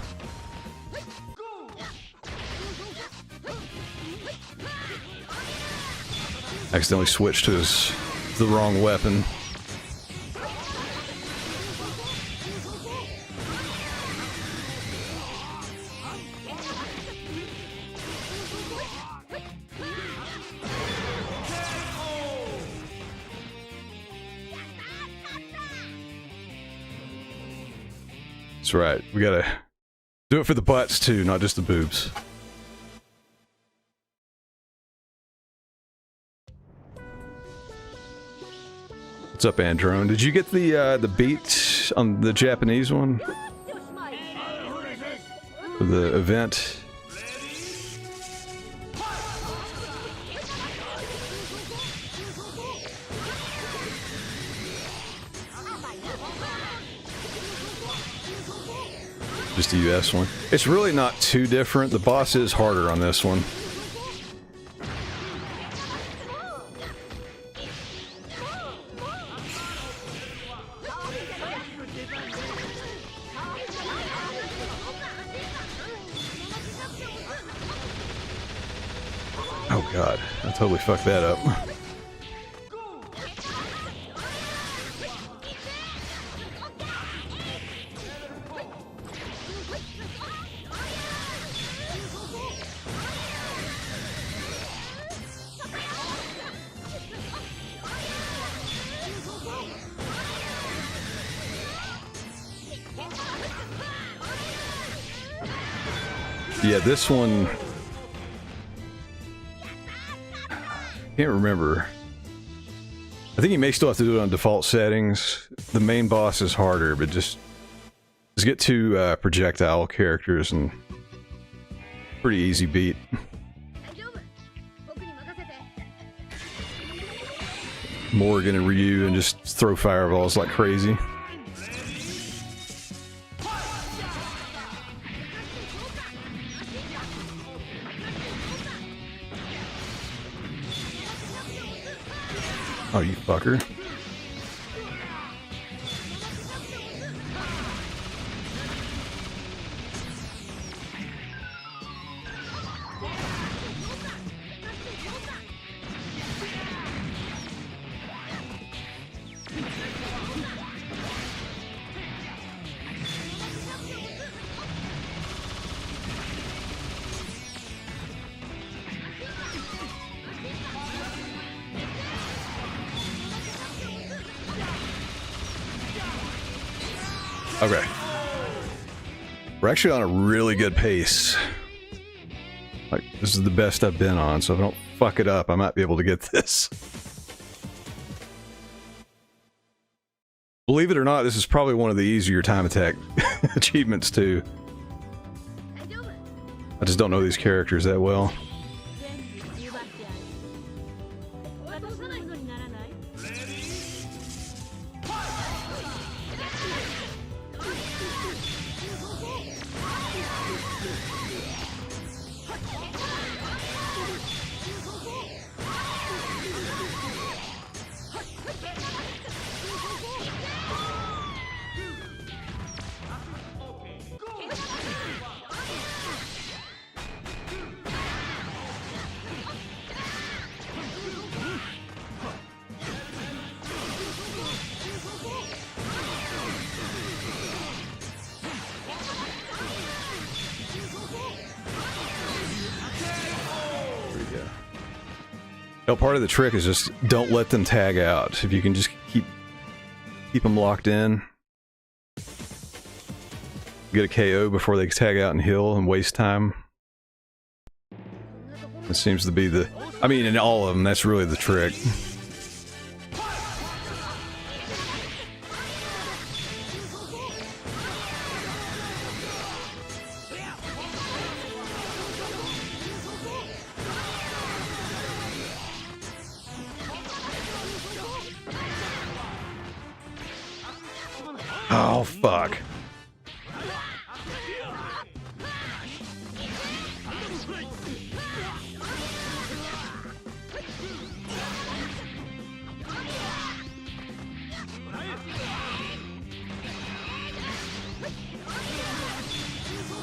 Speaker 3: Accidentally switched to the wrong weapon. That's right. We gotta do it for the butts too, not just the boobs. What's up, Androne? Did you get the beat on the Japanese one? For the event? Just the US one. It's really not too different. The boss is harder on this one. Oh god, I totally fucked that up. Yeah, this one... Can't remember. I think you may still have to do it on default settings. The main boss is harder, but just get two projectile characters and pretty easy beat. Morgan and Ryu and just throw fireballs like crazy. Oh, you fucker. Okay. We're actually on a really good pace. Like, this is the best I've been on, so if I don't fuck it up, I might be able to get this. Believe it or not, this is probably one of the easier time attack achievements, too. I just don't know these characters that well. No, part of the trick is just don't let them tag out. If you can just keep them locked in, get a KO before they tag out and heal and waste time. It seems to be the... I mean, in all of them, that's really the trick. Oh, fuck.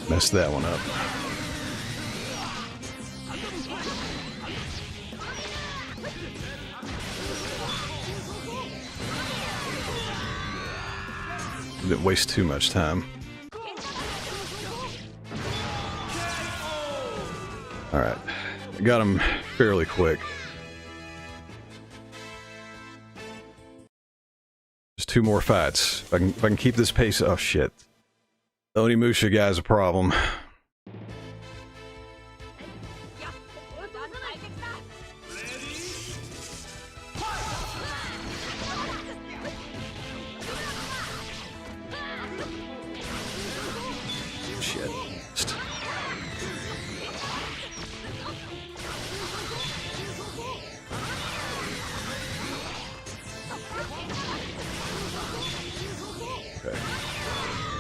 Speaker 3: Messed that one up. Didn't waste too much time. Alright. I got him fairly quick. Just 2 more fights. If I can keep this pace... Oh, shit. The Onimusha guy's a problem.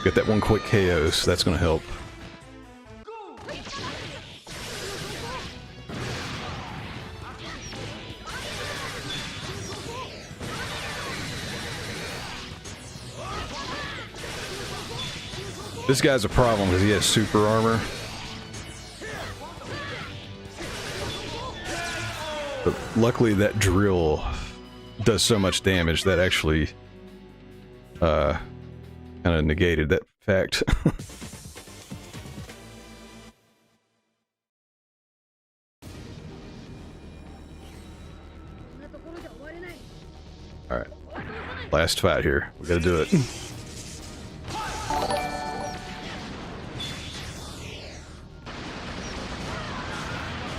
Speaker 3: Get that one quick KO, so that's gonna help. This guy's a problem because he has super armor. But luckily that drill does so much damage that actually kind of negated that fact. Alright. Last fight here. We gotta do it.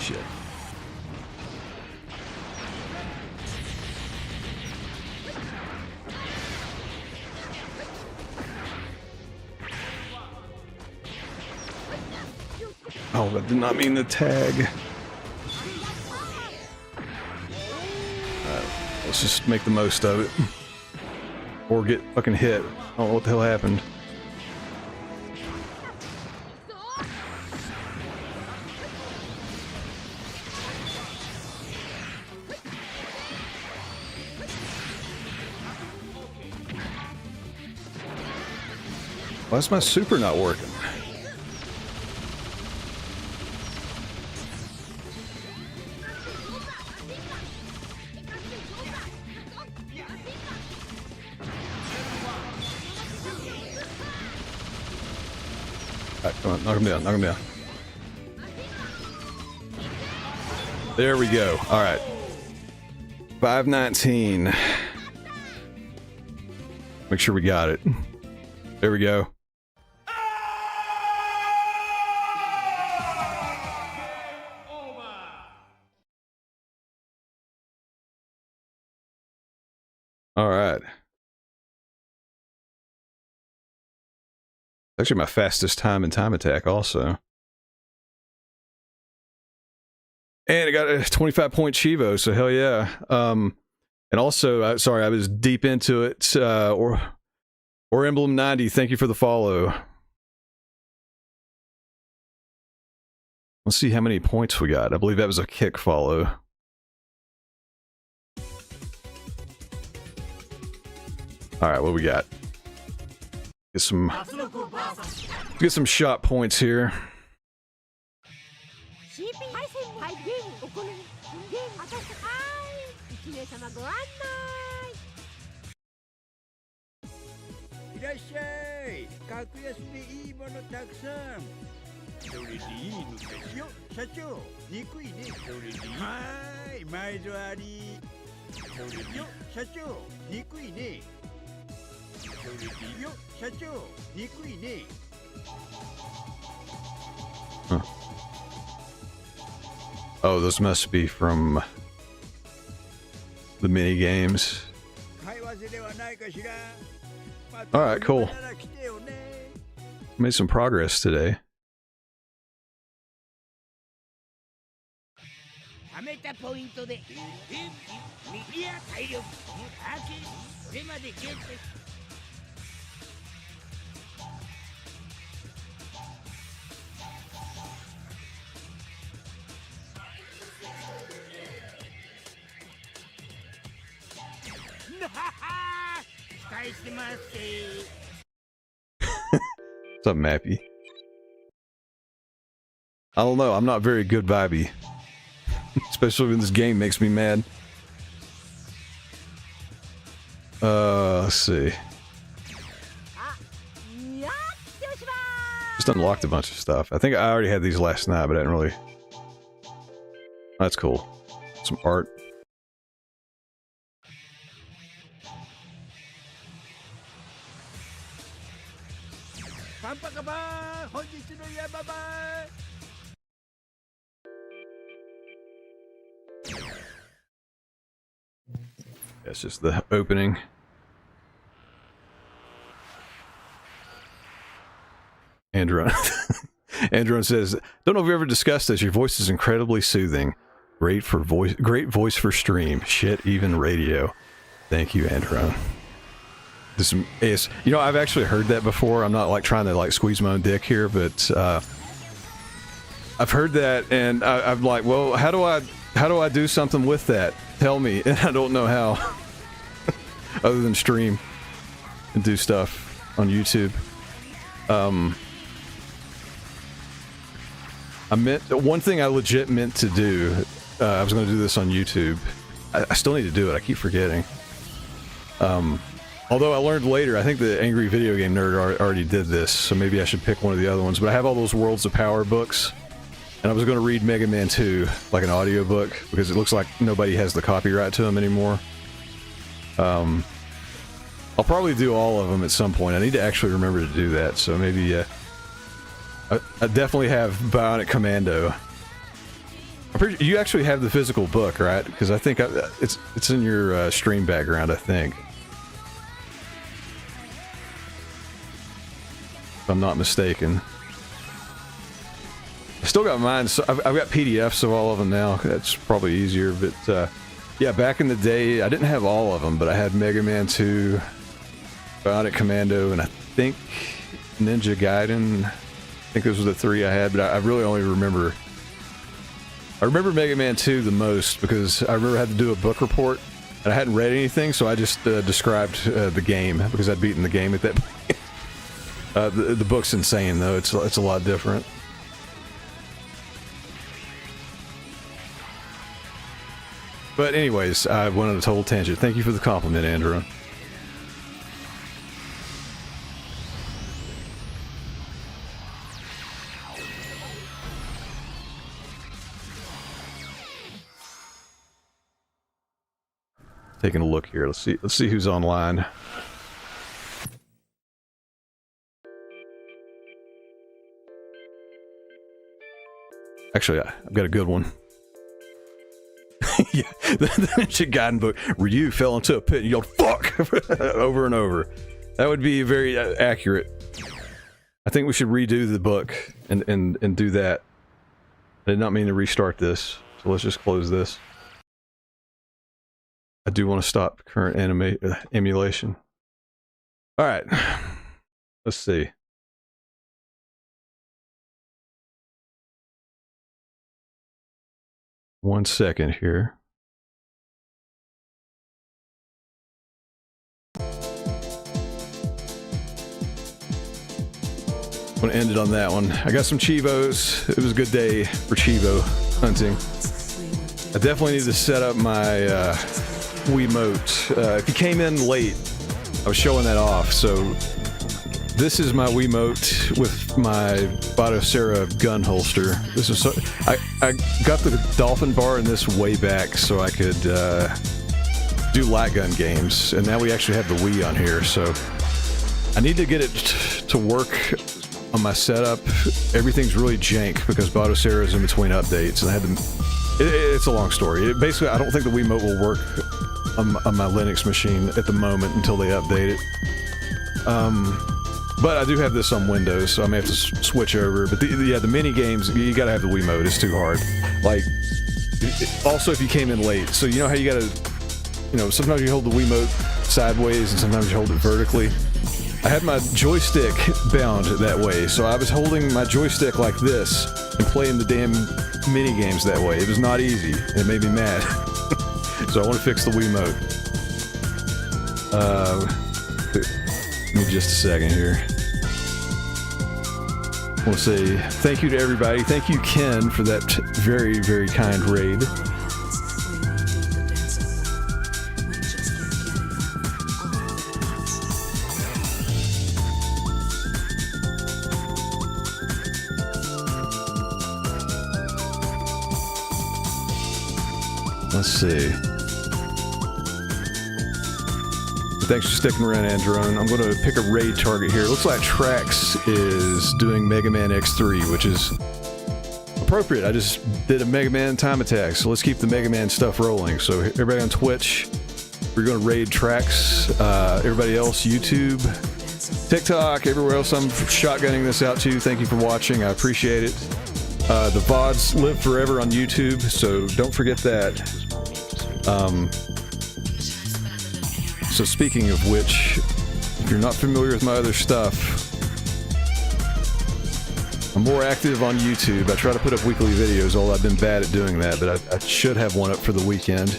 Speaker 3: Shit. Oh, that did not mean the tag. Alright, let's just make the most of it. Or get fucking hit. I don't know what the hell happened. Why's my super not working? Alright, come on, knock him down, knock him down. There we go. Alright. 519. Make sure we got it. There we go. Alright. Actually my fastest time in Time Attack also. And I got a 25-point Chivo, so hell yeah. And also, sorry, I was deep into it. Or Emblem 90, thank you for the follow. Let's see how many points we got. I believe that was a kick follow. Alright, what we got? Get some shot points here. Huh. Oh, those must be from the mini games. Alright, cool. Made some progress today. What's up, Mappy? I don't know, I'm not very good vibey. Especially when this game makes me mad. Let's see. Just unlocked a bunch of stuff. I think I already had these last night, but I didn't really... That's cool. Some art. That's just the opening. Andron. Andron says, "Don't know if we ever discussed this. Your voice is incredibly soothing. Great voice for stream. Shit, even radio." Thank you, Andron. This is, you know, I've actually heard that before. I'm not like trying to like squeeze my own dick here, but I've heard that, and I'm like, well, how do I do something with that? Tell me, and I don't know how. Other than stream and do stuff on YouTube. I meant one thing I legit meant to do. I was going to do this on YouTube. I still need to do it. I keep forgetting. Although I learned later, I think the Angry Video Game Nerd already did this, so maybe I should pick one of the other ones. But I have all those Worlds of Power books, and I was going to read Mega Man 2 like an audiobook because it looks like nobody has the copyright to them anymore. I'll probably do all of them at some point. I need to actually remember to do that, so maybe I definitely have Bionic Commando. I'm pretty, you actually have the physical book, right? Because I think it's in your stream background, I think. If I'm not mistaken. I still got mine, so I've got PDFs of all of them now. That's probably easier, but yeah, back in the day, I didn't have all of them, but I had Mega Man 2, Bionic Commando, and I think Ninja Gaiden. I think those were the three I had, but I really only remember... I remember Mega Man 2 the most because I remember I had to do a book report, and I hadn't read anything, so I just described the game, because I'd beaten the game at that point. The book's insane though. It's a lot different. But anyways, I went on a total tangent. Thank you for the compliment, Andrew. Taking a look here. Let's see who's online. Actually, I've got a good one. Yeah, the Ninja Gaiden book. Ryu fell into a pit and yelled "fuck" over and over. That would be very accurate. I think we should redo the book and do that. I did not mean to restart this, so let's just close this. I do want to stop current emulation. All right, let's see. One second here. I'm gonna end it on that one. I got some Chivos. It was a good day for Chivo hunting. I definitely need to set up my Wiimote. If you came in late, I was showing that off. So this is my Wiimote with my Batocera gun holster. This is I got the dolphin bar in this way back so I could do light gun games, and now we actually have the Wii on here. So I need to get it to work on my setup. Everything's really jank because Batocera is in between updates, and I had to. It's a long story. Basically, I don't think the Wiimote will work on my Linux machine at the moment until they update it. But I do have this on Windows, so I may have to switch over. But the mini games, you gotta have the Wiimote. It's too hard. Like, also if you came in late, so you know how you gotta, sometimes you hold the Wiimote sideways and sometimes you hold it vertically. I had my joystick bound that way, so I was holding my joystick like this and playing the damn mini games that way. It was not easy. It made me mad. So I want to fix the Wiimote. Give me just a second here. I want to say thank you to everybody. Thank you, Ken, for that very, very kind raid. Let's see. Thanks for sticking around, Andron. I'm going to pick a raid target here. It looks like Trax is doing Mega Man X3, which is appropriate. I just did a Mega Man time attack, so let's keep the Mega Man stuff rolling. So everybody on Twitch, we're going to raid Trax. Everybody else, YouTube, TikTok, everywhere else I'm shotgunning this out to. Thank you for watching. I appreciate it. The VODs live forever on YouTube, so don't forget that. So speaking of which, if you're not familiar with my other stuff, I'm more active on YouTube. I try to put up weekly videos, although I've been bad at doing that, but I should have one up for the weekend.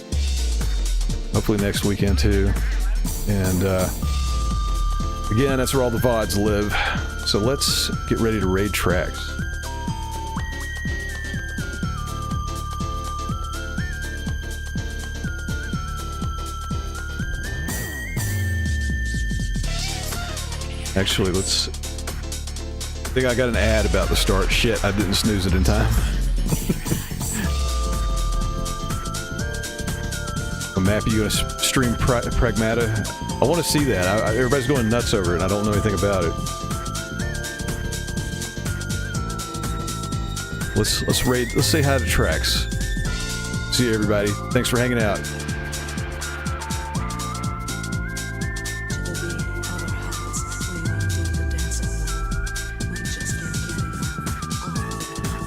Speaker 3: Hopefully next weekend too. And again, that's where all the VODs live. So let's get ready to raid Trax. Actually, I think I got an ad about the start. Shit, I didn't snooze it in time. Mappy, you gonna stream Pragmata? I want to see that. Everybody's going nuts over it, and I don't know anything about it. Let's raid. Let's say hi to Trax. See you, everybody. Thanks for hanging out.